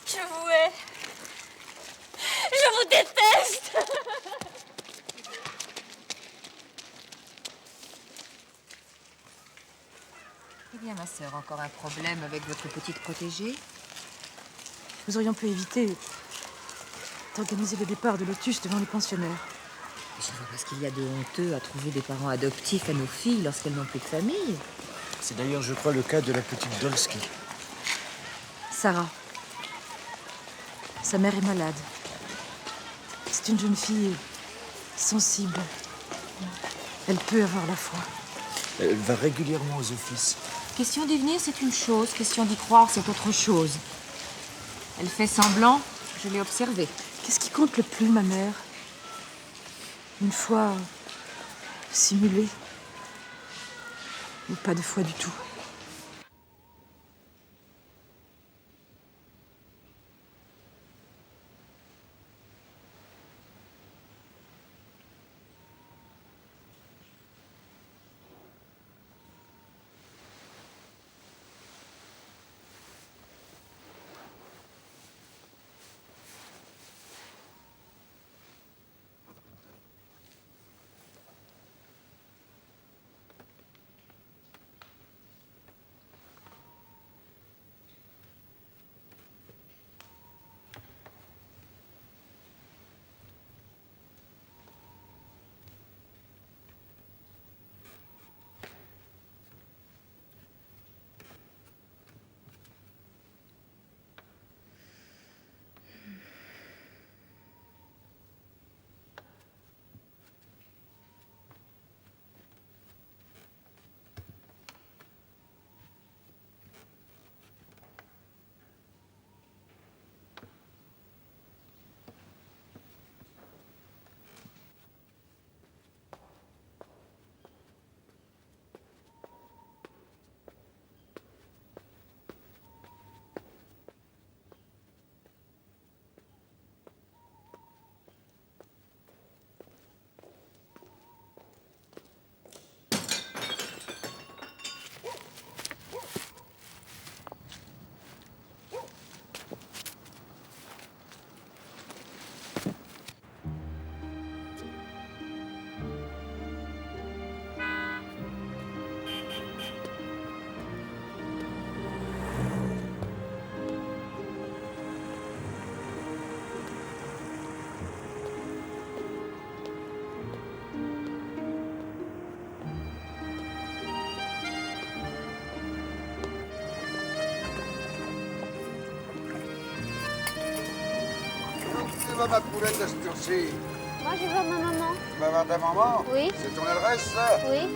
Je vous hais. Je vous déteste. Eh bien, ma sœur, encore un problème avec votre petite protégée? Nous aurions pu éviter d'organiser le départ de Lotus devant les pensionnaires. Je ne vois pas ce qu'il y a de honteux à trouver des parents adoptifs à nos filles lorsqu'elles n'ont plus de famille. C'est d'ailleurs, je crois, le cas de la petite Dolsky. Sarah. Sa mère est malade. C'est une jeune fille sensible. Elle peut avoir la foi. Elle va régulièrement aux offices. Question d'y venir, c'est une chose. Question d'y croire, c'est autre chose. Elle fait semblant. Je l'ai observé. Qu'est-ce qui compte le plus, ma mère? Une fois simulée ou pas de foi du tout? Tu vas ma poulette de ce tour-ci? Moi, je veux voir ma maman. Tu vas voir ta maman? Oui. C'est ton adresse, ça? Oui.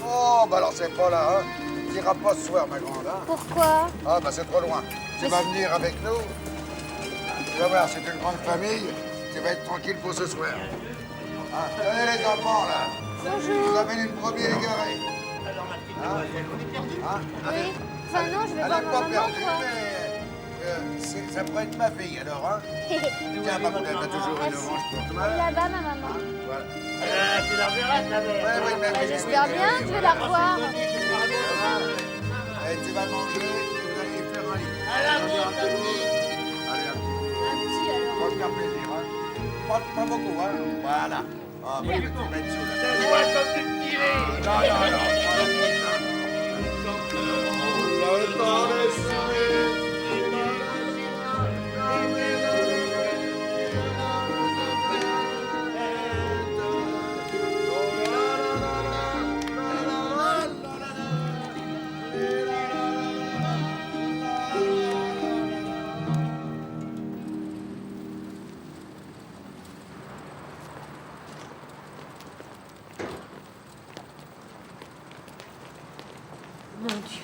Oh, bah alors c'est pas là, hein. Tu n'iras pas ce soir, ma grande, hein. Pourquoi? Ah, bah c'est trop loin. Tu vas venir avec nous. Tu vas voir, c'est une grande famille. Tu vas être tranquille pour ce soir. Hein? Tenez les enfants, là. Bonjour. Je vous amène une brebis égarée. Hein? Hein? Oui. Enfin non, je vais Elle voir n'est ma pas maman, perdue, quoi. mais ça pourrait être ma fille, alors, hein. Tiens, ma poulette, t'as toujours une orange pour toi. Là-bas, ma maman. Voilà. Tu la reverras, ta mère. Ouais, oui, mais oui, J'espère oui, bien, oui, je oui. vais la revoir. Et tu vas manger, tu vas aller faire un lit. Allez, un petit. Allez, un petit. Un petit, alors. Ça va te faire plaisir, hein. Pas beaucoup, hein. Voilà. Ah, oui, mais tu vas être sous, là. Je vois comme tu me tirais. Non, non, non. Mon Dieu.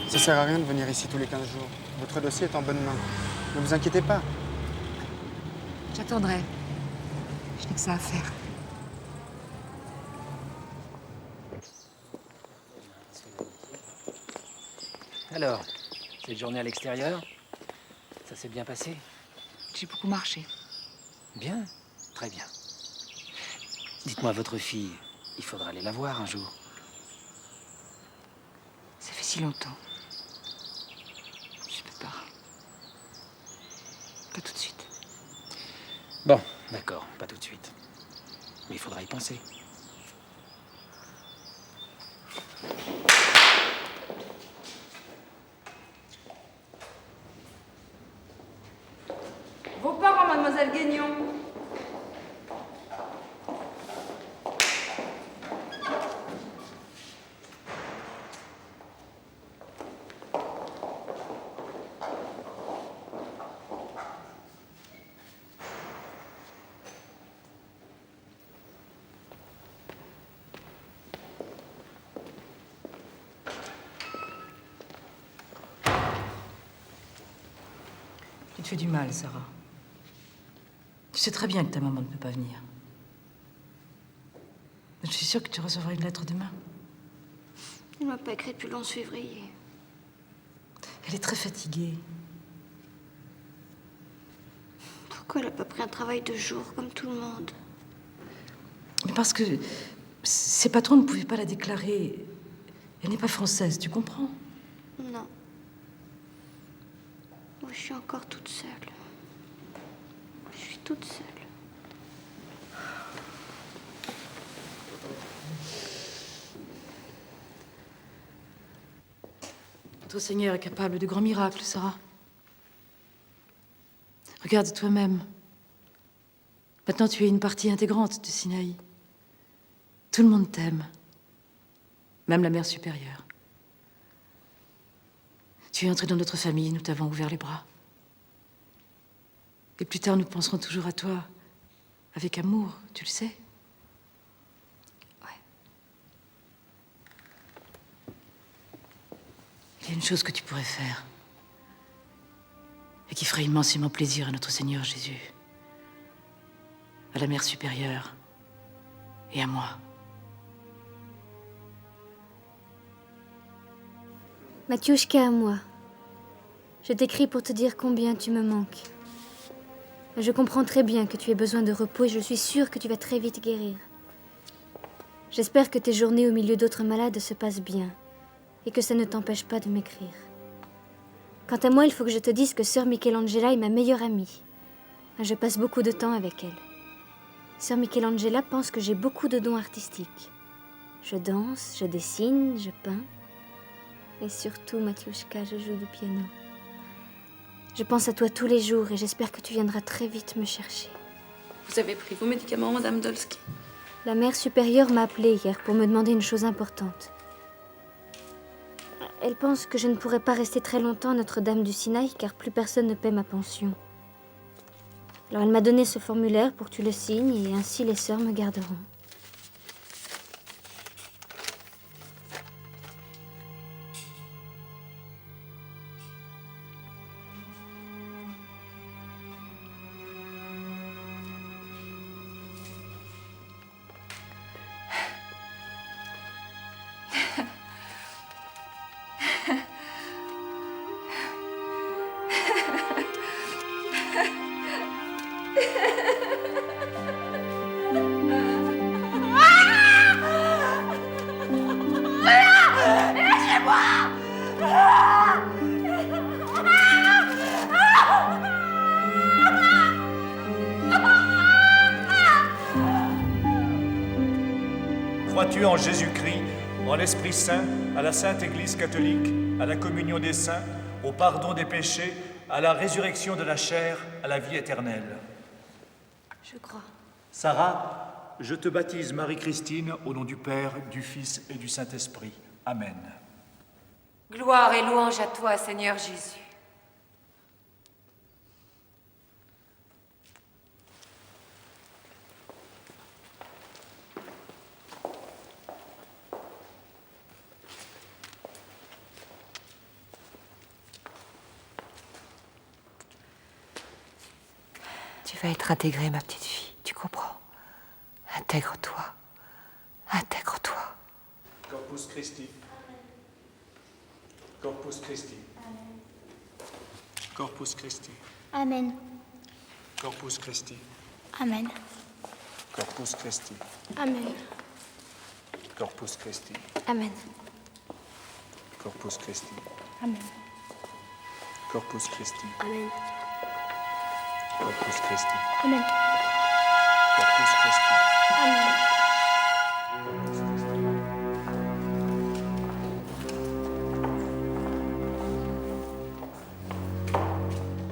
Ça sert à rien de venir ici tous les 15 jours. Votre dossier est en bonne main. Ne vous inquiétez pas. J'attendrai. Je n'ai que ça à faire. Alors, cette journée à l'extérieur, ça s'est bien passé? J'ai beaucoup marché. Bien, très bien. Dites-moi, votre fille, il faudra aller la voir un jour. Ça fait si longtemps. Je peux pas. Pas tout de suite. Bon, d'accord, pas tout de suite. Mais il faudra y penser. Vos parents, mademoiselle Guignon. fais du mal, Sarah. Tu sais très bien que ta maman ne peut pas venir. Je suis sûre que tu recevras une lettre demain. Elle m'a pas écrit depuis le 11 février. Elle est très fatiguée. Pourquoi elle a pas pris un travail de jour comme tout le monde? Mais parce que ses patrons ne pouvaient pas la déclarer. Elle n'est pas française, tu comprends? Non. Moi, je suis encore toute seule. Je suis toute seule. Notre Seigneur est capable de grands miracles, Sarah. Regarde toi-même. Maintenant, tu es une partie intégrante de Sinaï. Tout le monde t'aime. Même la mère supérieure. Tu es entrée dans notre famille, nous t'avons ouvert les bras. Et plus tard, nous penserons toujours à toi, avec amour, tu le sais. Il y a une chose que tu pourrais faire, et qui ferait immensément plaisir à notre Seigneur Jésus, à la Mère supérieure et à moi. Matiouchka, à moi. Je t'écris pour te dire combien tu me manques. Je comprends très bien que tu aies besoin de repos et je suis sûre que tu vas très vite guérir. J'espère que tes journées au milieu d'autres malades se passent bien et que ça ne t'empêche pas de m'écrire. Quant à moi, il faut que je te dise que sœur Michelangela est ma meilleure amie. Je passe beaucoup de temps avec elle. Sœur Michelangela pense que j'ai beaucoup de dons artistiques. Je danse, je dessine, je peins. Et surtout, Matiouchka, je joue du piano. Je pense à toi tous les jours et j'espère que tu viendras très vite me chercher. Vous avez pris vos médicaments, Madame Dolsky? La mère supérieure m'a appelée hier pour me demander une chose importante. Elle pense que je ne pourrai pas rester très longtemps à Notre-Dame du Sinaï car plus personne ne paie ma pension. Alors elle m'a donné ce formulaire pour que tu le signes et ainsi les sœurs me garderont. Crois-tu en Jésus-Christ, en l'Esprit Saint, à la Sainte Église catholique, à la communion des saints, au pardon des péchés, à la résurrection de la chair, à la vie éternelle? Je crois. Sarah, je te baptise Marie-Christine au nom du Père, du Fils et du Saint-Esprit. Amen. Gloire et louange à toi, Seigneur Jésus. Tu vas être intégrée, ma petite fille, tu comprends? Intègre-toi. Intègre-toi. Corpus Christi. Corpus Christi. Corpus Christi. Amen. Corpus Christi. Amen. Corpus Christi. Amen. Corpus Christi. Amen. Corpus Christi. Amen. Corpus Christi. Amen. Corpus Christi. Amen. Corpus Christi. Amen.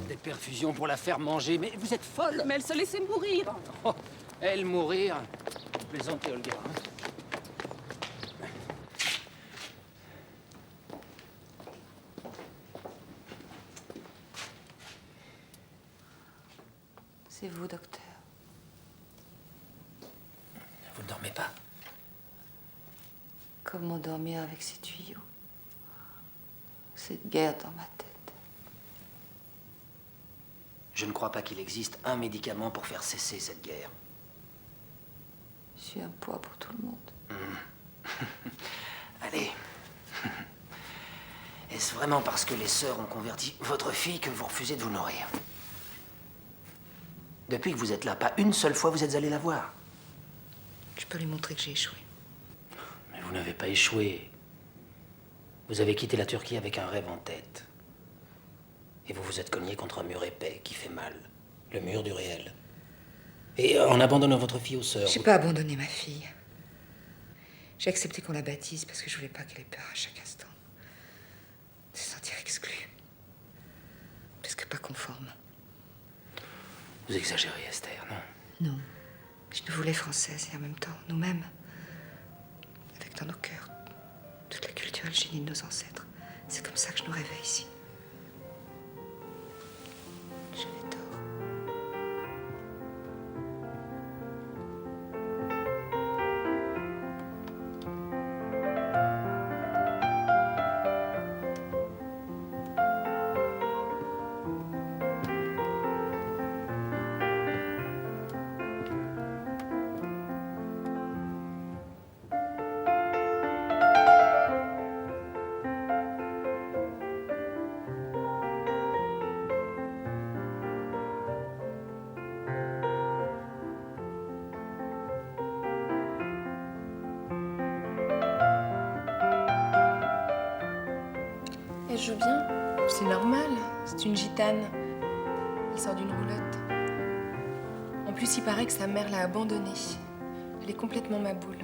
Des perfusions pour la faire manger, mais vous êtes folle! Mais elle se laissait mourir. Oh, elle mourir? Plaisantez, Olga. Hein? C'est vous, docteur. Vous ne dormez pas? Comment dormir avec ces tuyaux? Cette guerre dans ma tête. Je ne crois pas qu'il existe un médicament pour faire cesser cette guerre. Je suis un poids pour tout le monde. Allez. Est-ce vraiment parce que les sœurs ont converti votre fille que vous refusez de vous nourrir? Depuis que vous êtes là, pas une seule fois vous êtes allé la voir. Je peux lui montrer que j'ai échoué. Mais vous n'avez pas échoué. Vous avez quitté la Turquie avec un rêve en tête. Et vous vous êtes cogné contre un mur épais qui fait mal. Le mur du réel. Et en abandonnant votre fille aux sœurs... J'ai pas abandonné ma fille. J'ai accepté qu'on la baptise parce que je voulais pas qu'elle ait peur à chaque instant. De se sentir exclue. Parce que pas conforme. Vous exagérez, Esther, non? Non. Je nous voulais françaises et en même temps, nous-mêmes. Avec dans nos cœurs toute la culture et le génie de nos ancêtres. C'est comme ça que je nous rêvais ici. J'avais tort. Elle joue bien. C'est normal, c'est une gitane. Il sort d'une roulotte. En plus, il paraît que sa mère l'a abandonnée. Elle est complètement maboule.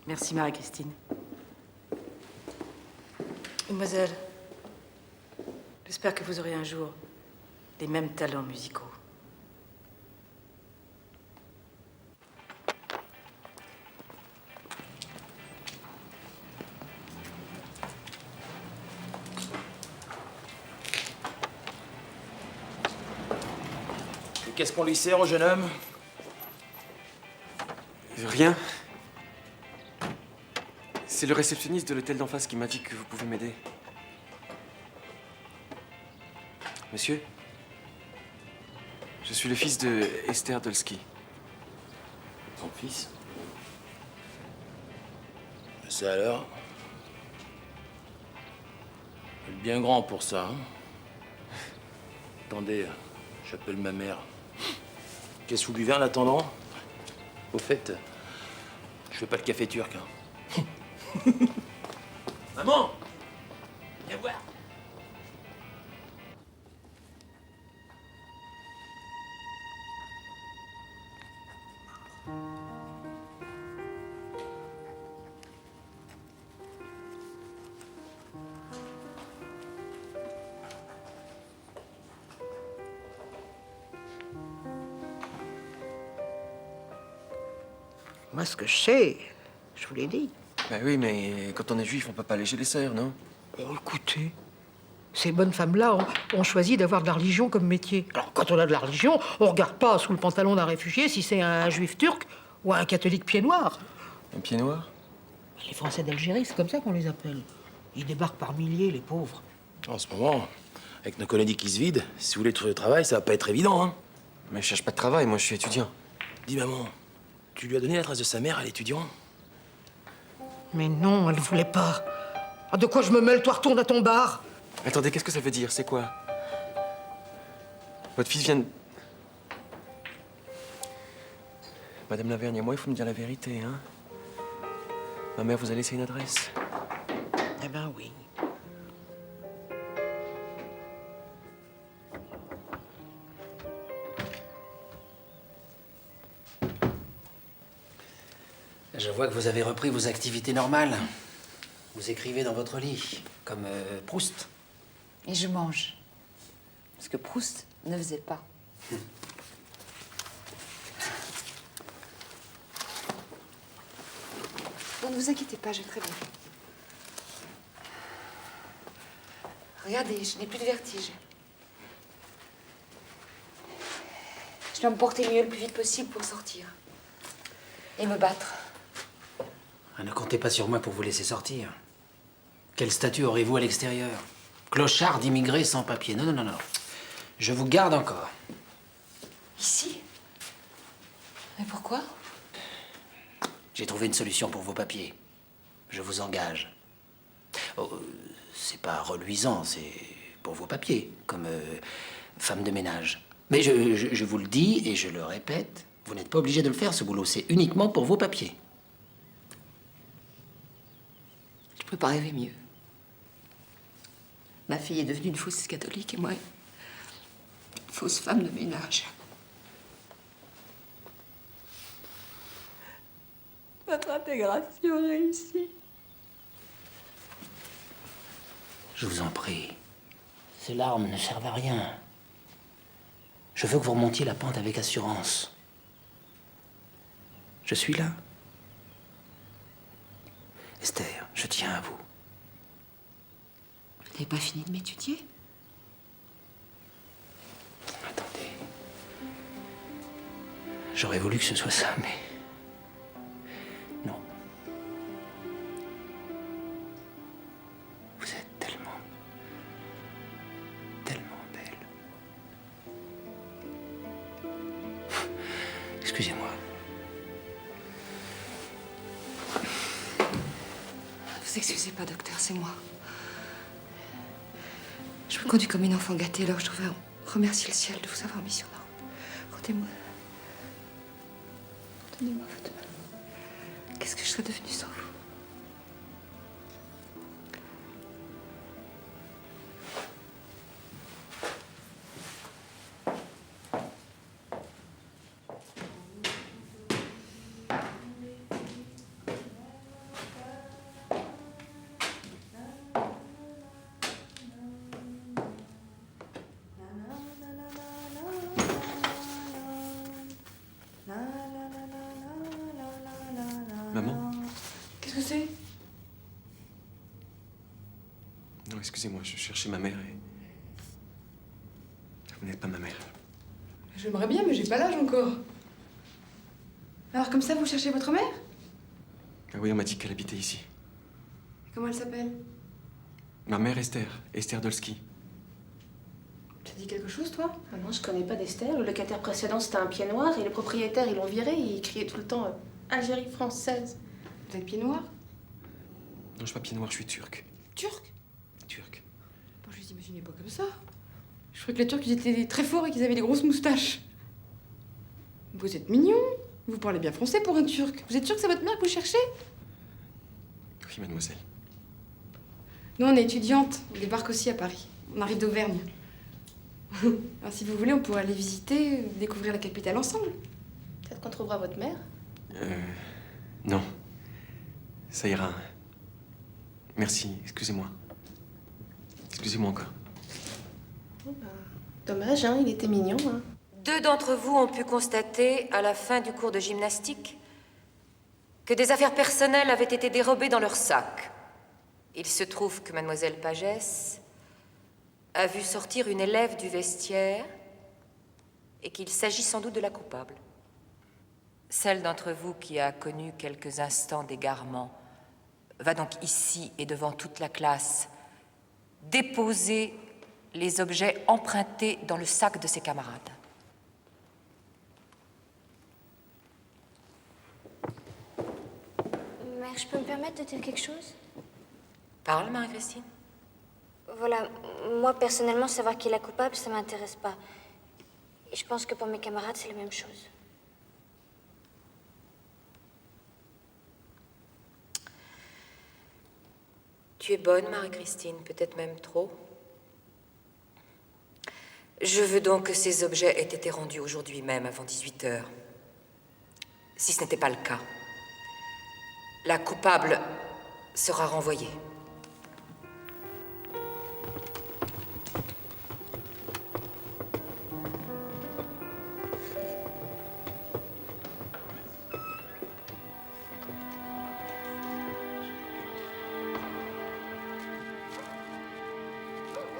Merci, Marie-Christine. Mademoiselle, j'espère que vous aurez un jour les mêmes talents musicaux. Qu'est-ce qu'on lui sert au jeune homme? Rien. C'est le réceptionniste de l'hôtel d'en face qui m'a dit que vous pouvez m'aider. Monsieur, je suis le fils de Esther Dolsky. Son fils? Ça alors? Il est bien grand pour ça, hein? Attendez, j'appelle ma mère. Qu'est-ce que vous buvez en attendant? Au fait, je fais pas le café turc, hein. Maman! Viens voir! Moi, ce que je sais, je vous l'ai dit. Ben oui, mais quand on est juif, on peut pas léger les sœurs, non? Oh, écoutez, ces bonnes femmes-là ont choisi d'avoir de la religion comme métier. Alors, quand on a de la religion, on regarde pas sous le pantalon d'un réfugié si c'est un juif turc ou un catholique pied noir. Un pied noir? Les Français d'Algérie, c'est comme ça qu'on les appelle. Ils débarquent par milliers, les pauvres. En ce moment, avec nos colonies qui se vident, si vous voulez trouver du travail, ça va pas être évident, hein. Mais je cherche pas de travail, moi je suis étudiant. Dis, maman, tu lui as donné l'adresse de sa mère à l'étudiant? Mais non, elle voulait pas. Ah, de quoi je me mêle? Toi, retourne à ton bar. Attendez, qu'est-ce que ça veut dire? C'est quoi? Votre fils vient de... Madame Lavergne et moi, il faut me dire la vérité, hein? Ma mère vous a laissé une adresse? Eh ben oui. Je vois que vous avez repris vos activités normales. Vous écrivez dans votre lit, comme Proust. Et je mange. Ce que Proust ne faisait pas. Bon, ne vous inquiétez pas, je vais très bien. Regardez, je n'ai plus de vertige. Je dois me porter mieux le plus vite possible pour sortir. Et me battre. Ne comptez pas sur moi pour vous laisser sortir. Quel statut aurez-vous à l'extérieur? Clochard d'immigrés sans papier. Non, non, non, non. Je vous garde encore. Ici? Mais pourquoi? J'ai trouvé une solution pour vos papiers. Je vous engage. Oh, c'est pas reluisant, c'est pour vos papiers, comme femme de ménage. Mais je vous le dis et je le répète, vous n'êtes pas obligé de le faire, ce boulot. C'est uniquement pour vos papiers. Je peux pas rêver mieux. Ma fille est devenue une fausse catholique et moi, une fausse femme de ménage. Notre intégration réussie. Je vous en prie. Ces larmes ne servent à rien. Je veux que vous remontiez la pente avec assurance. Je suis là. Esther, je tiens à vous. Vous n'avez pas fini de m'étudier? Attendez. J'aurais voulu que ce soit ça, mais... non. Vous êtes tellement belle. Excusez-moi. Vous excusez pas, docteur, c'est moi. Je me conduis comme une enfant gâtée, alors je devrais remercier le ciel de vous avoir mis sur ma route. Rendez-moi votre main. Qu'est-ce que je serais devenue sans vous? Maman? Qu'est-ce que c'est? Non, excusez-moi, je cherchais ma mère et... Vous n'êtes pas ma mère. J'aimerais bien, mais j'ai pas l'âge encore. Alors comme ça, vous cherchez votre mère? Ah oui, on m'a dit qu'elle habitait ici. Comment elle s'appelle? Ma mère Esther, Esther Dolski. Ça dit quelque chose, toi? Ah non, je connais pas d'Esther. Le locataire précédent, c'était un pied noir et le propriétaire, ils l'ont viré. Il criait tout le temps Algérie française. Vous êtes pied noir? Non, je suis pas pied noir, je suis turc. Turc? Turc. Bon, je les imaginais pas comme ça. Je croyais que les Turcs, ils étaient très forts et qu'ils avaient des grosses moustaches. Vous êtes mignon. Vous parlez bien français pour un Turc. Vous êtes sûr que c'est votre mère que vous cherchez? Oui, mademoiselle. Nous, on est étudiantes. On débarque aussi à Paris. On arrive d'Auvergne. Alors, si vous voulez, on pourrait aller visiter, découvrir la capitale ensemble. Peut-être qu'on trouvera votre mère. Non. Ça ira. Merci, excusez-moi. Excusez-moi encore. Oh, ben, dommage, hein, il était mignon. Hein. 2 d'entre vous ont pu constater, à la fin du cours de gymnastique, que des affaires personnelles avaient été dérobées dans leur sac. Il se trouve que mademoiselle Pagès a vu sortir une élève du vestiaire et qu'il s'agit sans doute de la coupable. Celle d'entre vous qui a connu quelques instants d'égarement va donc ici et devant toute la classe déposer les objets empruntés dans le sac de ses camarades. Mère, je peux me permettre de dire quelque chose? Parle, Marie-Christine. Voilà, moi personnellement, savoir qui est la coupable, ça m'intéresse pas. Et je pense que pour mes camarades, c'est la même chose. Tu es bonne, Marie-Christine, peut-être même trop. Je veux donc que ces objets aient été rendus aujourd'hui même, avant 18 h. Si ce n'était pas le cas, la coupable sera renvoyée.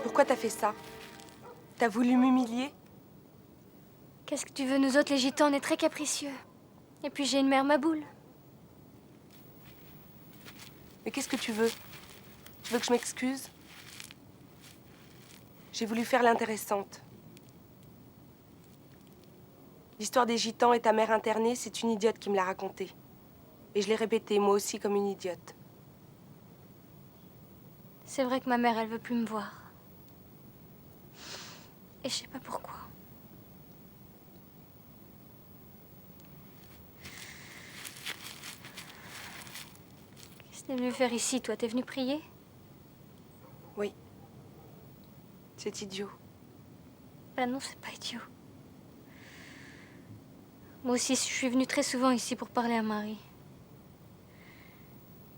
Pourquoi t'as fait ça? T'as voulu m'humilier? Qu'est-ce que tu veux? Nous autres, les gitans, on est très capricieux. Et puis j'ai une mère maboule. Mais qu'est-ce que tu veux? Tu veux que je m'excuse? J'ai voulu faire l'intéressante. L'histoire des gitans et ta mère internée, c'est une idiote qui me l'a racontée. Et je l'ai répétée, moi aussi, comme une idiote. C'est vrai que ma mère, elle veut plus me voir. Et je sais pas pourquoi. Qu'est-ce que t'es venu faire ici, toi? T'es venu prier? Oui. C'est idiot. Ben non, c'est pas idiot. Moi aussi, je suis venue très souvent ici pour parler à Marie.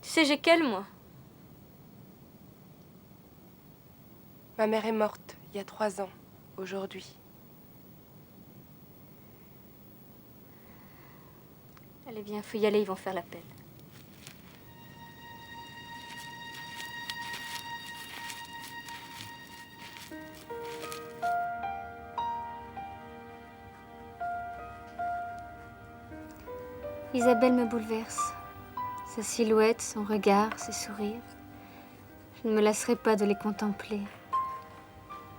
Tu sais, j'ai qu'elle, moi. Ma mère est morte il y a 3 ans, aujourd'hui. Allez, viens, faut y aller, ils vont faire l'appel. Isabelle me bouleverse. Sa silhouette, son regard, ses sourires. Je ne me lasserai pas de les contempler.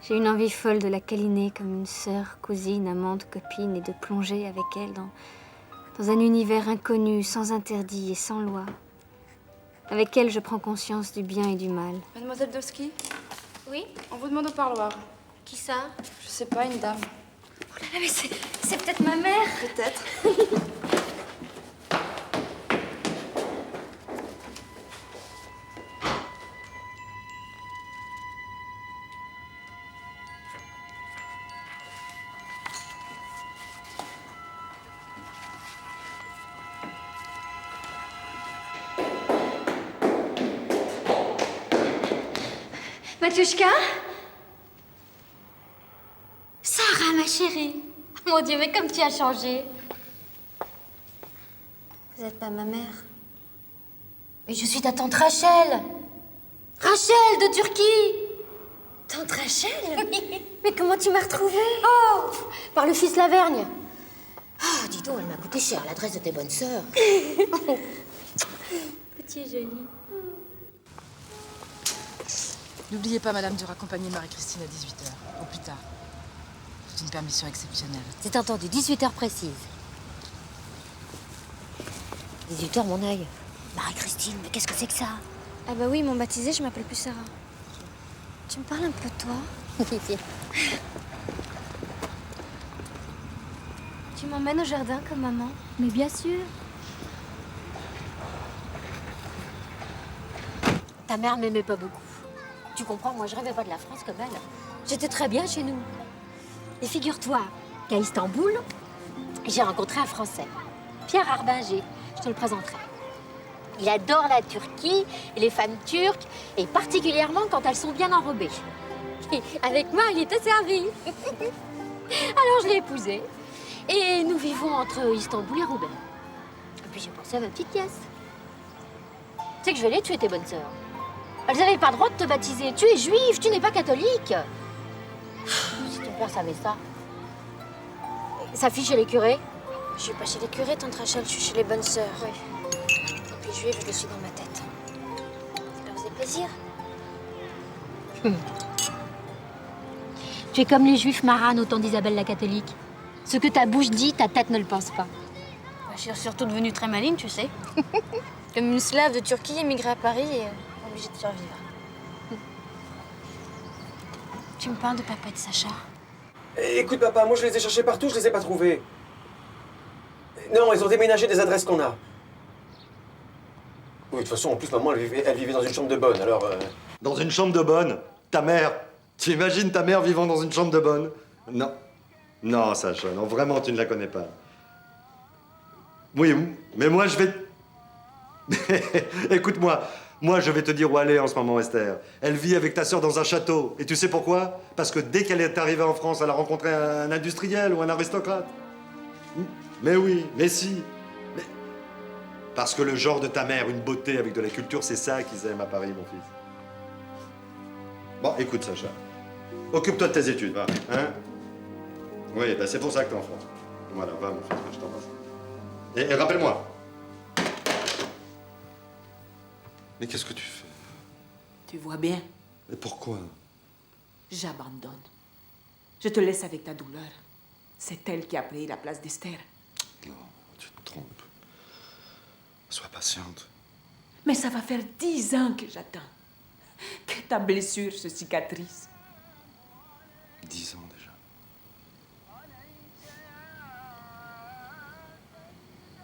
J'ai une envie folle de la câliner comme une sœur, cousine, amante, copine et de plonger avec elle dans un univers inconnu, sans interdit et sans loi. Avec elle, je prends conscience du bien et du mal. Mademoiselle Doski? Oui? On vous demande au parloir. Qui ça? Je sais pas, une dame. Oh là là, mais c'est peut-être ma mère. Peut-être. Matushka? Sarah, ma chérie. Mon Dieu, mais comme tu as changé. Vous n'êtes pas ma mère. Mais je suis ta tante Rachel. Rachel de Turquie. Tante Rachel? Mais comment tu m'as retrouvée? Oh, par le fils Lavergne. Ah, dis donc, elle m'a coûté cher, l'adresse de tes bonnes sœurs. Petit et joli. N'oubliez pas, madame, de raccompagner Marie-Christine à 18h, au plus tard. C'est une permission exceptionnelle. C'est entendu, 18h précise. 18h, mon œil. Marie-Christine, mais qu'est-ce que c'est que ça? Ah bah oui, ils m'ont baptisée, je m'appelle plus Sarah. Tu me parles un peu de toi? Viens. Tu m'emmènes au jardin comme maman? Mais bien sûr. Ta mère m'aimait pas beaucoup. Tu comprends, moi je rêvais pas de la France comme elle. J'étais très bien chez nous. Et figure-toi qu'à Istanbul, j'ai rencontré un Français, Pierre Arbinger. Je te le présenterai. Il adore la Turquie et les femmes turques, et particulièrement quand elles sont bien enrobées. Et avec moi, il était servi. Alors je l'ai épousé. Et nous vivons entre Istanbul et Roubaix. Et puis j'ai pensé à ma petite pièce. Tu sais que je vais les tuer, tes bonnes sœurs. Elles n'avaient pas le droit de te baptiser. Tu es juive, tu n'es pas catholique. Si ton père savait ça. Sa fille chez les curés? Je suis pas chez les curés, tante Rachel, je suis chez les bonnes sœurs. Oui. Et puis juive, je le suis dans ma tête. Ça leur faisait plaisir? Tu es comme les juifs maranes au temps d'Isabelle la catholique. Ce que ta bouche dit, ta tête ne le pense pas. Je suis surtout devenue très maligne, tu sais. Comme une slave de Turquie émigrée à Paris et obligée de survivre. Tu me parles de papa et de Sacha? Écoute, papa, moi je les ai cherchés partout, je les ai pas trouvés. Non, ils ont déménagé des adresses qu'on a. Oui, de toute façon, en plus, maman, elle vivait dans une chambre de bonne, alors... Dans une chambre de bonne? Ta mère? Tu imagines ta mère vivant dans une chambre de bonne? Non. Non, Sacha, non, vraiment, tu ne la connais pas. Oui, mais moi, je vais... Écoute-moi, moi, je vais te dire où aller en ce moment, Esther. Elle vit avec ta sœur dans un château. Et tu sais pourquoi? Parce que dès qu'elle est arrivée en France, elle a rencontré un industriel ou un aristocrate. Mais oui, mais si. Mais... Parce que le genre de ta mère, une beauté avec de la culture, c'est ça qu'ils aiment à Paris, mon fils. Bon, écoute, Sacha. Occupe-toi de tes études, va. Hein? Oui, ben c'est pour ça que t'es en France. Voilà, va, mon fils, je t'embrasse. Et rappelle-moi. Mais qu'est-ce que tu fais? Tu vois bien. Mais pourquoi? J'abandonne. Je te laisse avec ta douleur. C'est elle qui a pris la place d'Esther. Non, tu te trompes. Sois patiente. Mais ça va faire 10 ans que j'attends. Que ta blessure se cicatrise. 10 ans déjà.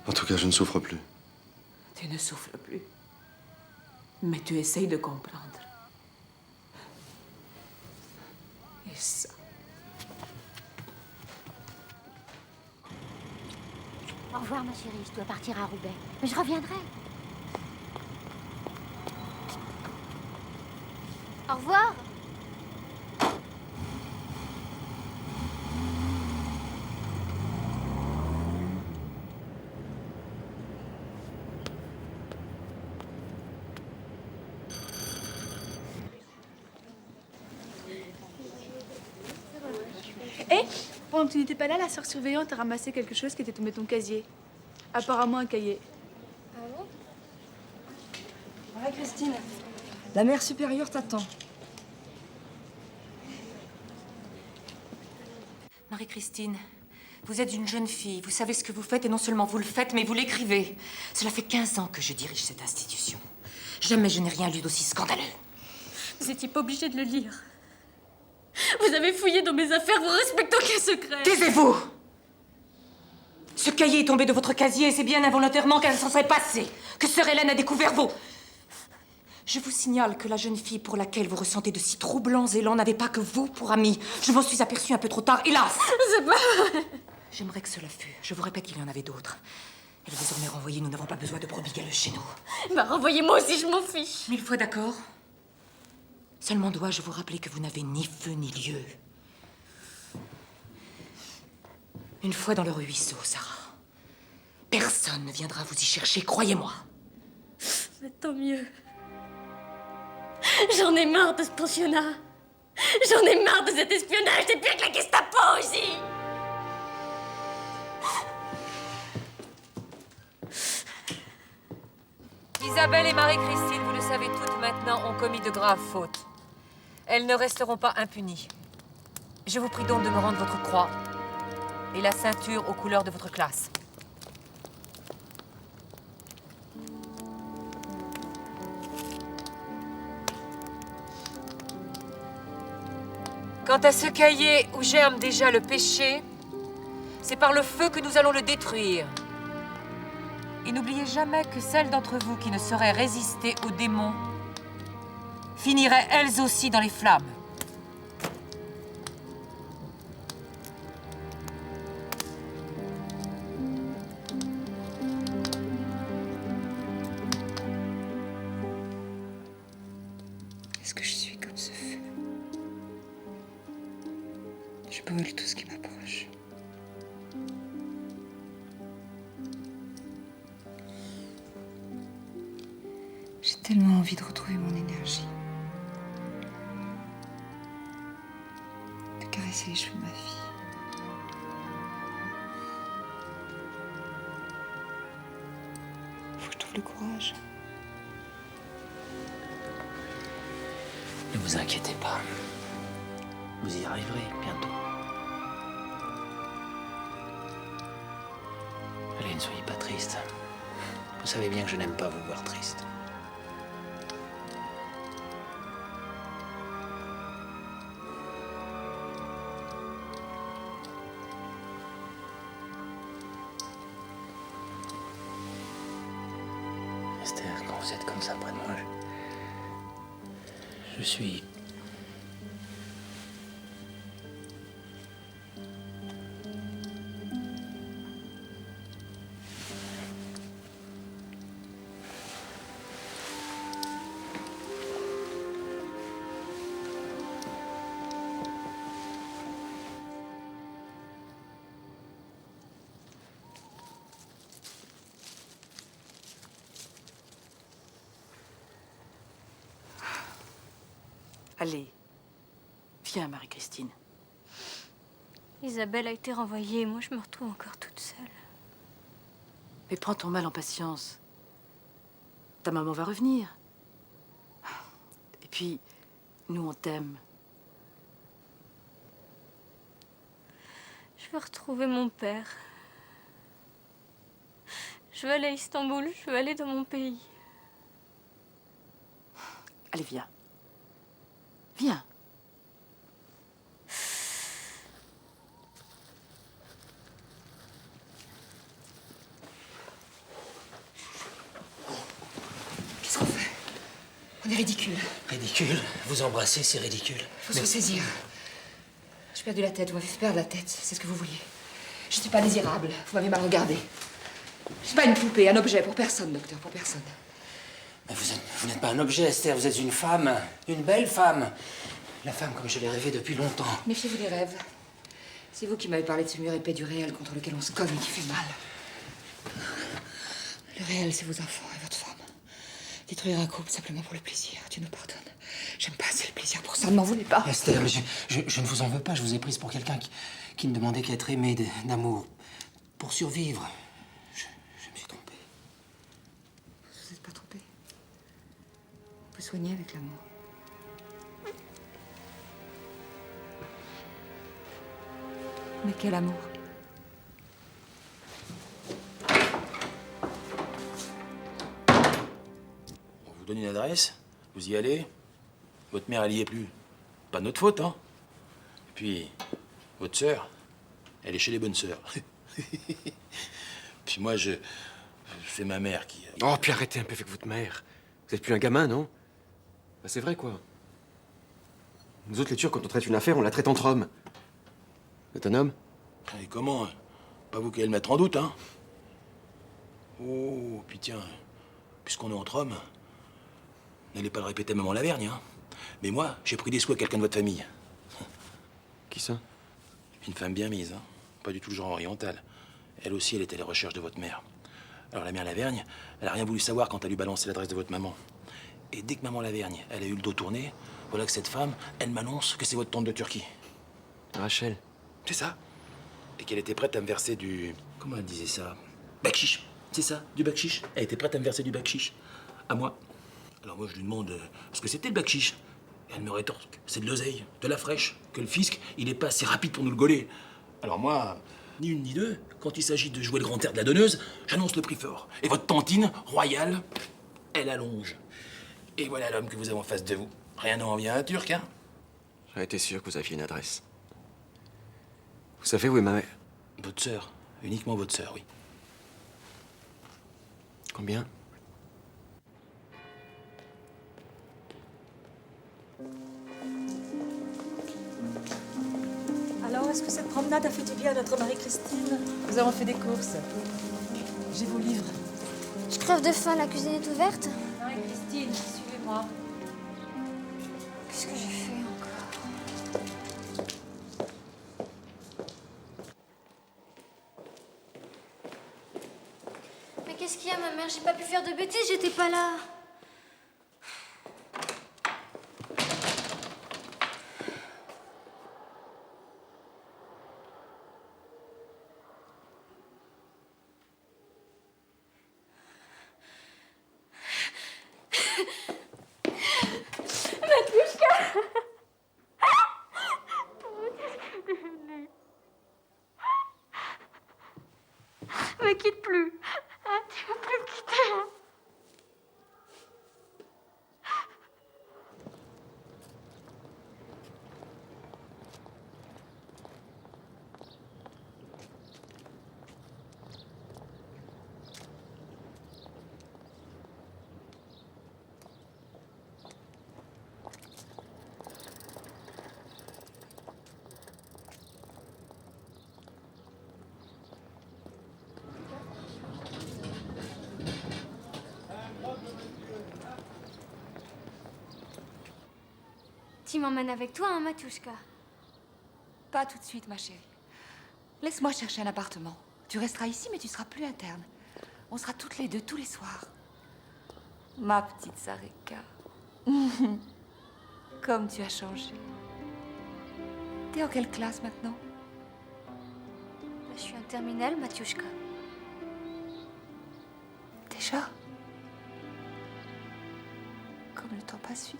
En tout cas, je ne souffre plus. Tu ne souffres plus. Mais tu essayes de comprendre. Et ça. Au revoir, ma chérie. Je dois partir à Roubaix. Mais je reviendrai. Au revoir. Et pendant que tu n'étais pas là, la sœur surveillante a ramassé quelque chose qui était tombé de ton casier. Apparemment un cahier. Ah bon? Voilà, Christine. La mère supérieure t'attend. Marie-Christine, vous êtes une jeune fille, vous savez ce que vous faites et non seulement vous le faites, mais vous l'écrivez. Cela fait 15 ans que je dirige cette institution. Jamais je n'ai rien lu d'aussi scandaleux. Vous n'étiez pas obligé de le lire. Vous avez fouillé dans mes affaires, vous respectez aucun secret. Taisez-vous! Ce cahier est tombé de votre casier et c'est bien involontairement qu'elle s'en serait passée, que sœur Hélène a découvert vos... Je vous signale que la jeune fille pour laquelle vous ressentez de si troublants élans n'avait pas que vous pour amie. Je m'en suis aperçue un peu trop tard, hélas! C'est pas vrai. J'aimerais que cela fût. Je vous répète qu'il y en avait d'autres. Elle est désormais renvoyée, nous n'avons pas besoin de brebis galeuses chez nous. Bah renvoyez-moi aussi, je m'en fiche. 1000 fois d'accord. Seulement dois-je vous rappeler que vous n'avez ni feu ni lieu. Une fois dans le ruisseau, Sarah. Personne ne viendra vous y chercher, croyez-moi. Mais tant mieux. J'en ai marre de ce pensionnat. J'en ai marre de cet espionnage. C'est pire que la Gestapo aussi. Isabelle et Marie-Christine, vous le savez toutes maintenant, ont commis de graves fautes. Elles ne resteront pas impunies. Je vous prie donc de me rendre votre croix et la ceinture aux couleurs de votre classe. Quant à ce cahier où germe déjà le péché, c'est par le feu que nous allons le détruire. Et n'oubliez jamais que celles d'entre vous qui ne sauraient résister aux démons finiraient elles aussi dans les flammes. Est-ce que je suis comme ce feu? Je brûle tout ce qui m'approche. J'ai tellement envie de retrouver mon énergie. De caresser les cheveux de ma fille. Faut que je trouve le courage. Ne vous inquiétez pas. Vous y arriverez bientôt. Allez, ne soyez pas triste. Vous savez bien que je n'aime pas vous voir triste. Esther, quand vous êtes comme ça près de moi, je suis... Allez, viens, Marie-Christine. Isabelle a été renvoyée et moi je me retrouve encore toute seule. Mais prends ton mal en patience. Ta maman va revenir. Et puis, nous, on t'aime. Je veux retrouver mon père. Je veux aller à Istanbul, je veux aller dans mon pays. Allez, viens. Viens. Qu'est-ce qu'on fait? On est ridicule. Ridicule? Vous embrasser, c'est ridicule. Faut se saisir. J'ai perdu la tête, vous m'avez fait perdre la tête, c'est ce que vous vouliez. Je suis pas désirable, vous m'avez mal regardé. Je suis pas une poupée, un objet pour personne, docteur, pour personne. Mais vous n'êtes pas un objet, Esther, vous êtes une femme. Une belle femme. La femme comme je l'ai rêvée depuis longtemps. Méfiez-vous des rêves. C'est vous qui m'avez parlé de ce mur épais du réel contre lequel on se cogne et qui fait mal. Le réel, c'est vos enfants et votre femme. Détruire un couple simplement pour le plaisir, Dieu nous pardonne. J'aime pas assez le plaisir pour ça, ne m'en voulez pas. Esther, mais je ne vous en veux pas, je vous ai prise pour quelqu'un qui ne demandait qu'à être aimé d'amour. Pour survivre. Je me suis trompé. Vous n'êtes pas trompé. On peut soigner avec l'amour. Mais quel amour? On vous donne une adresse, vous y allez. Votre mère, elle y est plus. Pas de notre faute, hein. Et puis, votre sœur, elle est chez les bonnes sœurs. Puis moi, c'est ma mère qui... Oh, puis arrêtez un peu avec votre mère. Vous êtes plus un gamin, non? Bah, c'est vrai, quoi. Nous autres, les Turcs, quand on traite une affaire, on la traite entre hommes. Vous êtes un homme? Et comment? Pas vous qui allez le mettre en doute, hein. Oh, puis tiens, puisqu'on est entre hommes, n'allez pas le répéter à maman Lavergne, hein. Mais moi, j'ai pris des sous à quelqu'un de votre famille. Qui ça? Une femme bien mise, hein. Pas du tout le genre oriental. Elle aussi, elle était à la recherche de votre mère. Alors la mère Lavergne, elle a rien voulu savoir quand elle lui balançait l'adresse de votre maman. Et dès que maman Lavergne, elle a eu le dos tourné, voilà que cette femme, elle m'annonce que c'est votre tante de Turquie. Rachel. C'est ça. Et qu'elle était prête à me verser du... Comment elle disait ça? Bakchiche. C'est ça, du bakchiche. Elle était prête à me verser du bakchiche. À moi. Alors moi, je lui demande ce que c'était le bakchiche. Et elle me rétorque, c'est de l'oseille, de la fraîche, que le fisc, il est pas assez rapide pour nous le gauler. Alors moi, ni une ni deux, quand il s'agit de jouer le grand air de la donneuse, j'annonce le prix fort. Et votre tantine, royale, elle allonge. Et voilà l'homme que vous avez en face de vous. Rien n'en vient à un Turc, hein? J'aurais été sûr que vous aviez une adresse. Vous savez où est ma mère? Votre sœur. Uniquement votre sœur, oui. Combien? Alors, est-ce que cette promenade a fait du bien à notre Marie-Christine? Nous avons fait des courses. J'ai vos livres. Je crève de faim, la cuisine est ouverte? Marie-Christine, suivez-moi. Qu'est-ce que j'ai fait encore? Mais qu'est-ce qu'il y a, ma mère? J'ai pas pu faire de bêtises, j'étais pas là. Me quitte plus. Ah, tu veux plus me quitter. Tu m'emmènes avec toi, hein, Matushka? Pas tout de suite, ma chérie. Laisse-moi chercher un appartement. Tu resteras ici, mais tu seras plus interne. On sera toutes les deux, tous les soirs. Ma petite Sareka. Comme tu as changé. T'es en quelle classe maintenant? Je suis en terminale, Matushka. Déjà? Comme le temps passe vite.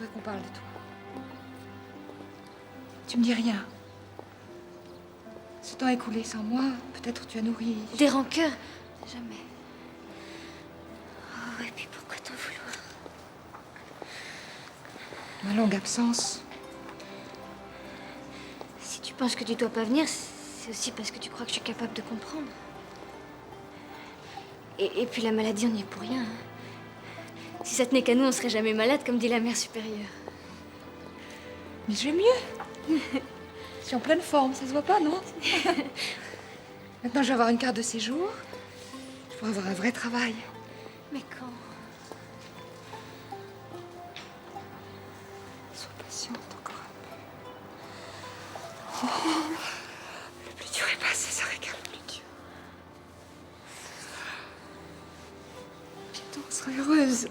voudrais qu'on parle de tout. Tu me dis rien. Ce temps écoulé sans moi, peut-être tu as nourri... Des rancœurs? Jamais. Oh, et puis pourquoi t'en vouloir? Ma longue absence. Si tu penses que tu dois pas venir, c'est aussi parce que tu crois que je suis capable de comprendre. Et puis la maladie, on n'y est pour rien. Hein. Si ça tenait qu'à nous, on serait jamais malade, comme dit la mère supérieure. Mais je vais mieux. Je suis en pleine forme, ça se voit pas, non? Maintenant, je vais avoir une carte de séjour. Je pourrai avoir un vrai travail. Mais quand? Sois patiente encore un peu. Oh, le plus dur est passé, ça régale le plus dur. Bientôt, on sera heureuse.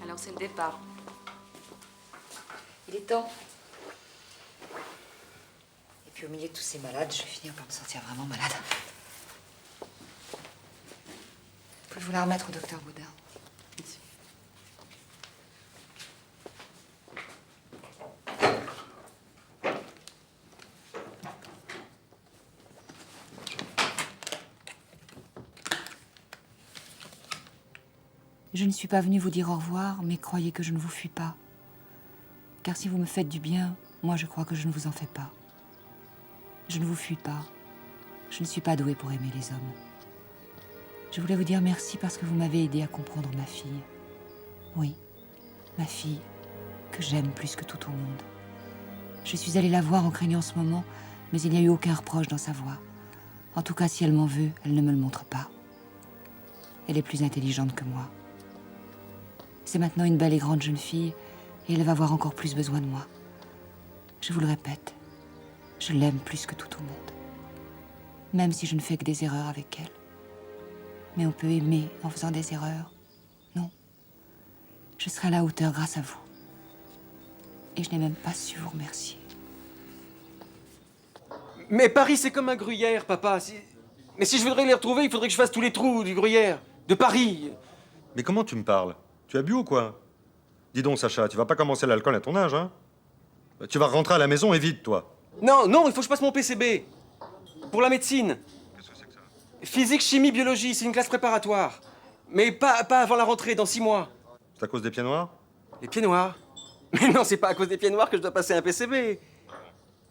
Alors c'est le départ. Il est temps. Et puis au milieu de tous ces malades, je vais finir par me sentir vraiment malade. Pouvez-vous la remettre au docteur Boudin? Je ne suis pas venue vous dire au revoir, mais croyez que je ne vous fuis pas. Car si vous me faites du bien, moi je crois que je ne vous en fais pas. Je ne vous fuis pas. Je ne suis pas douée pour aimer les hommes. Je voulais vous dire merci parce que vous m'avez aidé à comprendre ma fille. Oui, ma fille, que j'aime plus que tout au monde. Je suis allée la voir en craignant ce moment, mais il n'y a eu aucun reproche dans sa voix. En tout cas, si elle m'en veut, elle ne me le montre pas. Elle est plus intelligente que moi. C'est maintenant une belle et grande jeune fille, et elle va avoir encore plus besoin de moi. Je vous le répète, je l'aime plus que tout au monde. Même si je ne fais que des erreurs avec elle. Mais on peut aimer en faisant des erreurs, non? Je serai à la hauteur grâce à vous. Et je n'ai même pas su vous remercier. Mais Paris, c'est comme un gruyère, papa. Mais si je voudrais les retrouver, il faudrait que je fasse tous les trous du gruyère. De Paris. Mais comment tu me parles? Tu as bu ou quoi? Dis donc, Sacha, tu vas pas commencer l'alcool à ton âge, hein? Tu vas rentrer à la maison et vite, toi. Non, non, il faut que je passe mon PCB. Pour la médecine. Qu'est-ce que c'est que ça? Physique, chimie, biologie, c'est une classe préparatoire. Mais pas avant la rentrée, dans 6 mois. C'est à cause des pieds noirs? Les pieds noirs? Mais non, c'est pas à cause des pieds noirs que je dois passer un PCB.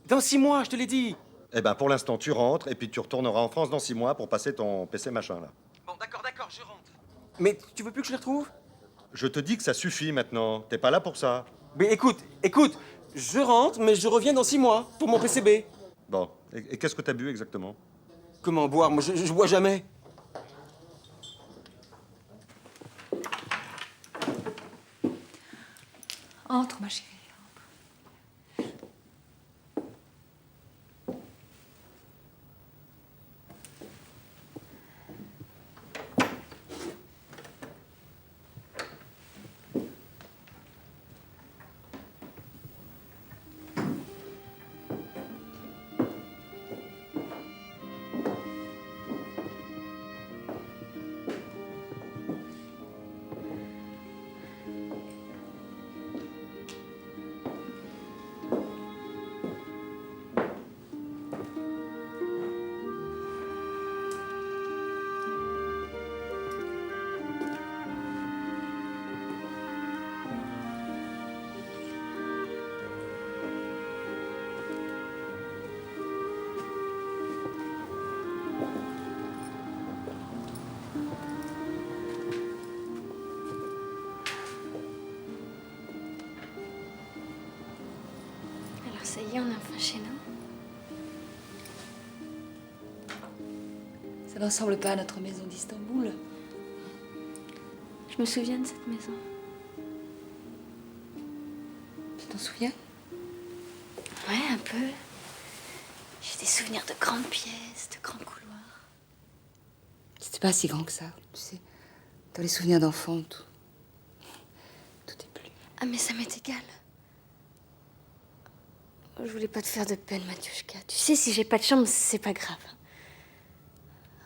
Dans 6 mois, je te l'ai dit. Eh ben, pour l'instant, tu rentres et puis tu retourneras en France dans 6 mois pour passer ton PC machin, là. Bon, d'accord, je rentre. Mais tu veux plus que je les retrouve? Je te dis que ça suffit maintenant. T'es pas là pour ça. Mais écoute, je rentre, mais je reviens dans 6 mois pour mon PCB. Bon, et qu'est-ce que t'as bu exactement? Comment boire? Moi, je bois jamais. Entre, ma chérie. Ça y est, on est enfin chez nous. Ça ne ressemble pas à notre maison d'Istanbul. Je me souviens de cette maison. Tu t'en souviens? Ouais, un peu. J'ai des souvenirs de grandes pièces, de grands couloirs. C'était pas si grand que ça, tu sais. Dans les souvenirs d'enfant, tout est plus. Ah, mais ça m'est égal. Je voulais pas te faire de peine, Mathieushka. Tu sais, si j'ai pas de chambre, c'est pas grave.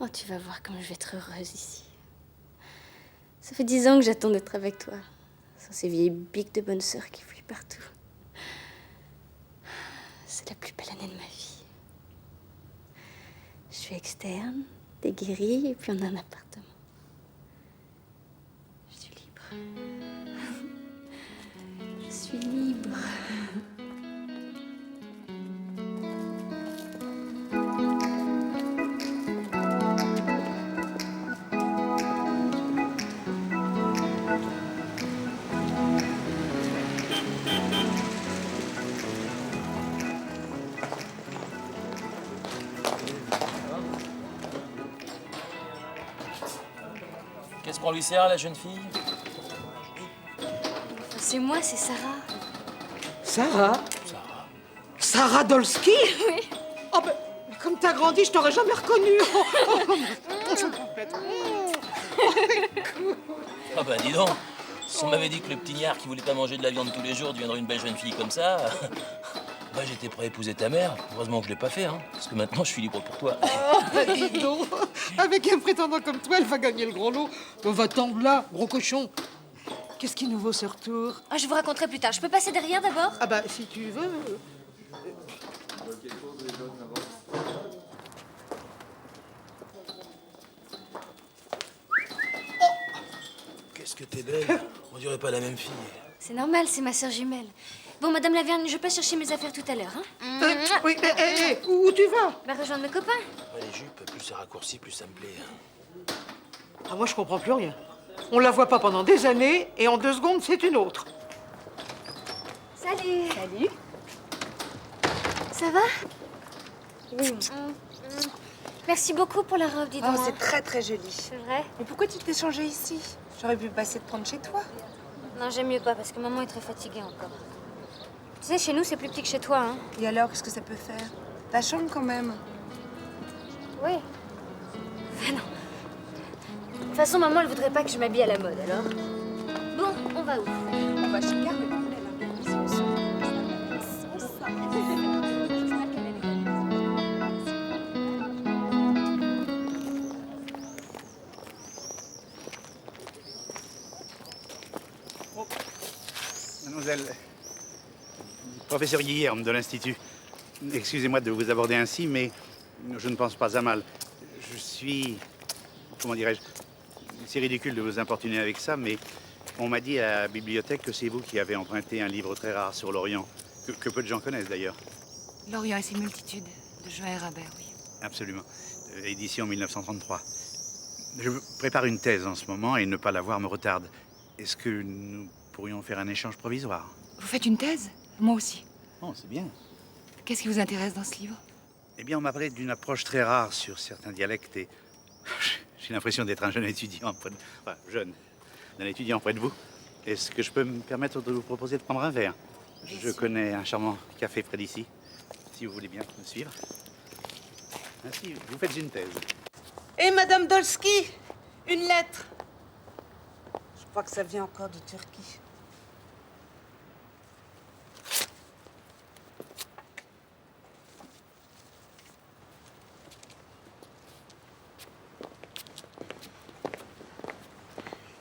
Oh, tu vas voir comme je vais être heureuse ici. Ça fait 10 ans que j'attends d'être avec toi. Sans ces vieilles biques de bonne sœur qui fuient partout. C'est la plus belle année de ma vie. Je suis externe, t'es guérie, et puis on a un appartement. Je suis libre. Je suis libre. Qu'est-ce qu'on lui sert à la jeune fille? C'est moi, c'est Sarah. Sarah? Sarah Dolski? Oui. Oh, ben, comme t'as grandi, je t'aurais jamais reconnue. Ah bah dis donc, si on m'avait dit que le petit niard qui voulait pas manger de la viande tous les jours deviendrait une belle jeune fille comme ça, bah j'étais prêt à épouser ta mère. Heureusement que je l'ai pas fait, hein, parce que maintenant je suis libre pour toi. Oh, dis donc, avec un prétendant comme toi, elle va gagner le gros lot. Va-t'en de là, gros cochon. Qu'est-ce qui nous vaut ce retour? Ah, je vous raconterai plus tard. Je peux passer derrière d'abord? Ah bah, si tu veux... Qu'est-ce que t'es belle. On dirait pas la même fille. C'est normal, c'est ma sœur jumelle. Bon, Madame Lavergne, je passe chercher mes affaires tout à l'heure, hein? Oui, où tu vas? Bah, rejoindre mes copains. Ouais, les jupes, plus c'est raccourci, plus ça me plaît. Ah, moi, je comprends plus rien. On la voit pas pendant des années, et en 2 secondes, c'est une autre. Salut. Salut. Ça va? Oui. Merci beaucoup pour la robe, dis donc. Oh, c'est très très joli. C'est vrai? Mais pourquoi tu t'es changée ici? J'aurais pu passer te prendre chez toi. Non, j'aime mieux pas, parce que maman est très fatiguée encore. Tu sais, chez nous, c'est plus petit que chez toi, hein? Et alors, qu'est-ce que ça peut faire? Ta chambre quand même. Oui. Enfin, non. De toute façon, maman, elle voudrait pas que je m'habille à la mode, alors. Bon, on va où? On va chez Carmen. Mademoiselle, professeur Guillerme de l'Institut, excusez-moi de vous aborder ainsi, mais je ne pense pas à mal. Je suis... comment dirais-je? C'est ridicule de vous importuner avec ça, mais on m'a dit à la bibliothèque que c'est vous qui avez emprunté un livre très rare sur l'Orient, que peu de gens connaissent d'ailleurs. L'Orient et ses multitudes, de Joël Rabert, oui. Absolument. Édition 1933. Je prépare une thèse en ce moment et ne pas l'avoir me retarde. Est-ce que nous pourrions faire un échange provisoire? Vous faites une thèse? Moi aussi. Oh, c'est bien. Qu'est-ce qui vous intéresse dans ce livre? Eh bien, on m'a parlé d'une approche très rare sur certains dialectes et j'ai l'impression d'être un jeune étudiant près de... Enfin, jeune. Un étudiant près de vous. Est-ce que je peux me permettre de vous proposer de prendre un verre? Je connais un charmant café près d'ici. Si vous voulez bien me suivre. Ainsi, vous faites une thèse. Et Madame Dolski, une lettre. Je crois que ça vient encore de Turquie.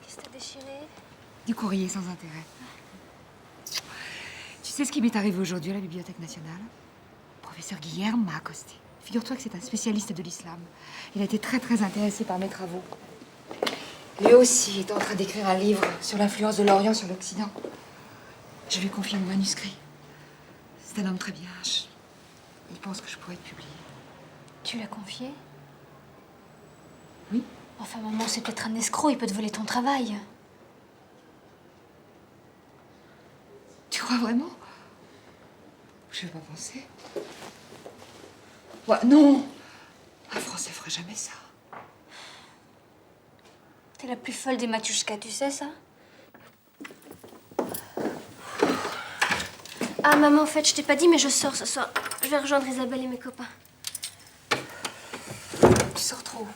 Qu'est-ce que t'as déchiré? Du courrier sans intérêt. Tu sais ce qui m'est arrivé aujourd'hui à la Bibliothèque nationale? Le professeur Guillerme m'a accosté. Figure-toi que c'est un spécialiste de l'islam. Il a été très très intéressé par mes travaux. Lui aussi est en train d'écrire un livre sur l'influence de l'Orient sur l'Occident. Je lui confie mon manuscrit. C'est un homme très bien. Il pense que je pourrais être publié. Tu l'as confié? Oui. Enfin, maman, c'est peut-être un escroc, il peut te voler ton travail. Tu crois vraiment? Je vais pas penser. Ouais, non! Un Français ferait jamais ça. T'es la plus folle des Matushka, tu sais ça? Ah maman, en fait, je t'ai pas dit, mais je sors ce soir. Je vais rejoindre Isabelle et mes copains. Tu sors trop.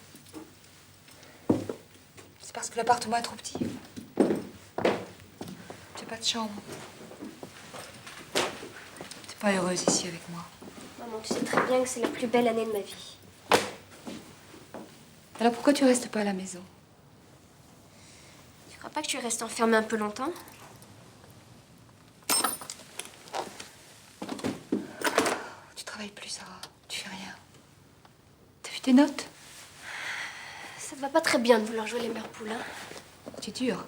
C'est parce que l'appartement est trop petit. J'ai pas de chambre. T'es pas heureuse ici avec moi. Maman, tu sais très bien que c'est la plus belle année de ma vie. Alors pourquoi tu restes pas à la maison? Tu crois pas que tu restes enfermée un peu longtemps? Tu travailles plus, Sarah. Tu fais rien. T'as vu tes notes? Ça te va pas très bien de vouloir jouer les mères poules, hein? C'est dur.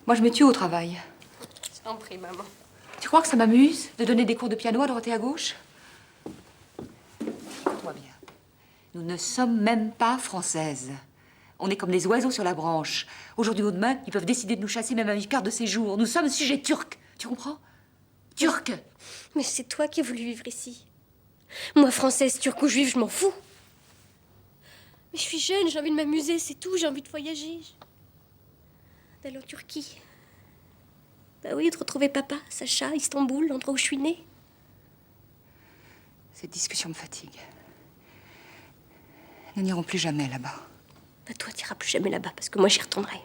Moi, je me tue au travail. Je t'en prie, maman. Tu crois que ça m'amuse de donner des cours de piano à droite et à gauche? Écoute-moi bien. Nous ne sommes même pas françaises. On est comme les oiseaux sur la branche. Aujourd'hui ou demain, ils peuvent décider de nous chasser même avec carte de séjour. Nous sommes sujets turcs. Tu comprends? Turcs. Mais c'est toi qui as voulu vivre ici. Moi, française, turque ou juive, je m'en fous. Mais je suis jeune, j'ai envie de m'amuser, c'est tout. J'ai envie de voyager. D'aller en Turquie. Bah oui, de retrouver papa, Sacha, Istanbul, l'endroit où je suis née. Cette discussion me fatigue. Nous n'irons plus jamais là-bas. Bah toi, t'iras plus jamais là-bas, parce que moi, j'y retournerai.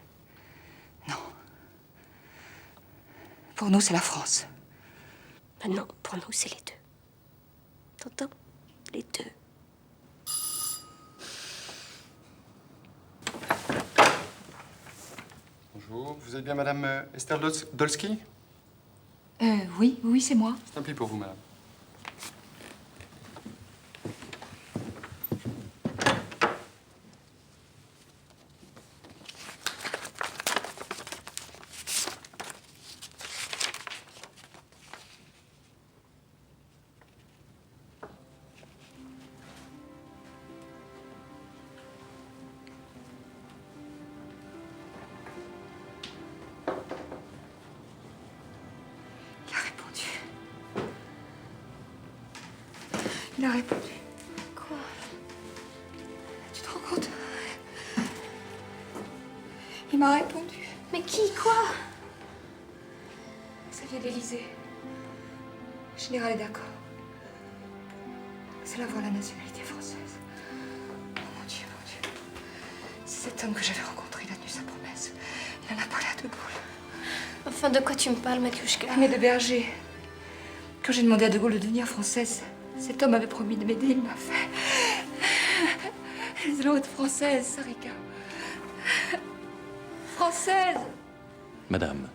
Pour nous, c'est la France. Bah non, pour nous, c'est les deux. T'entends? Les deux. Bonjour, vous êtes bien Madame Esther Dolski? Oui, c'est moi. C'est un pli pour vous, Madame. Il a répondu. Quoi? Tu te rends compte? Il m'a répondu. Mais qui? Quoi? Ça vient de l'Élysée. Le général est d'accord. C'est l'avoir la nationalité française. Oh mon Dieu, mon Dieu. C'est cet homme que j'avais rencontré, il a tenu sa promesse. Il en a parlé à De Gaulle. Enfin, de quoi tu me parles, Matushka? Mais de Berger. Quand j'ai demandé à De Gaulle de devenir française, cet homme avait promis de m'aider, il m'a fait. Les autres françaises, Sarika. Française! Madame,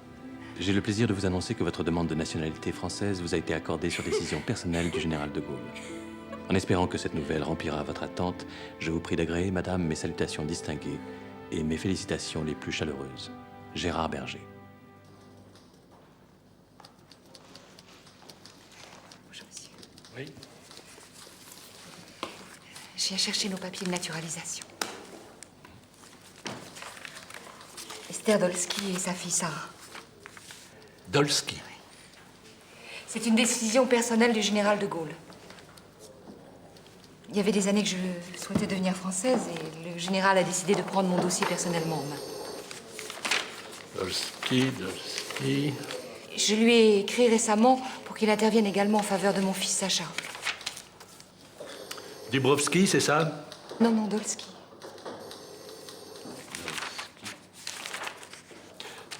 j'ai le plaisir de vous annoncer que votre demande de nationalité française vous a été accordée sur décision personnelle du général de Gaulle. En espérant que cette nouvelle remplira votre attente, je vous prie d'agréer, Madame, mes salutations distinguées et mes félicitations les plus chaleureuses. Gérard Berger. Bonjour, monsieur. Oui. Je viens chercher nos papiers de naturalisation. Esther Dolski et sa fille Sarah. Dolski. C'est une décision personnelle du général de Gaulle. Il y avait des années que je souhaitais devenir française et le général a décidé de prendre mon dossier personnellement en main. Dolski. Je lui ai écrit récemment pour qu'il intervienne également en faveur de mon fils Sacha. Dubrovski, c'est ça? Non, Dolski.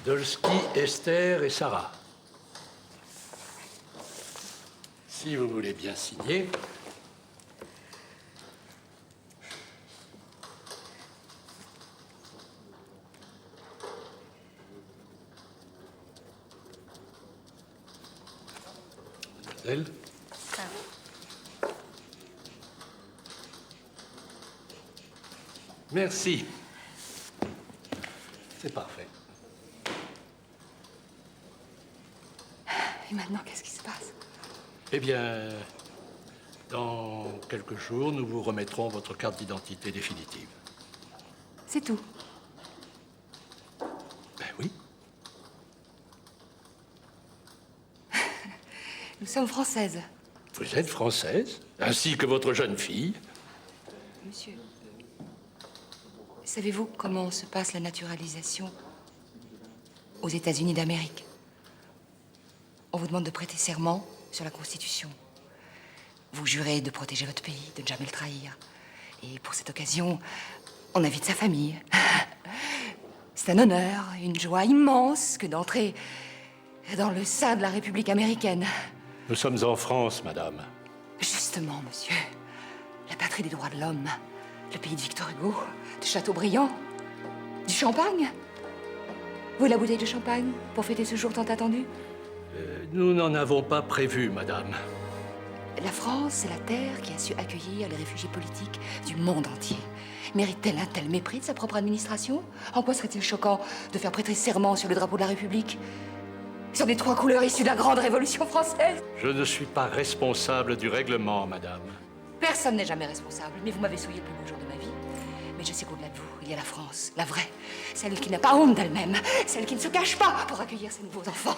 Dolski, Esther et Sarah. Si vous voulez bien signer. Mademoiselle. Merci. C'est parfait. Et maintenant, qu'est-ce qui se passe? Eh bien, dans quelques jours, nous vous remettrons votre carte d'identité définitive. C'est tout. Ben oui. Nous sommes françaises. Vous êtes française, ainsi que votre jeune fille. Monsieur, savez-vous comment se passe la naturalisation aux États-Unis d'Amérique? On vous demande de prêter serment sur la Constitution. Vous jurez de protéger votre pays, de ne jamais le trahir. Et pour cette occasion, on invite sa famille. C'est un honneur, une joie immense que d'entrer dans le sein de la République américaine. Nous sommes en France, madame. Justement, monsieur. La patrie des droits de l'homme. Le pays de Victor Hugo, de Chateaubriand, du champagne. Vous, la bouteille de champagne, pour fêter ce jour tant attendu? Nous n'en avons pas prévu, madame. La France, c'est la terre qui a su accueillir les réfugiés politiques du monde entier. Mérite-t-elle un tel mépris de sa propre administration? En quoi serait-il choquant de faire prêter serment sur le drapeau de la République, sur des 3 couleurs issues de la grande Révolution française? Je ne suis pas responsable du règlement, madame. Personne n'est jamais responsable, mais vous m'avez souillé le plus beau jour de ma vie. Mais je sais qu'au-delà de vous, il y a la France, la vraie, celle qui n'a pas honte d'elle-même, celle qui ne se cache pas pour accueillir ses nouveaux enfants.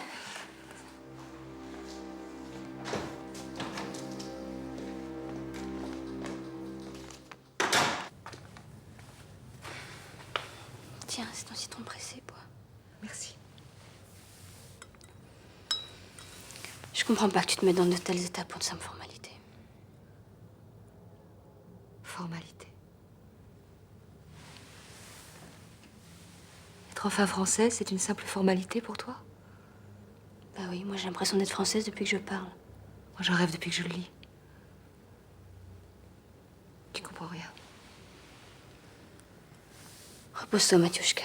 Tiens, c'est ton citron pressé, bois. Merci. Je comprends pas que tu te mettes dans de tels états pour de simples formalités. Formalité. Être enfin française, c'est une simple formalité pour toi? Bah oui, moi j'ai l'impression d'être française depuis que je parle. Moi, j'en rêve depuis que je le lis. Tu comprends rien. Repose-toi, Matiouchka.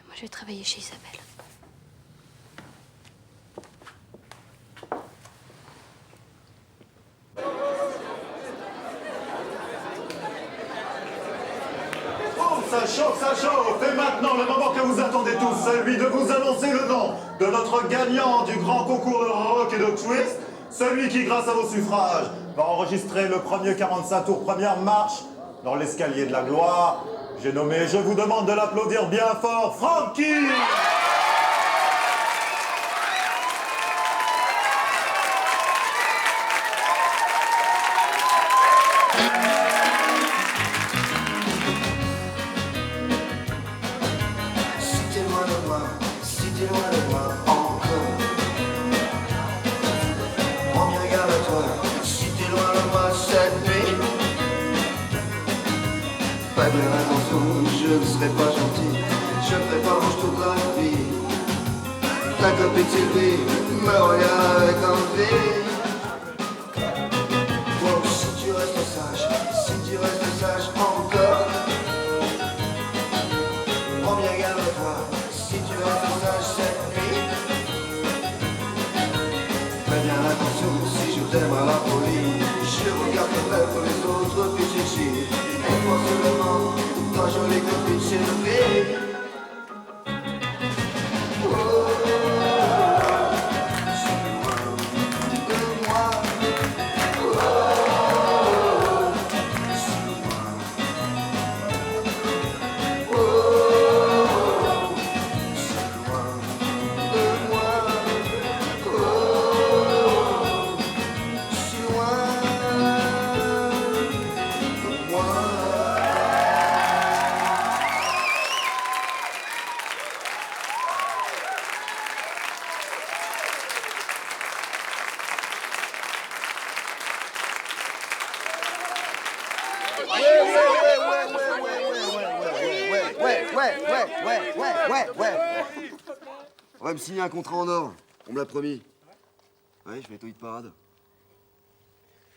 Moi, je vais travailler chez Isabelle. Oh, ça chauffe. Et maintenant, le moment que vous attendez tous, celui de vous annoncer le nom de notre gagnant du grand concours de rock et de twist, celui qui, grâce à vos suffrages, va enregistrer le premier 45 tours première marche dans l'escalier de la gloire. J'ai nommé, je vous demande de l'applaudir bien fort, Francky! Si t'es loin de moi, si t'es loin de moi encore, prends bien garde à toi. Si t'es loin de moi cette nuit, pas bien attention, je ne serai pas gentil. Je ferai pas rouge toute la vie. Ta copine Sylvie me regarde avec envie. Oh, si tu restes sage encore, prends bien garde à toi. Si tu restes sage cette nuit, fais bien attention. Si je t'aime à la folie, je regarderai pour les autres puis j'échille. Et toi seulement, ta jolie copine Sylvie. On va me signer un contrat en or. On me l'a promis. Ouais, je vais être au hit parade.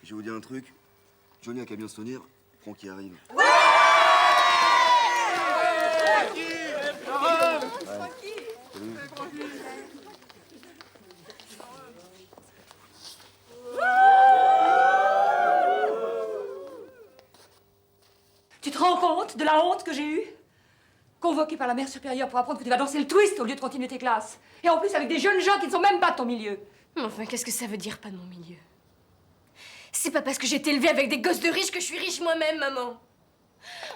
Je vais vous dire un truc. Johnny a qu'à bien se tenir. Francky arrive. Ouais. Tu te rends compte de la honte que j'ai eue? Convoqué par la mère supérieure pour apprendre que tu vas danser le twist au lieu de continuer tes classes. Et en plus avec des jeunes gens qui ne sont même pas de ton milieu. Mais enfin, qu'est-ce que ça veut dire, pas de mon milieu? C'est pas parce que j'ai été élevée avec des gosses de riches que je suis riche moi-même, maman.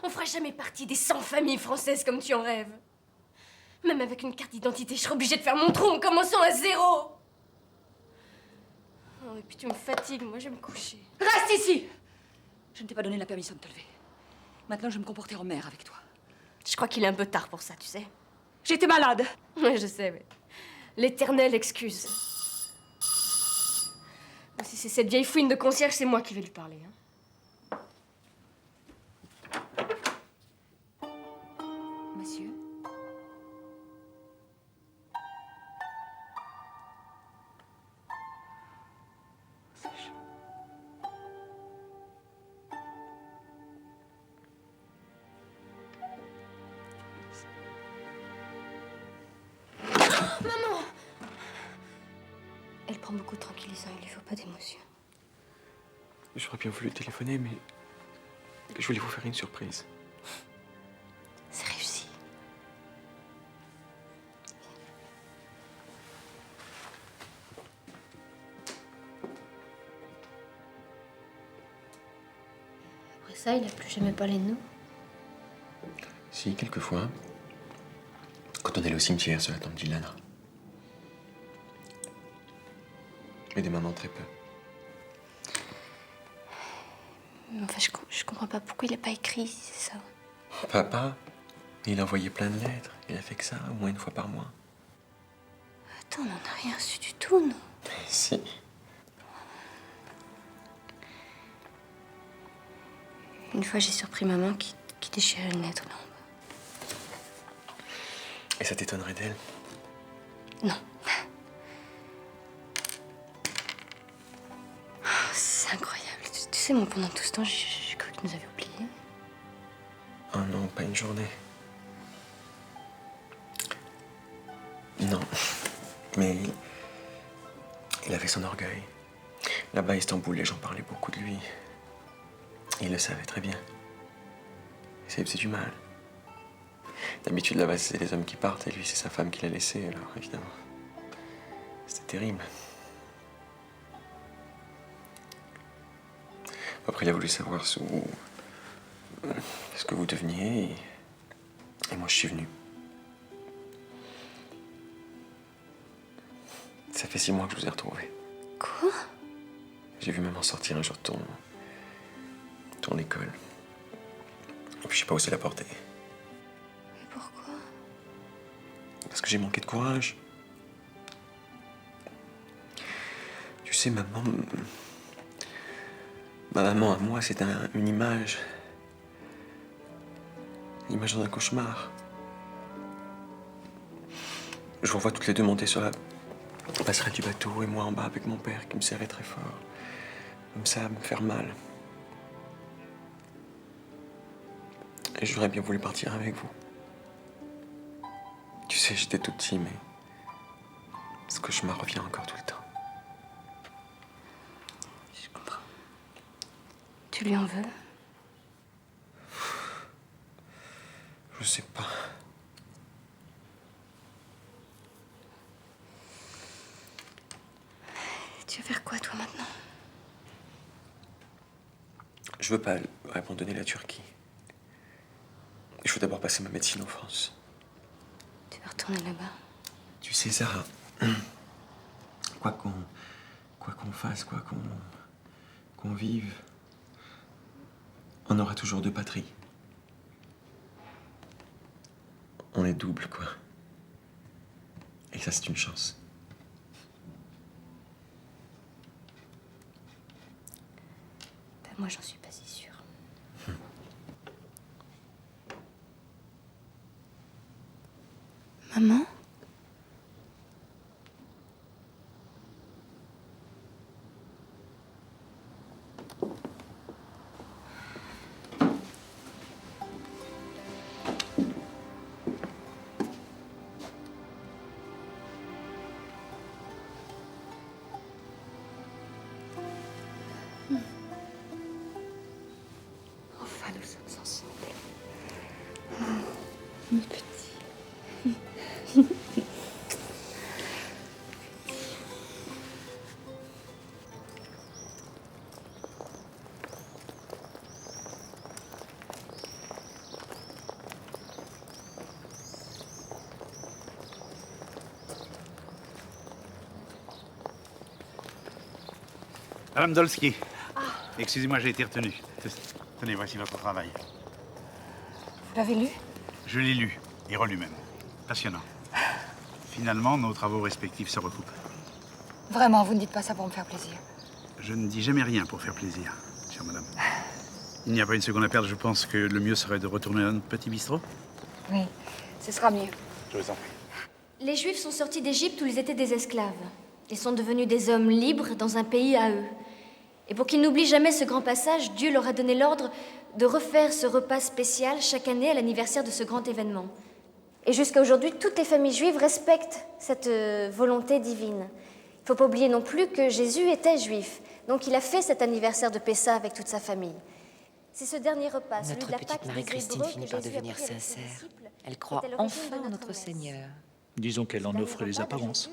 On fera jamais partie des 100 familles françaises comme tu en rêves. Même avec une carte d'identité, je serai obligée de faire mon trou en commençant à zéro. puis tu me fatigues, moi je vais me coucher. Reste ici! Je ne t'ai pas donné la permission de te lever. Maintenant, je vais me comporter en mère avec toi. Je crois qu'il est un peu tard pour ça, tu sais. J'étais malade. Ouais, je sais, mais... L'éternelle excuse. Bon, si c'est cette vieille fouine de concierge, c'est moi qui vais lui parler, hein. Monsieur? Maman! Elle prend beaucoup de tranquillisants, il lui faut pas d'émotion. J'aurais bien voulu téléphoner, mais je voulais vous faire une surprise. C'est réussi. Après ça, il a plus jamais parlé de nous. Si, quelquefois. Quand on allait au cimetière sur la tombe d'Ilana. Mais des moments très peu. Mais enfin, je comprends pas pourquoi il a pas écrit, c'est ça. Papa, il a envoyé plein de lettres. Il a fait que ça, au moins une fois par mois. Attends, on n'en a rien reçu du tout, non? Si. Une fois, j'ai surpris maman qui déchirait une lettre, non. Et ça t'étonnerait d'elle? Non. Oh, c'est incroyable. Tu sais, moi, pendant tout ce temps, j'ai cru qu'il nous avait oubliés. Oh non, pas une journée. Non. Mais il avait son orgueil. Là-bas à Istanbul, les gens parlaient beaucoup de lui. Il le savait très bien. Et ça lui faisait du mal. D'habitude, là-bas, c'est les hommes qui partent, et lui, c'est sa femme qui l'a laissé, alors évidemment. C'était terrible. Après, il a voulu savoir ce que vous deveniez, et moi, je suis venu. Ça fait 6 mois que je vous ai retrouvé. Quoi? J'ai vu maman sortir un jour de ton école. Et puis, je sais pas où c'est la porter. Mais pourquoi? Parce que j'ai manqué de courage. Tu sais, ma maman à moi, c'est une image. L'image d'un cauchemar. Je vous revois toutes les deux monter sur la passerelle du bateau et moi en bas avec mon père qui me serrait très fort. Comme ça, à me faire mal. Et j'aurais bien voulu partir avec vous. Tu sais, j'étais tout petit, mais ce cauchemar revient encore tout le temps. Je comprends. Tu lui en veux? Je sais pas. Tu veux faire quoi, toi, maintenant? Je veux pas abandonner la Turquie. Je veux d'abord passer ma médecine en France. Tu veux retourner là-bas? Tu sais, Sarah, quoi qu'on fasse, quoi qu'on vive, on aura toujours 2 patries. On est double, quoi. Et ça, c'est une chance. Ben, moi, j'en suis pas si sûre. Maman? Enfin, nous sommes ensemble. Mon petit. Madame Dolski. Excusez-moi, j'ai été retenu. Tenez, voici votre travail. Vous l'avez lu? Je l'ai lu, et relu même. Passionnant. Finalement, nos travaux respectifs se recoupent. Vraiment, vous ne dites pas ça pour me faire plaisir. Je ne dis jamais rien pour faire plaisir, chère madame. Il n'y a pas une seconde à perdre, je pense que le mieux serait de retourner à notre petit bistrot. Oui, ce sera mieux. Je vous en prie. Les Juifs sont sortis d'Égypte où ils étaient des esclaves. Ils sont devenus des hommes libres dans un pays à eux. Et pour qu'ils n'oublient jamais ce grand passage, Dieu leur a donné l'ordre de refaire ce repas spécial chaque année à l'anniversaire de ce grand événement. Et jusqu'à aujourd'hui, toutes les familles juives respectent cette volonté divine. Il ne faut pas oublier non plus que Jésus était juif. Donc il a fait cet anniversaire de Pessa avec toute sa famille. C'est ce dernier repas, celui de la Pâque des Marie-Christine Hébreux, finit que par Jésus a devenir pris avec ses sincère. disciples. Elle croit C'est à l'origine enfin de en notre notre Seigneur. Disons qu'elle en offre les apparences.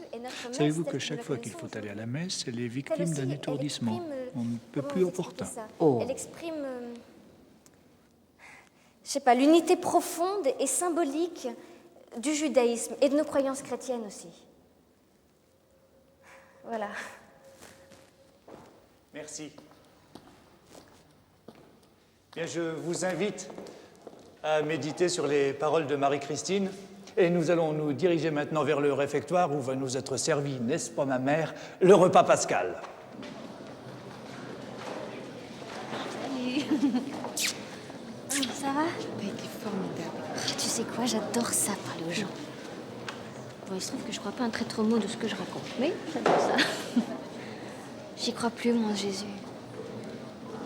Savez-vous que chaque fois qu'il faut aller à la messe, elle est victime d'un étourdissement. On ne peut plus opportun. Elle exprime, je sais pas, l'unité profonde et symbolique du judaïsme et de nos croyances chrétiennes aussi. Voilà. Merci. Bien, je vous invite à méditer sur les paroles de Marie-Christine. Et nous allons nous diriger maintenant vers le réfectoire où va nous être servi, n'est-ce pas ma mère, le repas pascal. Ça va? Il était formidable. Tu sais quoi, j'adore ça, parler aux gens. Bon, il se trouve que je crois pas un très trop mot de ce que je raconte, mais j'adore ça. J'y crois plus, moi, Jésus.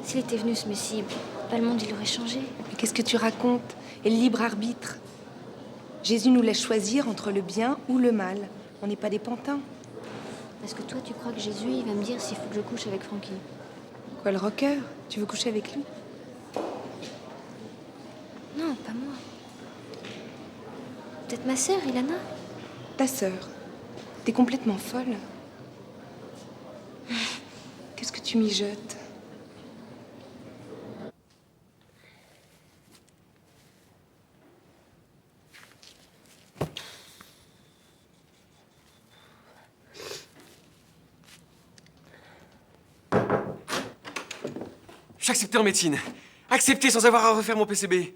S'il était venu, ce Messie, pas le monde, il aurait changé. Mais qu'est-ce que tu racontes? Et le libre arbitre? Jésus nous laisse choisir entre le bien ou le mal. On n'est pas des pantins. Est-ce que toi, tu crois que Jésus, il va me dire s'il faut que je couche avec Francky? Quoi, le rocker? Tu veux coucher avec lui? Non, pas moi. Peut-être ma sœur, Ilana? Ta sœur. T'es complètement folle. Qu'est-ce que tu mijotes? Je suis accepté en médecine. Accepté sans avoir à refaire mon PCB.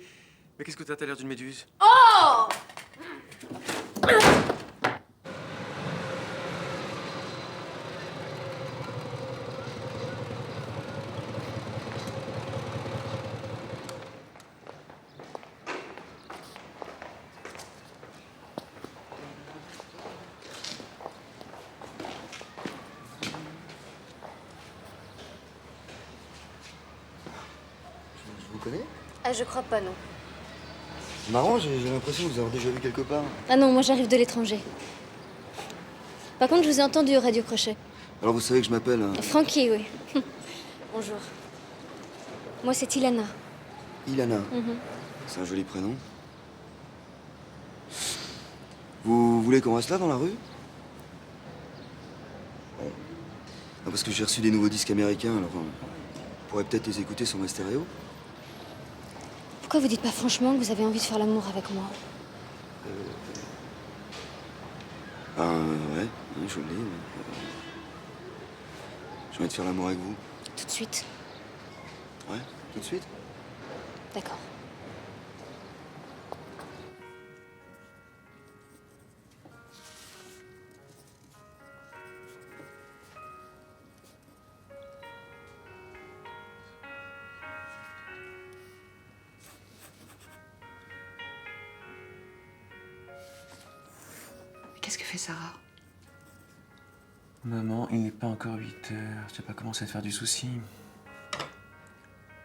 Mais qu'est-ce que t'as l'air d'une méduse? Oh! Je vous connais? Ah, je crois pas, non. C'est marrant, j'ai l'impression de vous avoir déjà vu quelque part. Ah non, moi j'arrive de l'étranger. Par contre, je vous ai entendu au Radio Crochet. Alors vous savez que je m'appelle... Francky, oui. Bonjour. Moi, c'est Ilana. Ilana. Mhm. C'est un joli prénom. Vous voulez qu'on reste là, dans la rue? Bon. Ah, parce que j'ai reçu des nouveaux disques américains, alors on pourrait peut-être les écouter sur ma stéréo. Pourquoi vous dites pas franchement que vous avez envie de faire l'amour avec moi? Ouais, je l'ai. J'ai envie de faire l'amour avec vous. Tout de suite. Ouais, tout de suite. D'accord. Qu'est-ce que fait Sarah? Maman, il n'est pas encore 8 heures. Tu n'as pas commencé à te faire du souci.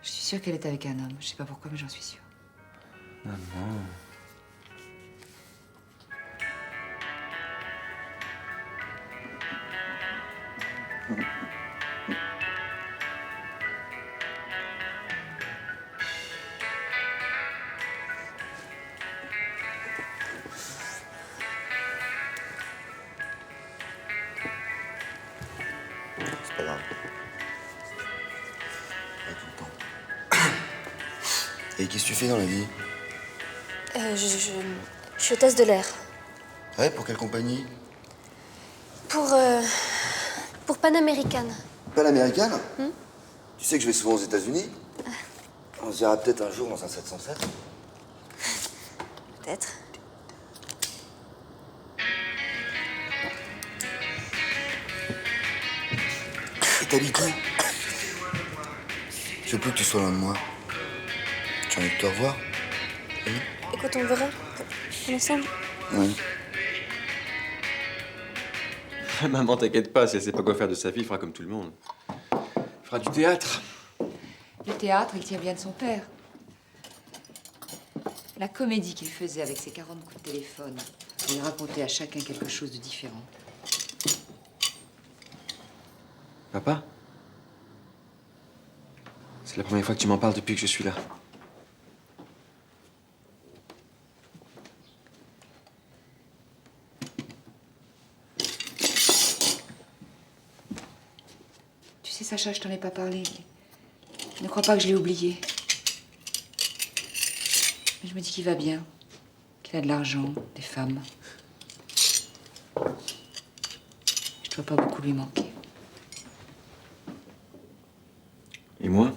Je suis sûre qu'elle est avec un homme. Je sais pas pourquoi, mais j'en suis sûre. Maman. C'est pas grave. Pas tout le temps. Et qu'est-ce que tu fais dans la vie? Je suis hôtesse de l'air. Ouais, pour quelle compagnie? Pour Pan American. Pas l'américaine? Tu sais que je vais souvent aux États-Unis? On se verra peut-être un jour dans un 707. Peut-être. Et t'habites où? Je veux plus que tu sois loin de moi. J'ai envie de te revoir. Écoute, on verra. Ensemble. Oui. Maman, t'inquiète pas, si elle sait pas quoi faire de sa vie, elle fera comme tout le monde. Elle fera du théâtre. Le théâtre, il tient bien de son père. La comédie qu'il faisait avec ses 40 coups de téléphone, il racontait à chacun quelque chose de différent. Papa? C'est la première fois que tu m'en parles depuis que je suis là. Tu sais, Sacha, je t'en ai pas parlé. Ne crois pas que je l'ai oublié. Mais je me dis qu'il va bien, qu'il a de l'argent, des femmes. Je dois pas beaucoup lui manquer. Et moi?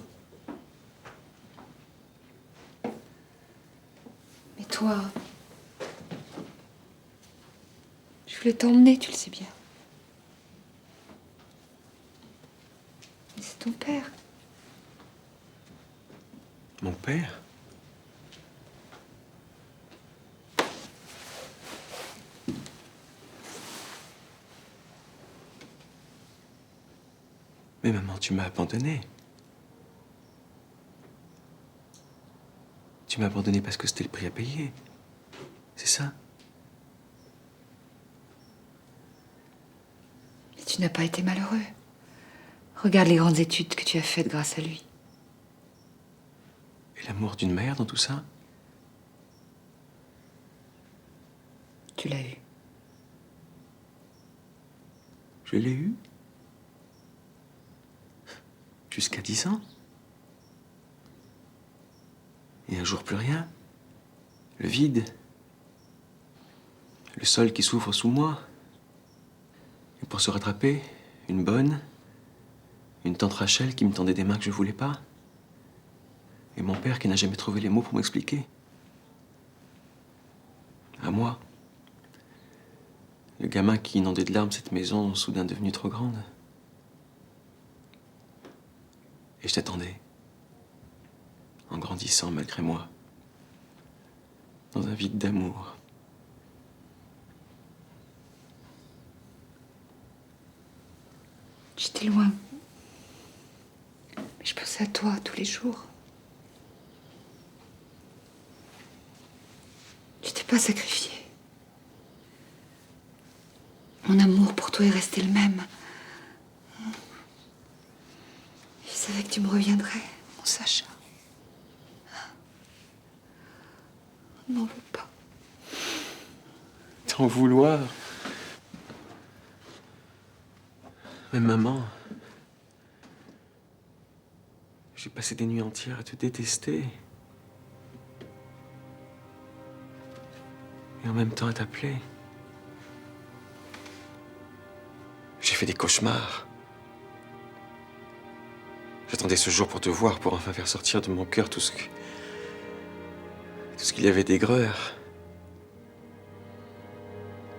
Mais toi, je voulais t'emmener, tu le sais bien. Mais c'est ton père. Mon père? Mais maman, tu m'as abandonné. Tu m'as abandonné parce que c'était le prix à payer. C'est ça? Mais tu n'as pas été malheureux. Regarde les grandes études que tu as faites grâce à lui. Et l'amour d'une mère dans tout ça? Tu l'as eu. Je l'ai eu? Jusqu'à 10 ans? Et un jour, plus rien. Le vide. Le sol qui s'ouvre sous moi. Et pour se rattraper, une bonne, une tante Rachel qui me tendait des mains que je voulais pas. Et mon père qui n'a jamais trouvé les mots pour m'expliquer. À moi. Le gamin qui inondait de larmes cette maison, soudain devenue trop grande. Et je t'attendais. En grandissant malgré moi. Dans un vide d'amour. J'étais loin. Mais je pensais à toi tous les jours. Tu t'es pas sacrifié. Mon amour pour toi est resté le même. Je savais que tu me reviendrais, mon Sacha. N'en veux pas. T'en vouloir. Mais maman, j'ai passé des nuits entières à te détester. Et en même temps à t'appeler. J'ai fait des cauchemars. J'attendais ce jour pour te voir, pour enfin faire sortir de mon cœur tout ce qu'il y avait d'aigreur.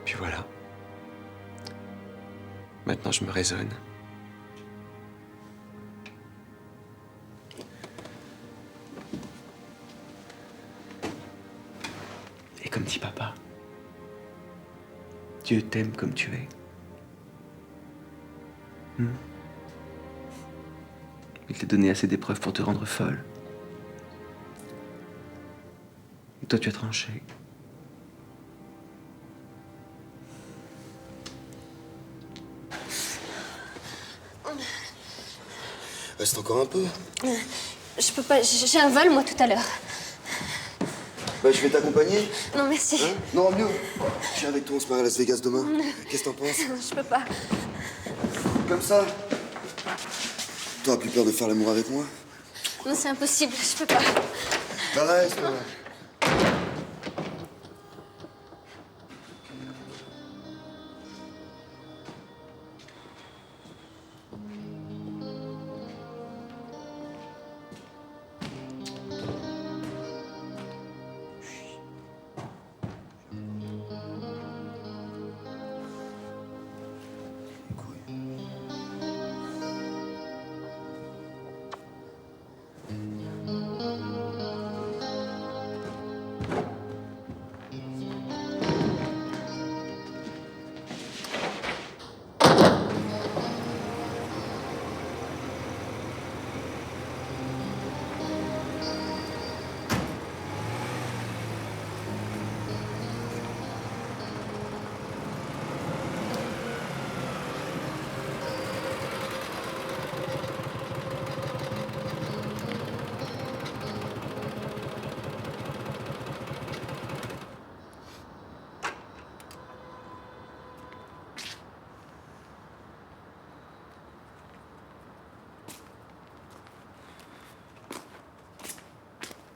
Puis voilà. Maintenant, je me raisonne. Et comme dit papa, Dieu t'aime comme tu es. Il t'a donné assez d'épreuves pour te rendre folle. Et toi, tu as tranché. Reste encore un peu. Je peux pas, j'ai un vol moi tout à l'heure. Bah, je vais t'accompagner. Non, merci. Hein? Non, mieux. Je viens avec toi, on se part à Las Vegas demain. Qu'est-ce que t'en penses? Je peux pas. Comme ça? T'auras plus peur de faire l'amour avec moi? Non, c'est impossible, je peux pas. Bah reste.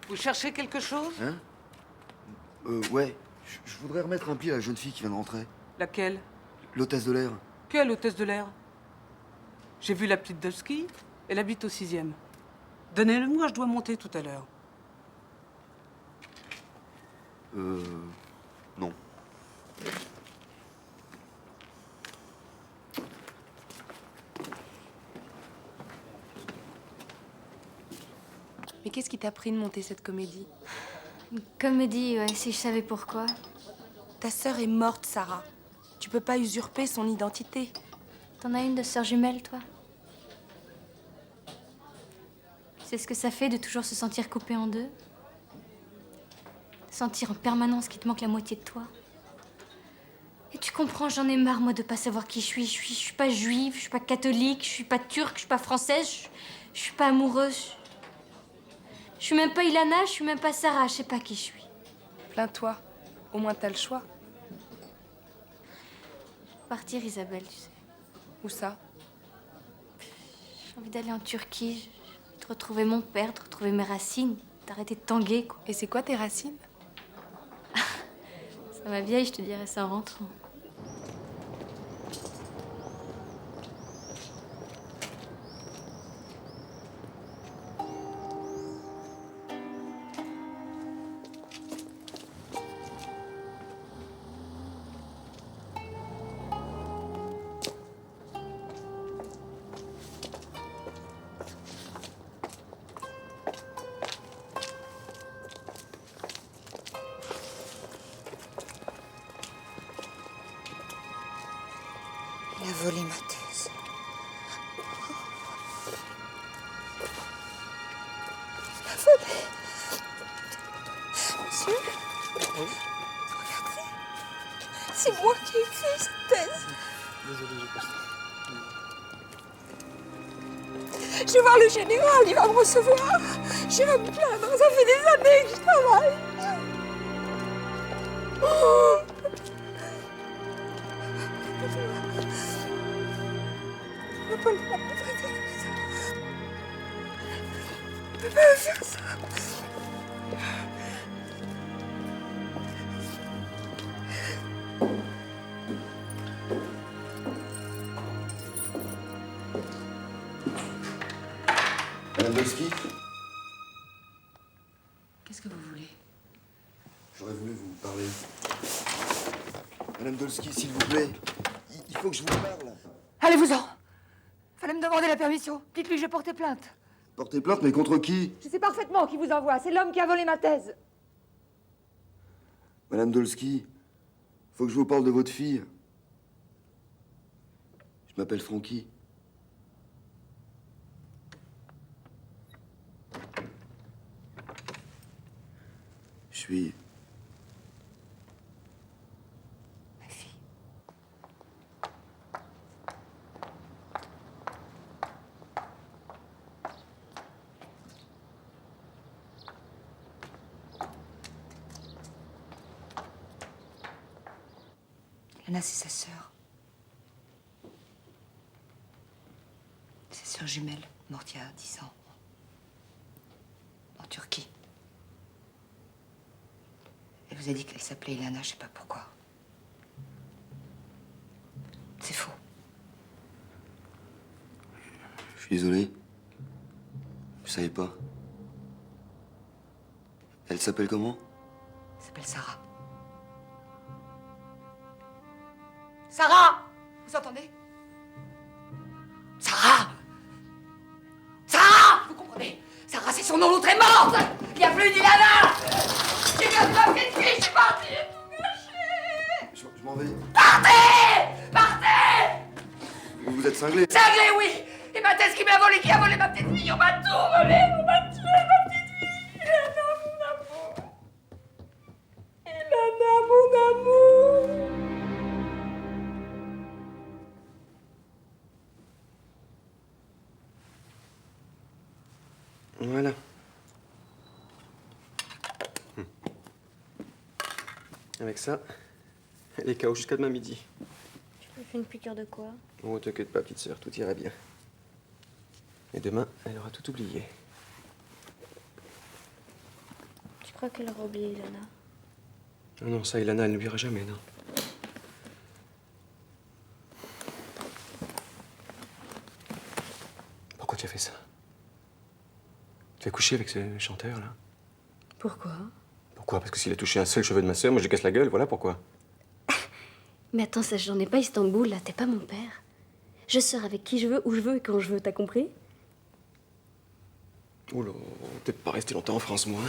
Vous cherchez quelque chose? Hein? Ouais. Je voudrais remettre un pied à la jeune fille qui vient de rentrer. Laquelle? L'hôtesse de l'air. Quelle hôtesse de l'air? J'ai vu la petite Dolsky. Elle habite au 6e. Donnez-le-moi, je dois monter tout à l'heure. Non. Mais qu'est-ce qui t'a pris de monter cette comédie? Une comédie, ouais, si je savais pourquoi. Ta sœur est morte, Sarah. Tu peux pas usurper son identité. T'en as une de sœur jumelle, toi? Tu sais ce que ça fait de toujours se sentir coupé en deux? Sentir en permanence qu'il te manque la moitié de toi. Et tu comprends, j'en ai marre, moi, de pas savoir qui je suis. Je suis pas juive, je suis pas catholique, je suis pas turque, je suis pas française, je suis pas amoureuse. Je suis même pas Ilana, je suis même pas Sarah, je sais pas qui je suis. Plains-toi. Au moins t'as le choix. Partir, Isabelle, tu sais. Où ça? J'ai envie d'aller en Turquie, de retrouver mon père, de retrouver mes racines, d'arrêter de tanguer, quoi. Et c'est quoi tes racines? Ça va vieille, je te dirais ça en rentrant. Il a volé ma thèse. Il a volé. Monsieur, Oui. regardez. C'est moi qui ai écrit cette thèse. Désolé, j'ai pas. Je vais voir le général, il va me recevoir. Je vais me plaindre, ça fait des années que je travaille. Oh. On peut pas le faire comme ça. On peut pas faire ça. Madame Dolsky, Qu'est-ce que vous voulez? j'aurais voulu vous parler. Madame Dolsky, s'il vous plaît, il faut que je vous parle. Allez-vous-en. Fallait me demander la permission. Dites-lui que je vais porter plainte. Portez plainte, mais contre qui? Je sais parfaitement qui vous envoie. C'est l'homme qui a volé ma thèse. Madame Dolsky, faut que je vous parle de votre fille. Je m'appelle Francky. Je suis... Ma fille. Lana, c'est sa sœur. Sa sœur jumelle, morte il y a 10 ans. En Turquie. Elle vous a dit qu'elle s'appelait Ilana, je sais pas pourquoi. C'est faux. Je suis désolé. Je savais pas. Elle s'appelle comment? Elle s'appelle Sarah. Sarah! Vous entendez? Sarah! Sarah! Vous comprenez? Sarah, c'est son nom, l'autre est morte! Il n'y a plus d'Ilana! J'ai perdu ma petite fille, je suis partie, j'ai tout gâché! Je m'en vais. Partez! Partez! Vous êtes cinglé. Cinglé, oui! Et ma thèse qui m'a volé, qui a volé ma petite fille? On m'a tout volé! On m'a tué, ma petite fille! Ilana, mon amour! Ilana, mon amour! Voilà. Avec ça, elle est KO jusqu'à demain midi. Tu peux faire une piqûre de quoi? Oh, t'inquiète pas, petite sœur, tout ira bien. Et demain, elle aura tout oublié. crois qu'elle aura oublié Ilana. Non, ça, Ilana, elle n'oubliera jamais, non. Pourquoi tu as fait ça? Tu as couché avec ce chanteur, là? Pourquoi? Pourquoi? Parce que s'il a touché un seul cheveu de ma sœur, moi je lui casse la gueule, voilà pourquoi. Mais attends, ça, j'en ai pas Istanbul, là. T'es pas mon père. Je sors avec qui je veux, où je veux et quand je veux, t'as compris? Oula, peut-être pas rester longtemps en France, moi.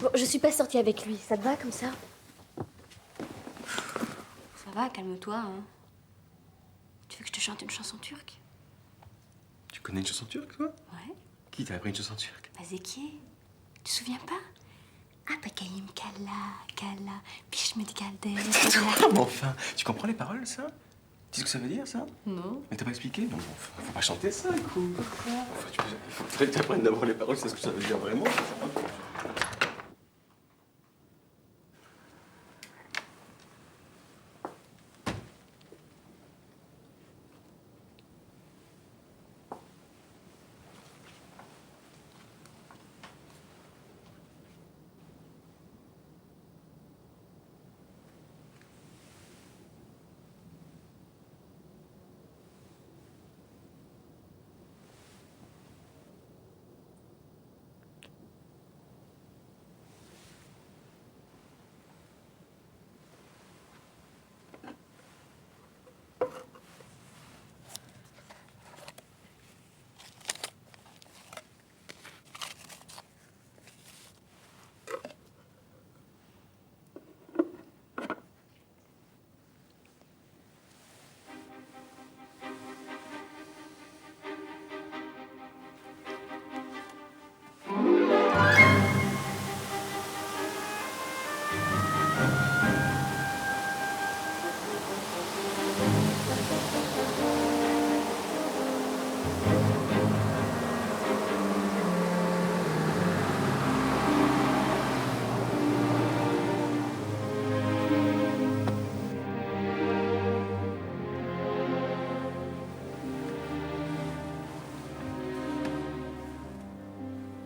Bon, je suis pas sortie avec lui. Ça te va comme ça? Ça va, calme-toi, hein. Tu veux que je te chante une chanson turque? Tu connais une chanson turque, toi? Ouais. Qui t'a appris une chanson turque? Bazeki. Tu te souviens pas? Ah, Bakayim Kala, Kala, Bishmed Galder. Mais enfin, tu comprends les paroles, ça? Tu sais ce que ça veut dire, ça? Non. Mais t'as pas expliqué? Non, faut pas chanter ça, écoute. Pourquoi? Il faut que tu apprennes d'abord les paroles, c'est ce que ça veut dire vraiment.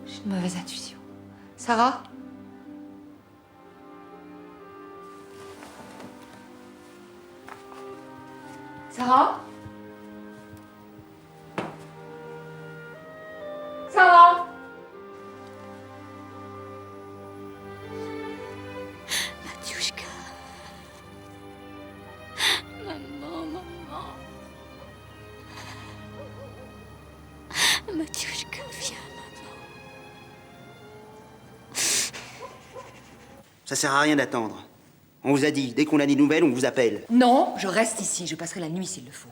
J'ai une mauvaise intuition. Sarah? Sarah? Sarah? Matiouchka. Maman. Matiouchka, viens, maman. Ça sert à rien d'attendre. On vous a dit, dès qu'on a des nouvelles, on vous appelle. Non, je reste ici. Je passerai la nuit s'il le faut.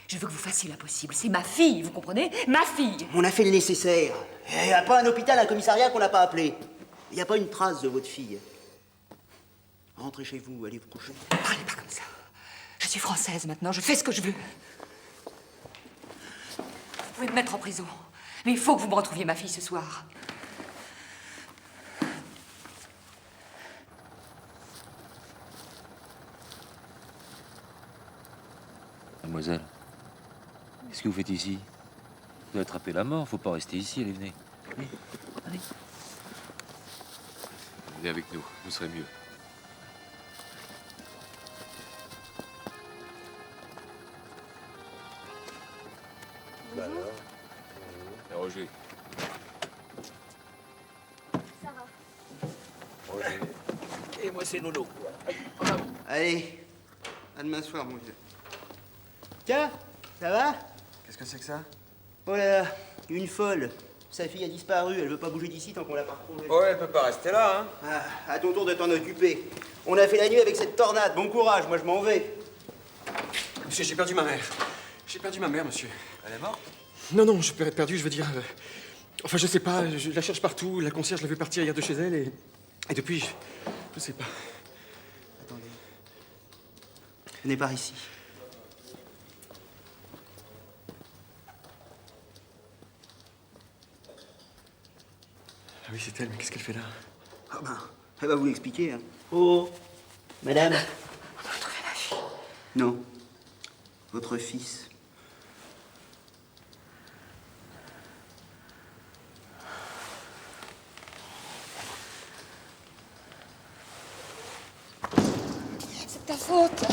Je veux que vous fassiez l'impossible. C'est ma fille, vous comprenez? Ma fille! On a fait le nécessaire. Il n'y a pas un hôpital, un commissariat qu'on n'a pas appelé. Il n'y a pas une trace de votre fille. Rentrez chez vous, allez vous coucher. Parlez pas comme ça. Je suis française maintenant, je fais ce que je veux. Vous pouvez me mettre en prison, mais il faut que vous me retrouviez ma fille ce soir. Mademoiselle, qu'est-ce que vous faites ici? Vous avez attrapé la mort, faut pas rester ici, allez, venez. Allez, allez. Venez avec nous, vous serez mieux. Bah alors, c'est Roger. Roger. Et moi, c'est Nono. Allez, à demain soir, mon vieux. Tiens, ça va? Qu'est-ce que c'est que ça? Oh là là, une folle. Sa fille a disparu, elle veut pas bouger d'ici tant qu'on l'a pas retrouvée. Ouais, elle peut pas rester là, hein. Ah, à ton tour de t'en occuper. On a fait la nuit avec cette tornade. Bon courage, moi je m'en vais. Monsieur, j'ai perdu ma mère. J'ai perdu ma mère, monsieur. Elle est morte? Non, non, je peux être perdu, je veux dire... Enfin, je sais pas, je la cherche partout. La concierge l'a vu partir hier de chez elle et depuis, je sais pas. Attendez. Venez par ici. Ah oui, c'est elle, mais qu'est-ce qu'elle fait là? Ah ben, elle va vous l'expliquer, hein. Oh, madame. On a retrouvé ma fille. Non, votre fils. ta faute.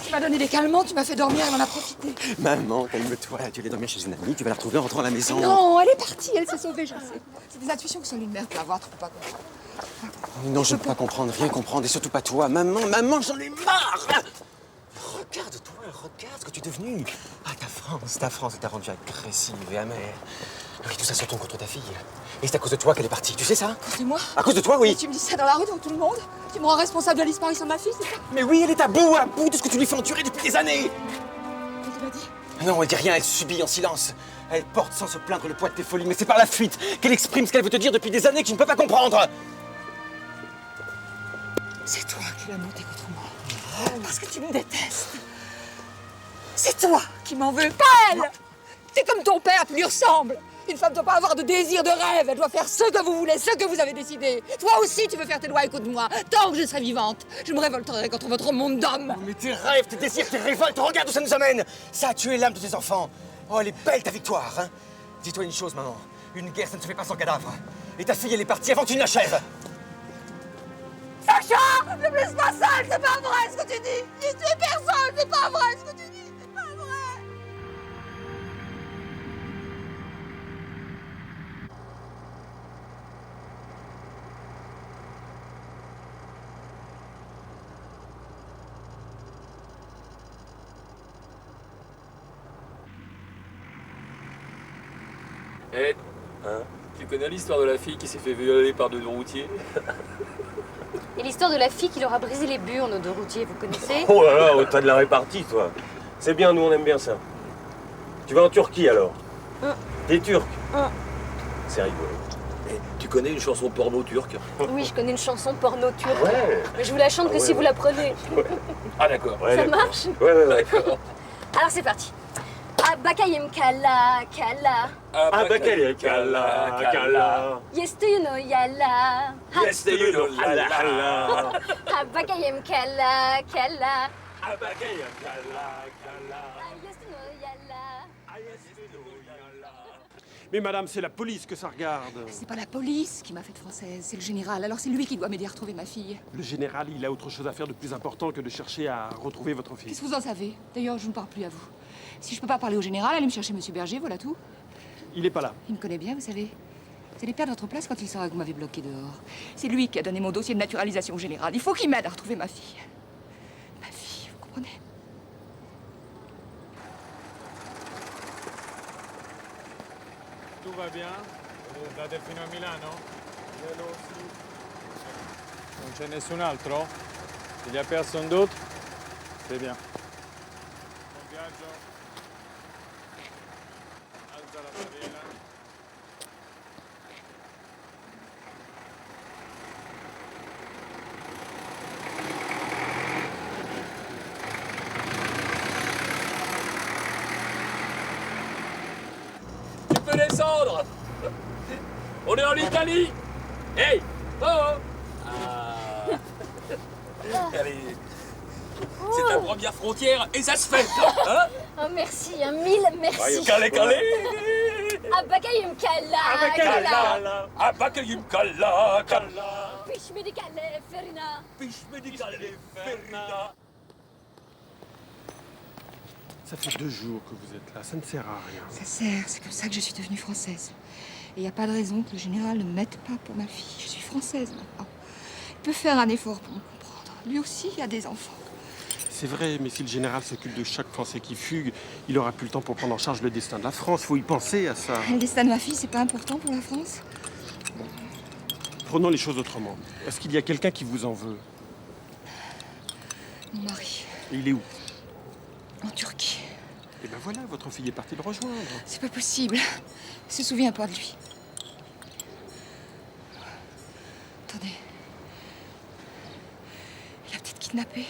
Tu m'as donné des calmants, tu m'as fait dormir, elle en a profité. Maman, calme-toi. Tu allais dormir chez une amie, tu vas la retrouver en rentrant à la maison. Non, elle est partie, elle s'est sauvée, je sais. C'est des intuitions que seule une mère peut avoir, tu peux pas comprendre. Non, je ne peux pas comprendre, rien comprendre, et surtout pas toi. Maman, j'en ai marre. Regarde-toi, regarde ce que tu es devenue. Ah, ta France t'a rendue agressive et amère. Oui, tout ça se retourne contre ta fille. Et c'est à cause de toi qu'elle est partie, tu sais ça? À cause de moi? À cause de toi, oui. Et tu me dis ça dans la rue devant tout le monde? Tu me rends responsable de la disparition de ma fille, c'est ça? Mais oui, elle est à bout de ce que tu lui fais endurer depuis des années. Elle te l'a dit? Non, elle dit rien, elle subit en silence. Elle porte sans se plaindre le poids de tes folies, mais c'est par la fuite qu'elle exprime ce qu'elle veut te dire depuis des années que tu ne peux pas comprendre. C'est toi qui l'as monté contre moi. Parce que tu me détestes. C'est toi qui m'en veux, pas elle. T'es comme ton père, tu lui ressembles. Une femme ne doit pas avoir de désir, de rêve. Elle doit faire ce que vous voulez, ce que vous avez décidé. Toi aussi, tu veux faire tes lois, écoute-moi. Tant que je serai vivante, je me révolterai contre votre monde d'hommes. Mais tes rêves, tes désirs, tes révoltes, regarde où ça nous amène. Ça a tué l'âme de tes enfants. Oh, elle est belle ta victoire, hein. Dis-toi une chose, maman. Une guerre, ça ne se fait pas sans cadavre. Et ta fille, elle est partie avant que tu ne l'achèves. Sacha, ne me laisse pas seule, c'est pas vrai ce que tu dis. J'ai tué personne, c'est pas vrai ce que tu dis. C'est pas vrai. Eh, tu connais l'histoire de la fille qui s'est fait violer par deux routiers? Et l'histoire de la fille qui leur a brisé les burnes aux deux routiers, vous connaissez? Oh là là, t'as de la répartie, toi. C'est bien, nous on aime bien ça. Tu vas en Turquie alors? T'es turc? C'est rigolo. Eh, tu connais une chanson porno turque? Oui, je connais une chanson porno turque. Ouais. Mais je vous la chante que si vous la prenez. Ah d'accord. Ça marche? Ouais. D'accord. Alors c'est parti. Abakayem kala kala. Abakayem kala. Yestuno yala. Yestuno yala. Abakayem kala kala. Abakayem kala. Yestuno yala. Mais madame, c'est la police que ça regarde. C'est pas la police qui m'a faite française, c'est le général. Alors c'est lui qui doit m'aider à retrouver ma fille. Le général, il a autre chose à faire de plus important que de chercher à retrouver votre fille. Qu'est-ce que vous en savez? D'ailleurs, je ne parle plus à vous. Si je peux pas parler au général, allez me chercher Monsieur Berger, voilà tout. Il est pas là. Il me connaît bien, vous savez. Vous allez perdre votre place quand il saura que vous m'avez bloqué dehors. C'est lui qui a donné mon dossier de naturalisation au général. Il faut qu'il m'aide à retrouver ma fille. Ma fille, vous comprenez? Tout va bien? Andate fino a Milano? Non c'è nessun altro? Il y a personne d'autre? C'est bien. Buon viaggio. Alza la barriera. Tu peux descendre. On est en Italie. Hey. Oh. Allez. C'est ta première frontière et ça se fait, hein? Oh merci, un mille merci. Calé. Abakayem kala. Abakayem kala. Pish medicale ferina. Ça fait 2 jours que vous êtes là, ça ne sert à rien. Ça sert, c'est comme ça que je suis devenue française. Et il n'y a pas de raison que le général ne m'aide pas pour ma fille. Je suis française maintenant. Il peut faire un effort pour me comprendre. Lui aussi a des enfants. C'est vrai, mais si le général s'occupe de chaque Français qui fugue, il aura plus le temps pour prendre en charge le destin de la France. Faut y penser à ça. Le destin de ma fille, c'est pas important pour la France? Prenons les choses autrement. Est-ce qu'il y a quelqu'un qui vous en veut? Mon mari. Et il est où? En Turquie. Et ben voilà, votre fille est partie le rejoindre. C'est pas possible. Il se souvient pas de lui. Attendez. Il a peut-être kidnappé.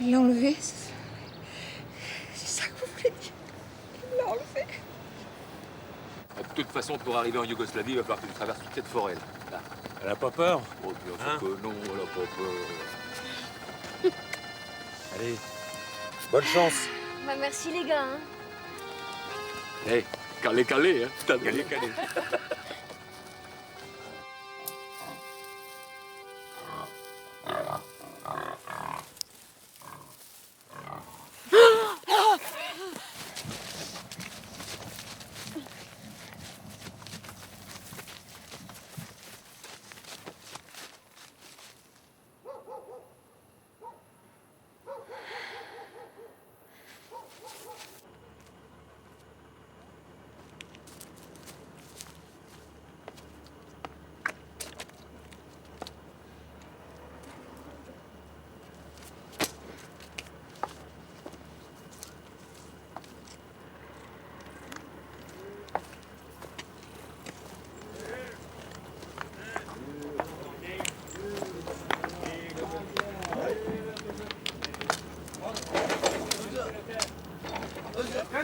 Il l'a enlevé. C'est ça que vous voulez dire? Il l'a enlevé. De toute façon, pour arriver en Yougoslavie, il va falloir que tu traverses toute cette forêt. Là. Elle a pas peur? Oh, bien sûr que non, elle a pas peur. Allez, bonne chance. Bah merci les gars. Hein. Hey, calé, hein? T'as calé.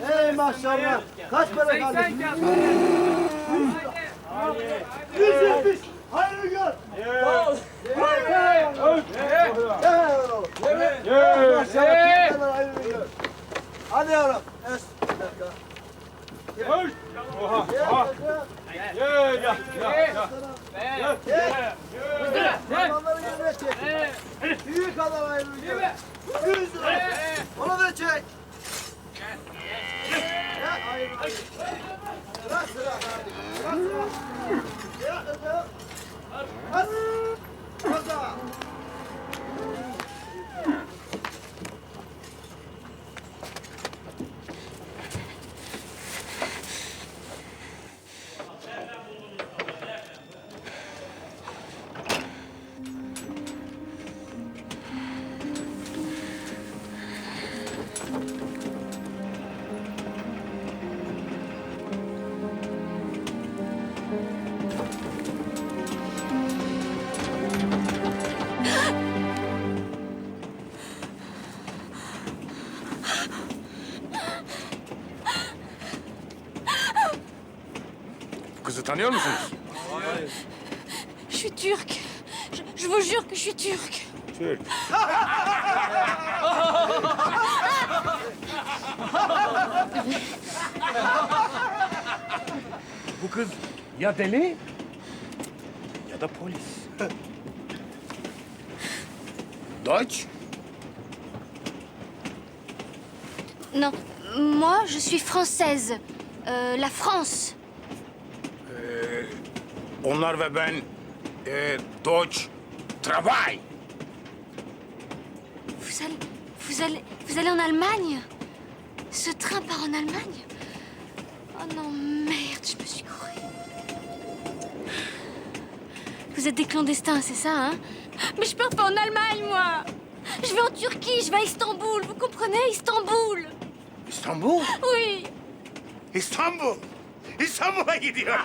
Hey maşallah. Kaç para kardeşim? 170. Hayırlı gör. Hadi yavrum. Büyük adam hayırlı gör. 100 lira. Onu da çek. Bırak sıra. Bu kızı tanıyor musunuz? Je suis turque. Je vous jure que je suis turque. Türk. Bu kız ya deli ya da polis. Deutsch? Non, moi je suis française. La France. Onlar ve ben Deutsch travail. Vous allez en Allemagne? Ce train part en Allemagne? Oh non, merde, je me suis courée. Vous êtes des clandestins, c'est ça, hein? Mais je pars pas en Allemagne, moi! Je vais en Turquie, je vais à Istanbul, vous comprenez? Istanbul! İstanbul? Oui! İstanbul! İstanbul'a gidiyor.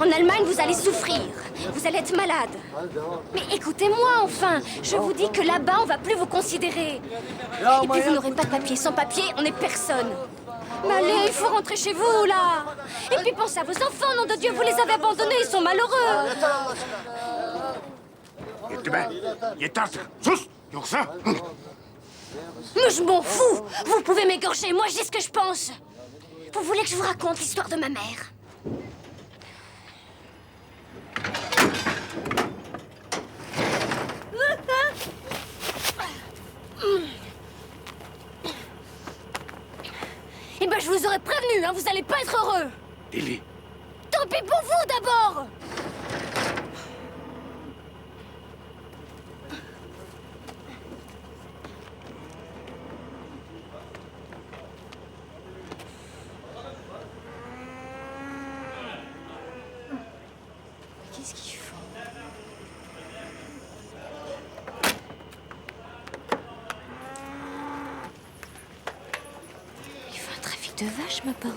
En Allemagne, vous allez souffrir. Vous allez être malade. Mais écoutez-moi, enfin. Je vous dis que là-bas, on va plus vous considérer. Et puis, vous n'aurez pas de papier. Sans papier, on n'est personne. Mais allez, il faut rentrer chez vous, là. Et puis, pensez à vos enfants, nom de Dieu. Vous les avez abandonnés, ils sont malheureux. Yetti be. Yetti artık. Sus. Yoksa... Mais je m'en fous. Vous pouvez m'égorger. Moi, je dis ce que je pense. Vous voulez que je vous raconte l'histoire de ma mère? Eh ben, je vous aurais prévenu, hein, vous allez pas être heureux. Deli. Tant pis pour vous, d'abord. Qu'est-ce qu'ils font? Il faut un trafic de vaches, ma parole.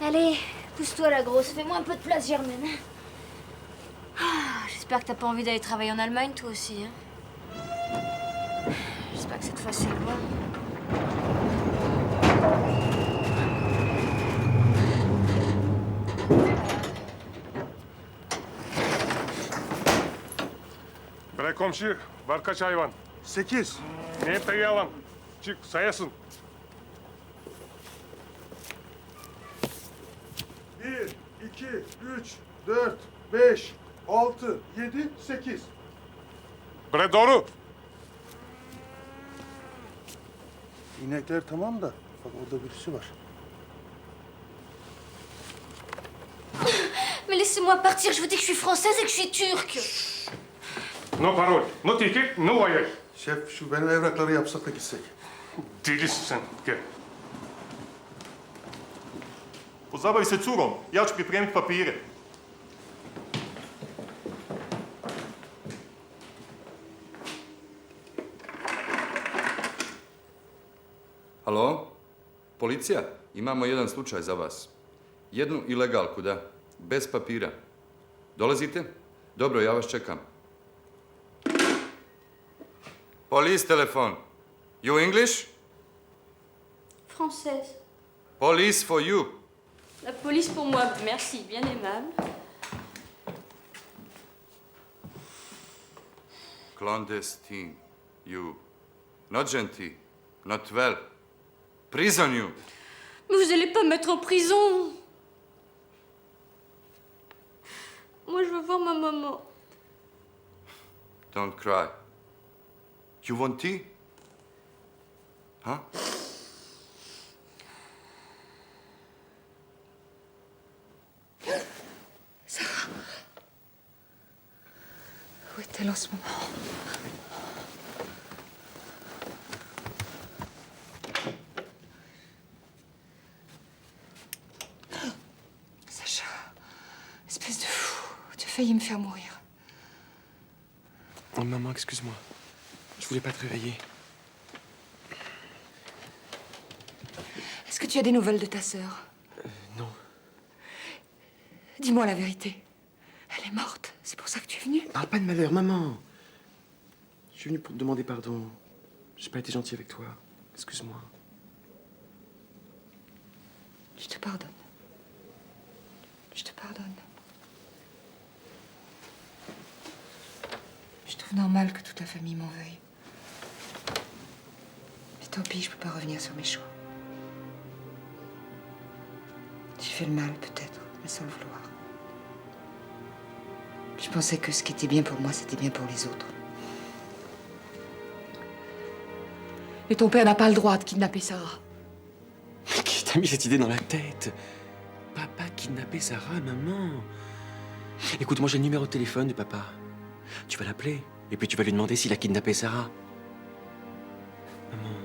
Allez, pousse-toi la grosse, fais-moi un peu de place, Germaine. Ah, j'espère que t'as pas envie d'aller travailler en Allemagne, toi aussi, hein. J'espère que cette fois c'est loin. Bre komşu, var kaç hayvan? 8. Ne yalan? Çık, sayasın. 1, 2, 3, 4, 5, 6, 7, 8. Bre doğru. İnekler tamam da, bak orada birisi var. Mais mais laissez-moi partir. Je vous dis que je suis française et que je suis turque. No parol, no ticket, no voyage. Şef şu benim evrakları yapsak da gitsek. Delisin sen, gel. Pozabavi se curom, ja ću pripremiti papire. Halo? Policija? Imamo jedan slučaj za vas. Jednu ilegalku, da. Bez papira. Dolazite? Dobro, ja vas čekam. Police telefon. You English? Française. Police for you. La police pour moi. Merci, bien aimable. Clandestine. You. Not gentil. Not well. Prison you. Mais vous allez pas me mettre en prison. Moi, je veux voir ma maman. Don't cry. You want tea? Huh? Sarah. Où est-elle en ce moment? Sacha, espèce de fou, tu as failli me faire mourir. Oh, maman, excuse-moi. Je voulais pas te réveiller. Est-ce que tu as des nouvelles de ta sœur? Non. Dis-moi la vérité. Elle est morte, c'est pour ça que tu es venue? Parle pas de malheur, maman. Je suis venu pour te demander pardon. J'ai pas été gentil avec toi. Excuse-moi. Je te pardonne. Je te pardonne. Je trouve normal que toute la famille m'en veuille. Mais tant pis, je peux pas revenir sur mes choix. J'ai fait le mal, peut-être, mais sans le vouloir. Je pensais que ce qui était bien pour moi, c'était bien pour les autres. Mais ton père n'a pas le droit de kidnapper Sarah. Mais qui t'a mis cette idée dans la tête? Papa kidnapper Sarah, maman. Écoute, moi j'ai le numéro de téléphone de papa. Tu vas l'appeler, et puis tu vas lui demander s'il a kidnappé Sarah. Maman,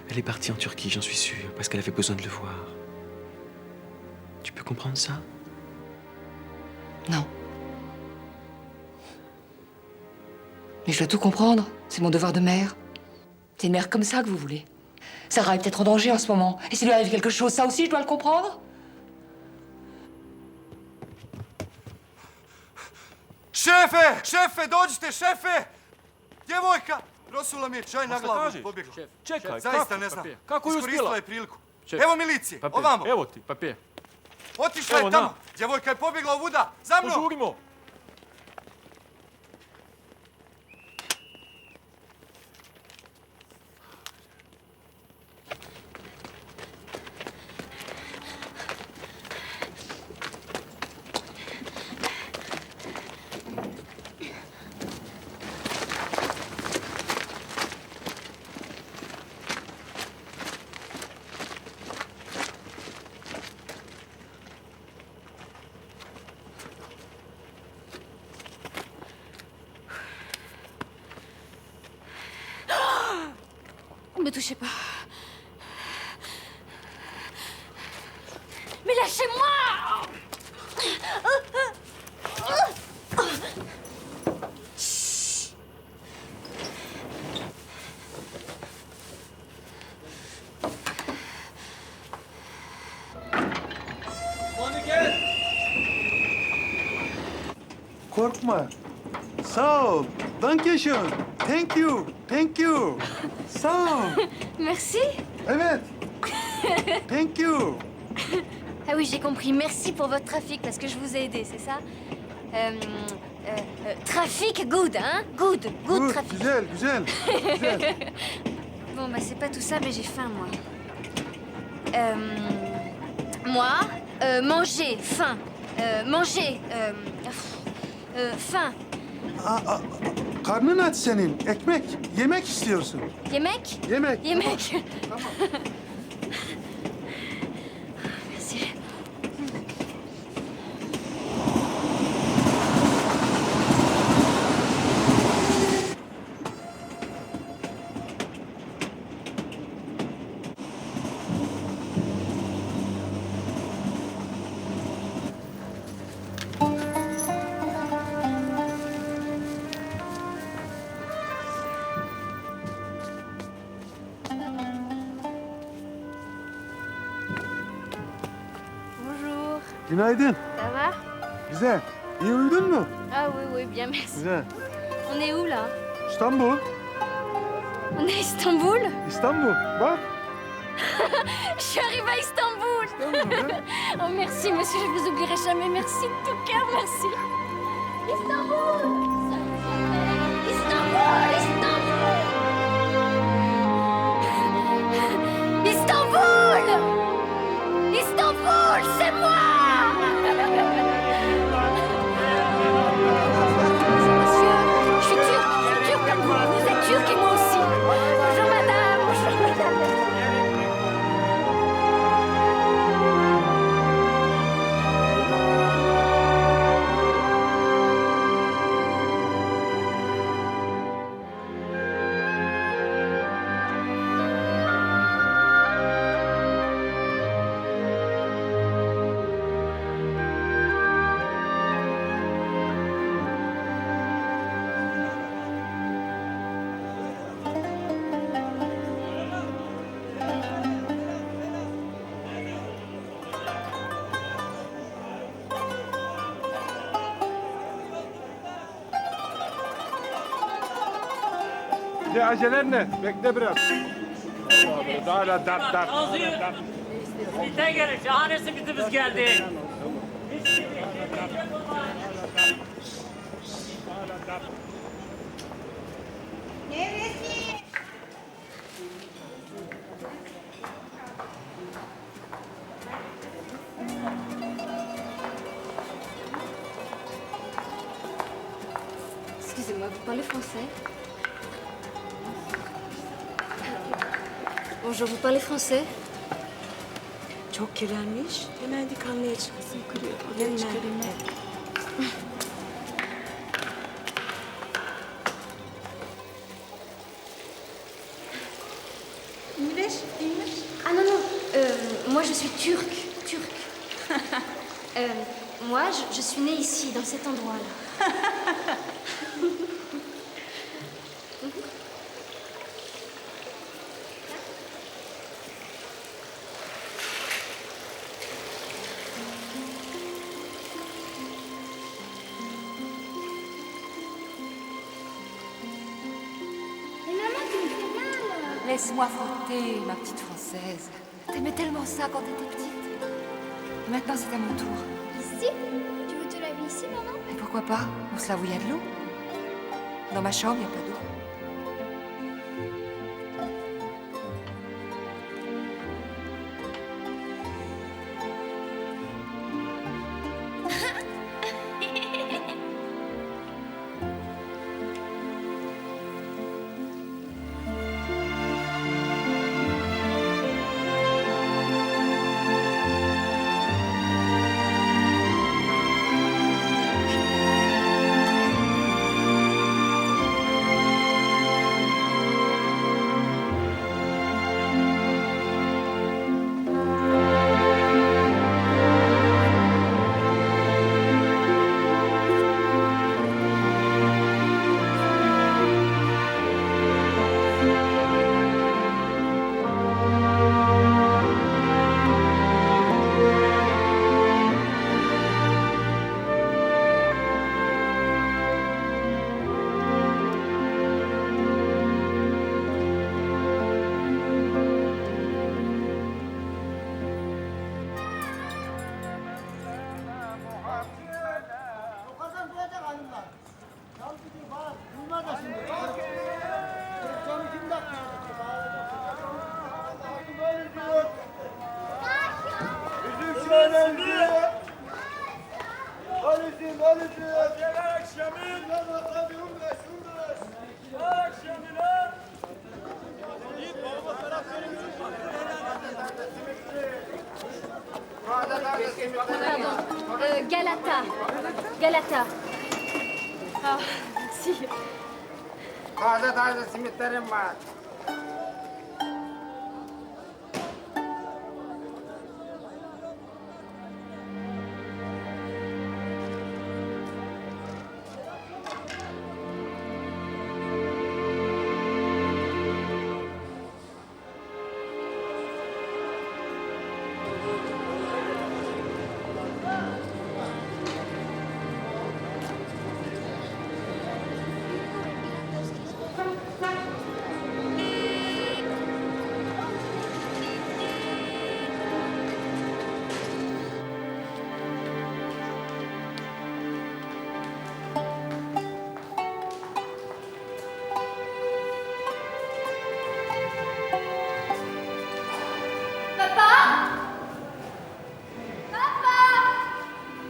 elle est partie en Turquie, j'en suis sûr, parce qu'elle avait besoin de le voir. Tu peux comprendre ça? Non. Mais je dois tout comprendre. C'est mon devoir de mère. C'est une mère comme ça que vous voulez. Sarah est peut-être en danger en ce moment. Et s'il lui arrive quelque chose, ça aussi, je dois le comprendre? Šefe, dođite, šefe! Djevojka! Rosula mi je čaj na glavu pobjegla. Čekaj, Zaista ne znam. Kako je Iskoristila uspjela? je priliku. Ček. Evo milicije, Papir, ovamo. evo ti, papir. Otišla Evo, je tamo. na. Djevojka je pobjegla ovuda. Za mnom! Požurimo. Ne me touchez pas. Mais lâchez-moi! Korkma. Sağ ol. Dankeschön. Thank you. Thank you. Sağ ol. Merci. Evet. Thank you. Ah oui, j'ai compris. Merci pour votre trafic, parce que je vous ai aidé, c'est ça? Trafic, good, hein? Good, Good, trafic. güzel, güzel. Güzel. Bon, bah, c'est pas tout ça, mais j'ai faim, moi. Manger, faim. Manger, faim. Karnın aç senin. Ekmek. Yemek istiyorsun. Yemek? Yemek. Yemek. Merci. Günaydın. Ça va? Güzel. İyi uyudun mu? Ah oui, oui, bien, merci. Güzel. On est où, là? İstanbul. On est à Istanbul? İstanbul. Bak. Je suis arrivée à Istanbul! Oh, merci, monsieur, je vous oublierai jamais. Merci de tout cœur, merci. Istanbul! Istanbul! Istanbul! Istanbul! Istanbul, c'est moi! Monsieur, je suis turc comme vous. Vous êtes turc et moi aussi. Bonjour madame, bonjour madame. Ne acelen ne? Bekle biraz. Daha da dert. Biten gelin. Şahane simidimiz geldi. Excusez-moi, vous parlez français? Bonjour, vous parlez français? Çok kirlenmiş. Hemen dikanlıya çıkasın kırıyor. Hemen. English? Ah non, non, moi je suis turque. Moi, je suis née ici, dans cet endroit-là. Laisse-moi frotter, ma petite Française. T'aimais tellement ça quand t'étais petite. Et maintenant, c'est à mon tour. Ici? Tu veux te laver ici, maman? Et pourquoi pas? On se lave où il y a de l'eau. Dans ma chambre, il n'y a pas d'eau. Galata. Ah, merci. Taze simitlerim var.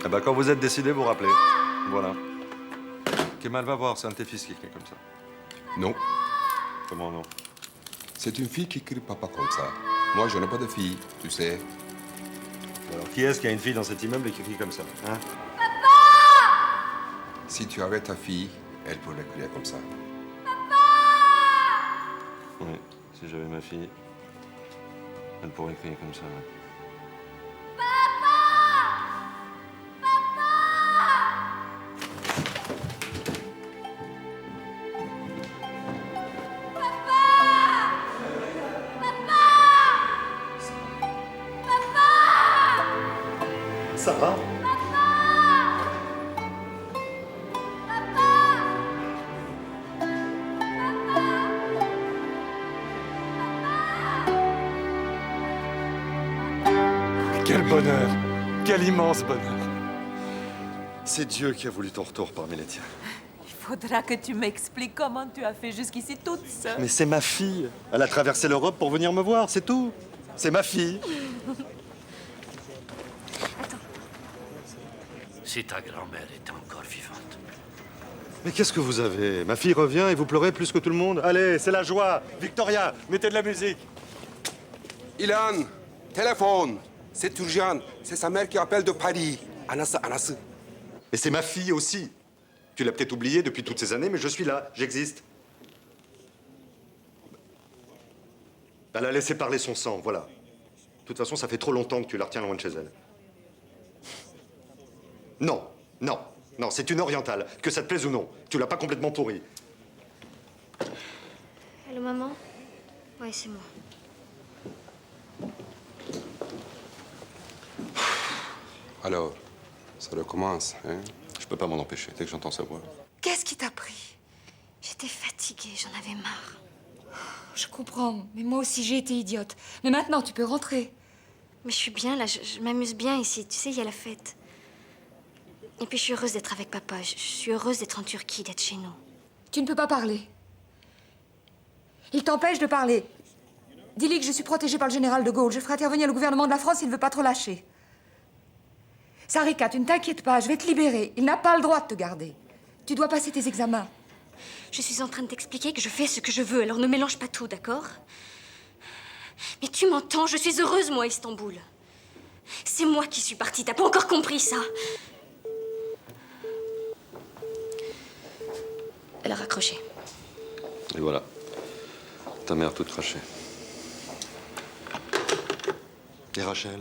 Eh ben, quand vous êtes décidé, vous rappelez. Voilà. Kemal, va voir, c'est un de tes fils qui écrit comme ça. Non. Comment non? C'est une fille qui crie papa comme ça. Moi, je n'ai pas de fille, tu sais. Alors, qui est-ce qui a une fille dans cet immeuble et qui crie comme ça, hein? Si tu arrêtes ta fille, elle pourrait crier comme ça. Oui, si j'avais ma fille, elle pourrait crier comme ça. Ouais. Ça va? Quel bonheur! Quel immense bonheur! C'est Dieu qui a voulu ton retour parmi les tiens. Il faudra que tu m'expliques comment tu as fait jusqu'ici toute seule. Mais c'est ma fille. Elle a traversé l'Europe pour venir me voir, c'est tout. C'est ma fille. Si ta grand-mère était encore vivante. Mais qu'est-ce que vous avez? Ma fille revient et vous pleurez plus que tout le monde? Allez, c'est la joie. Victoria, mettez de la musique. Ilan, téléphone. C'est urgent. C'est sa mère qui appelle de Paris. Anas. Et c'est ma fille aussi. Tu l'as peut-être oubliée depuis toutes ces années, mais je suis là, j'existe. Elle a laissé parler son sang, voilà. De toute façon, ça fait trop longtemps que tu la retiens loin de chez elle. Non, c'est une orientale, que ça te plaise ou non. Tu l'as pas complètement pourrie. Allô, maman? Ouais, c'est moi. Alors, ça recommence, hein? Je peux pas m'en empêcher, dès que j'entends sa voix. Qu'est-ce qui t'a pris? J'étais fatiguée, j'en avais marre. Je comprends, mais moi aussi j'ai été idiote. Mais maintenant, tu peux rentrer. Mais je suis bien là, je m'amuse bien ici. Tu sais, il y a la fête. Et puis je suis heureuse d'être avec papa. Je suis heureuse d'être en Turquie, d'être chez nous. Tu ne peux pas parler. Il t'empêche de parler. Dis-lui que je suis protégée par le général de Gaulle. Je ferai intervenir le gouvernement de la France s'il ne veut pas te relâcher. Sarika, tu ne t'inquiètes pas, je vais te libérer. Il n'a pas le droit de te garder. Tu dois passer tes examens. Je suis en train de t'expliquer que je fais ce que je veux, alors ne mélange pas tout, d'accord? Mais tu m'entends, je suis heureuse, moi, à Istanbul. C'est moi qui suis partie, t'as pas encore compris ça? Elle a raccroché. Et voilà. Ta mère toute crachée. Et Rachel?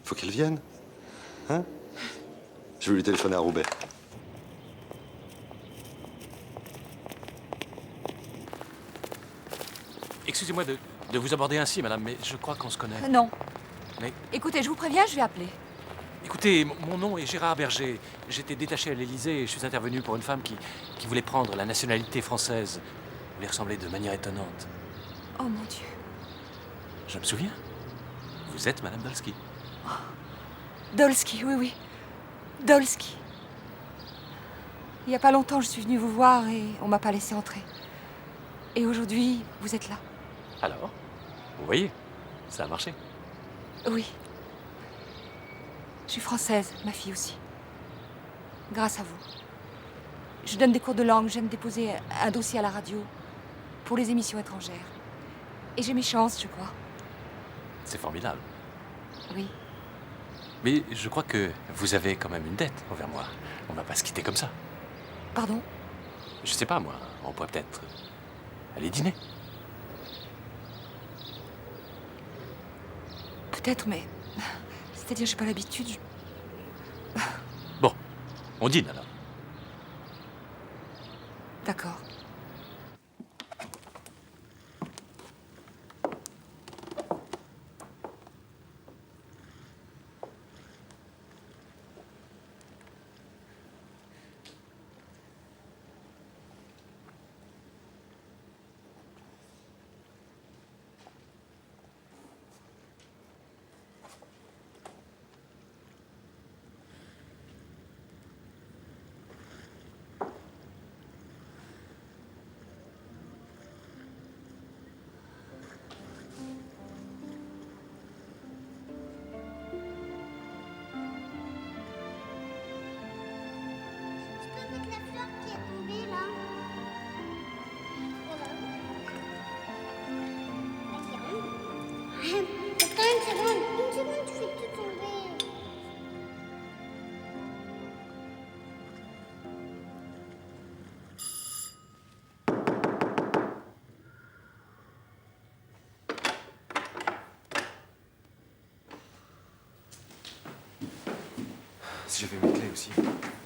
Faut qu'elle vienne. Hein? Je vais lui téléphoner à Roubaix. Excusez-moi de vous aborder ainsi, madame, mais je crois qu'on se connaît. Non. Mais Écoutez, je vous préviens, je vais appeler. écoutez, mon nom est Gérard Berger. J'étais détaché à l'Élysée et je suis intervenu pour une femme qui voulait prendre la nationalité française. Vous lui ressemblez de manière étonnante. Oh mon Dieu. Je me souviens. Vous êtes madame Dolsky. Dolsky, oui. Dolsky. Il n'y a pas longtemps, je suis venue vous voir et on m'a pas laissé entrer. Et aujourd'hui, vous êtes là. Alors, vous voyez, ça a marché. Oui. Je suis française, ma fille aussi. Grâce à vous. Je donne des cours de langue, je viens de déposer un dossier à la radio pour les émissions étrangères. Et j'ai mes chances, je crois. C'est formidable. Oui. Mais je crois que vous avez quand même une dette envers moi. On va pas se quitter comme ça. Pardon? Je sais pas, moi. On pourrait peut-être aller dîner. Peut-être, mais... C'est-à-dire, j'ai pas l'habitude. Bon, on dîne alors. D'accord. si j'avais mes clés aussi.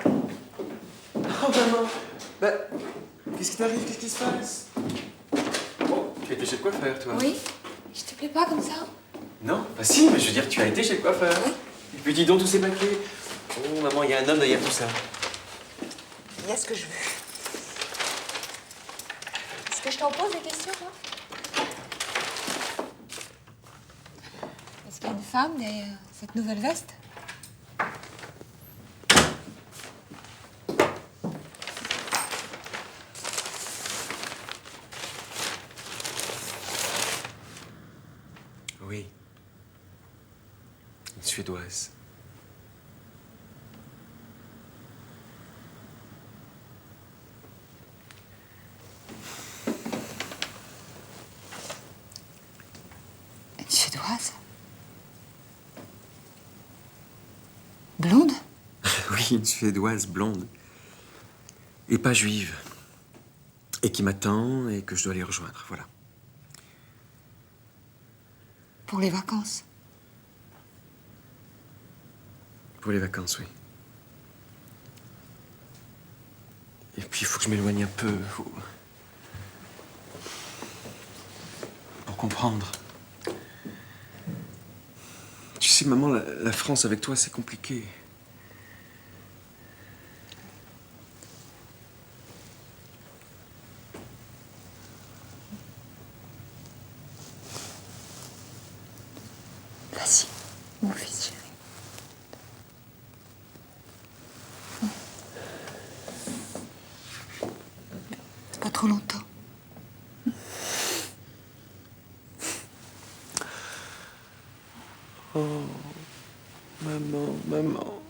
Oh, maman! Bah, qu'est-ce qui t'arrive? Qu'est-ce qui se passe? Oh, tu as été chez le coiffeur, toi? Oui? Je te plais pas comme ça? Non? Bah si, mais je veux dire, tu as été chez le coiffeur. Oui. Et puis dis donc tous ces papiers. Oh, maman, il y a un homme derrière tout ça. Il y a ce que je veux. Est-ce que je t'en pose des questions, moi? Est-ce qu'il y a une femme derrière cette nouvelle veste? Oui. Une Suédoise. Une Suédoise? Blonde? Oui, une Suédoise blonde. Et pas juive. Et qui m'attend et que je dois aller rejoindre, voilà. Pour les vacances? Pour les vacances, oui. Et puis, il faut que je m'éloigne un peu. Pour comprendre. Tu sais, maman, la France avec toi, c'est compliqué. Vas-y, mon fils chéri. C'est pas trop longtemps. Oh, maman, maman.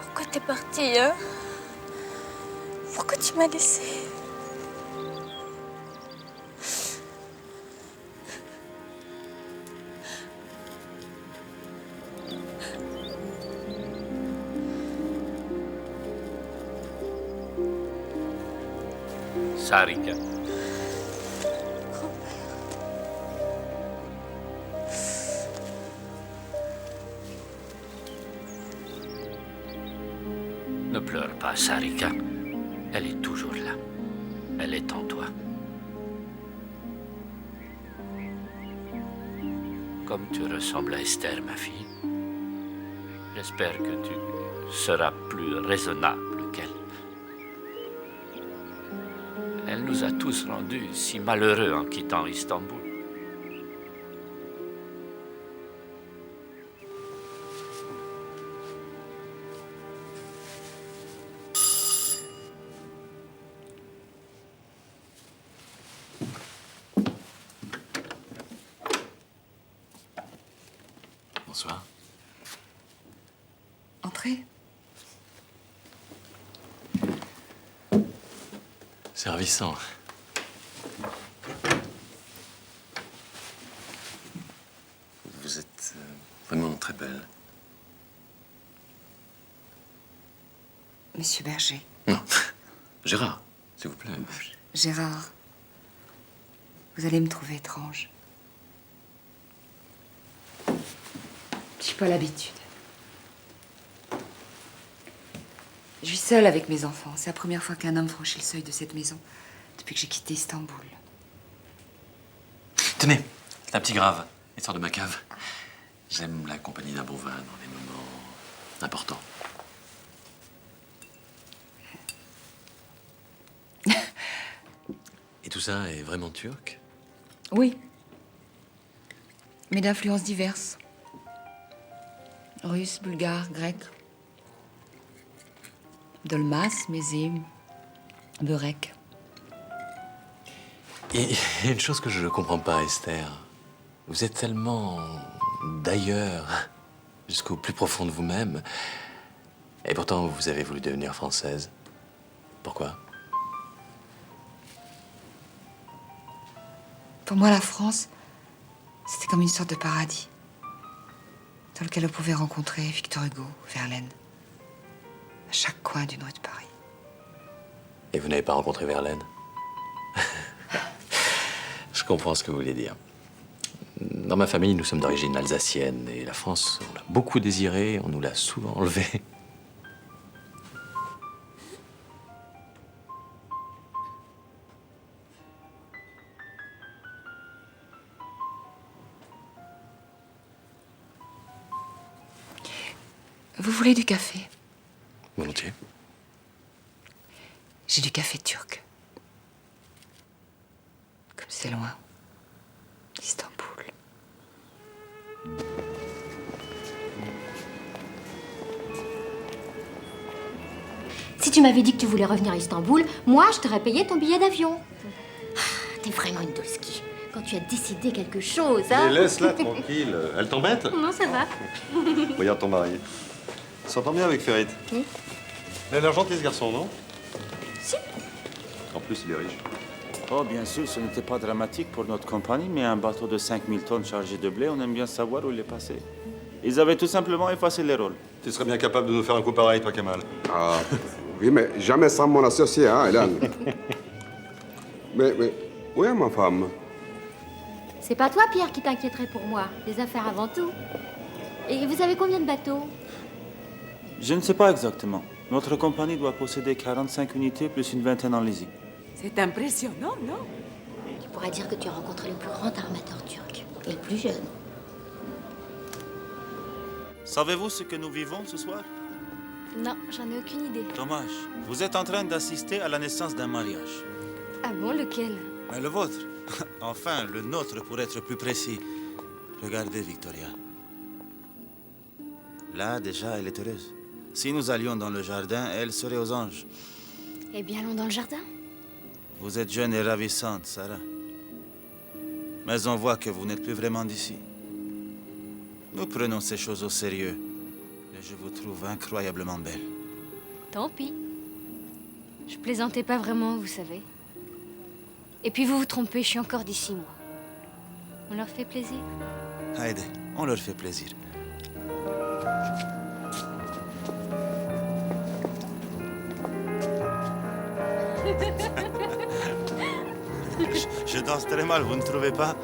Pourquoi t'es parti, hein? Pourquoi tu m'as laissé? Sarika. Ne pleure pas, Sarika. Elle est toujours là. Elle est en toi. Comme tu ressembles à Esther, ma fille, j'espère que tu seras plus raisonnable qu'elle. Elle nous a tous rendus si malheureux en quittant Istanbul. Bonsoir. Entrez. C'est ravissant. Vous êtes vraiment très belle. Monsieur Berger. Non. Gérard, s'il vous plaît. Gérard, vous allez me trouver étrange. J'ai pas l'habitude. Je vis seule avec mes enfants. C'est la première fois qu'un homme franchit le seuil de cette maison depuis que j'ai quitté Istanbul. Tenez, c'est un petit grave, histoire de ma cave. J'aime la compagnie d'un bon vin dans les moments important. Et tout ça est vraiment turc? Oui. Mais d'influences diverses. Russe, bulgare, grec. Dolmas, Mézé, Beurek. Et il y a une chose que je ne comprends pas, Esther. Vous êtes tellement d'ailleurs, jusqu'au plus profond de vous-même. Et pourtant, vous avez voulu devenir française. Pourquoi? Pour moi, la France, c'était comme une sorte de paradis dans lequel on pouvait rencontrer Victor Hugo, Verlaine, à chaque coin d'une rue de Paris. Et vous n'avez pas rencontré Verlaine? Je comprends ce que vous voulez dire. Dans ma famille, nous sommes d'origine alsacienne et la France, on l'a beaucoup désirée, on nous l'a souvent enlevée. Vous voulez du café? Volontiers. J'ai du café turc. Comme c'est loin. Istanbul. Si tu m'avais dit que tu voulais revenir à Istanbul, moi, je t'aurais payé ton billet d'avion. Ah, t'es vraiment une dolski. Quand tu as décidé quelque chose, hein. Mais laisse-la tranquille. Elle t'embête? Non, ça va. Regarde ton mari. Il s'entend bien avec Ferit. Oui. Il a l'air gentil, ce garçon, non? Si. En plus, il est riche. Oh, bien sûr, ce n'était pas dramatique pour notre compagnie, mais un bateau de 5000 tonnes chargé de blé, on aime bien savoir où il est passé. Ils avaient tout simplement effacé les rôles. Tu serais bien capable de nous faire un coup pareil, toi, Kamal. Ah, oui, mais jamais sans mon associé, hein, Hélène. mais, où est ma femme? C'est pas toi, Pierre, qui t'inquiéterait pour moi. Les affaires avant tout. Et vous avez combien de bateaux? Je ne sais pas exactement. Notre compagnie doit posséder 45 unités plus une vingtaine en leasing. C'est impressionnant, non? Tu pourrais dire que tu as rencontré le plus grand armateur turc. Et le plus jeune. Savez-vous ce que nous vivons ce soir? Non, j'en ai aucune idée. Dommage. Vous êtes en train d'assister à la naissance d'un mariage. Ah bon, lequel? Mais le vôtre. Enfin, le nôtre pour être plus précis. Regardez, Victoria. Là, déjà, elle est heureuse. Si nous allions dans le jardin, elle serait aux anges. Eh bien, allons dans le jardin. Vous êtes jeune et ravissante, Sarah. Mais on voit que vous n'êtes plus vraiment d'ici. Nous prenons ces choses au sérieux. Et je vous trouve incroyablement belle. Tant pis. Je plaisantais pas vraiment, vous savez. Et puis vous vous trompez, je suis encore d'ici, moi. On leur fait plaisir. Haïdé, on leur fait plaisir. Je danse très mal, vous ne trouvez pas?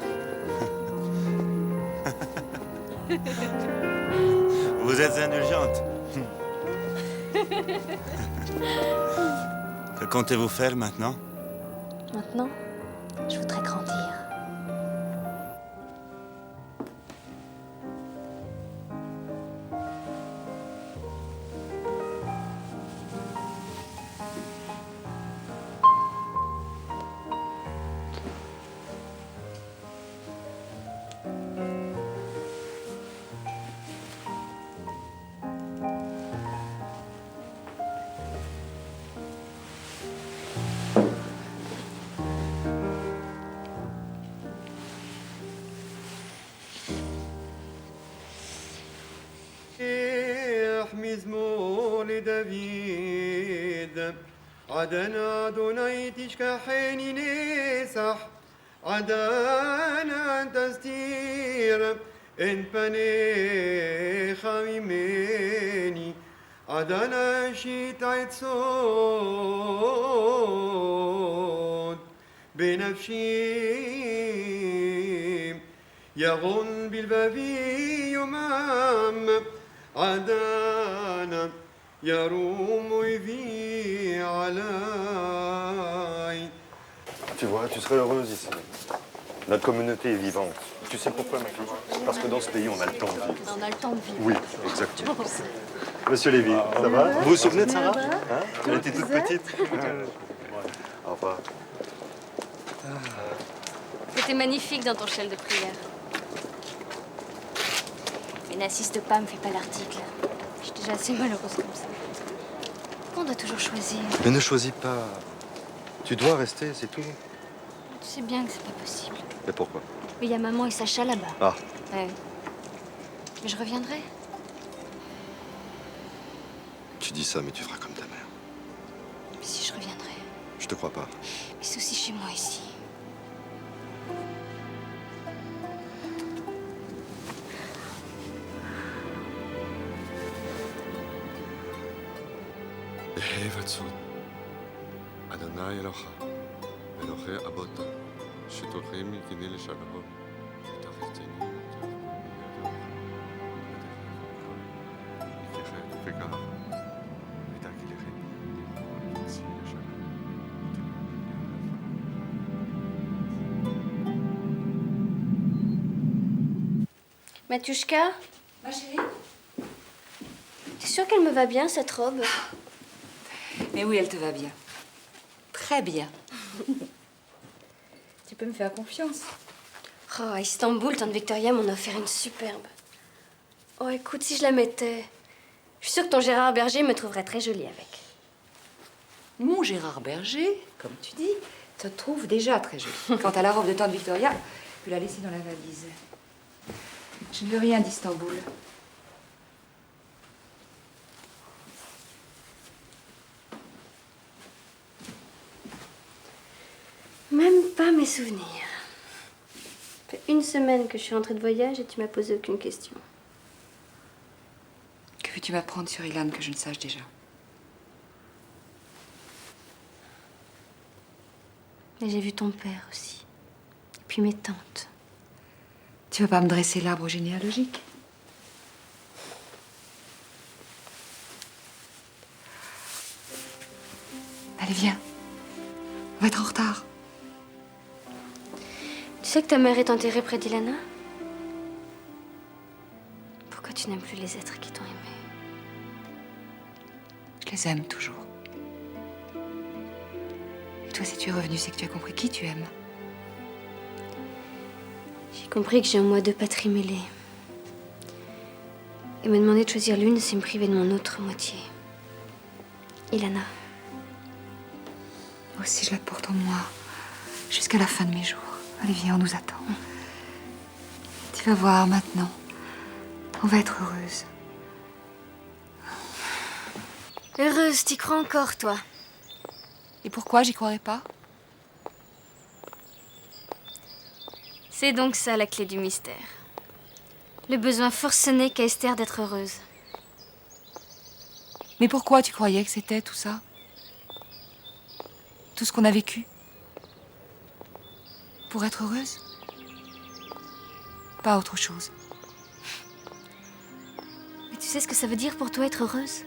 Vous êtes indulgente. Que comptez-vous faire maintenant? Maintenant, je voudrais grandir. مزمور دافيد عدنا دوني تشكحيني نسح عدنا تستير إن بني خميماني عدنا شيت صوت بنفشي يغن بالبابي يمام عدانا يروم يذي علي. Tu vois, tu serais heureuse ici. Notre communauté est vivante. Tu sais pourquoi, ma fille? Parce que dans ce pays, on a le temps de vivre. On a le temps de vivre. Oui, exactement. Je pense. Monsieur Lévy, ça va? Vous vous souvenez de Sarah? Ça va? Hein? Elle était toute petite. Au revoir. C'était magnifique dans ton chêle de prière. Mais n'insiste pas, me fais pas l'article. Je suis déjà assez malheureuse comme ça. Pourquoi on doit toujours choisir? Mais ne choisis pas. Tu dois rester, c'est tout. Tu sais bien que c'est pas possible. Et pourquoi? Mais il y a maman et Sacha là-bas. Ah. Ouais. Mais je reviendrai. Tu dis ça, mais tu feras comme ta mère. Mais si je reviendrai. Je te crois pas. Mais c'est aussi chez moi ici. היווצרות. אדוני אלוהיך, אלוהי אבותיך, שתולכים מקיני לשלום, ותחתני Matushka? Ma chérie? T'es sûre qu'elle me va bien, cette robe? Mais oui, elle te va bien. Très bien. Tu peux me faire confiance. Oh, à Istanbul, tante Victoria m'en a offert une superbe. Oh, écoute, si je la mettais, je suis sûre que ton Gérard Berger me trouverait très jolie avec. Mon Gérard Berger, comme tu dis, te trouve déjà très jolie. Quant à la robe de tante Victoria, je peux la laisser dans la valise. Je ne veux rien d'Istanbul. Même pas mes souvenirs. Ça fait une semaine que je suis rentrée de voyage et tu m'as posé aucune question. Que veux-tu m'apprendre sur Ilan que je ne sache déjà? Et j'ai vu ton père aussi. Et puis mes tantes. Tu vas pas me dresser l'arbre généalogique? Allez, viens. On va être en retard. Tu sais que ta mère est enterrée près d'Ilana? Pourquoi tu n'aimes plus les êtres qui t'ont aimé? Je les aime toujours. Et toi, si tu es revenu, c'est que tu as compris qui tu aimes. J'ai compris que j'ai en moi deux patries mêlées. Et me demander de choisir l'une, c'est me priver de mon autre moitié. Ilana. Moi aussi, je la porte en moi. Jusqu'à la fin de mes jours. Allez, viens, on nous attend. Tu vas voir maintenant. On va être heureuse. Heureuse, t'y crois encore, toi? Et pourquoi j'y croirais pas? C'est donc ça la clé du mystère. Le besoin forcené qu'a Esther d'être heureuse. Mais pourquoi tu croyais que c'était tout ça? Tout ce qu'on a vécu? Pour être heureuse? Pas autre chose. Mais tu sais ce que ça veut dire pour toi être heureuse?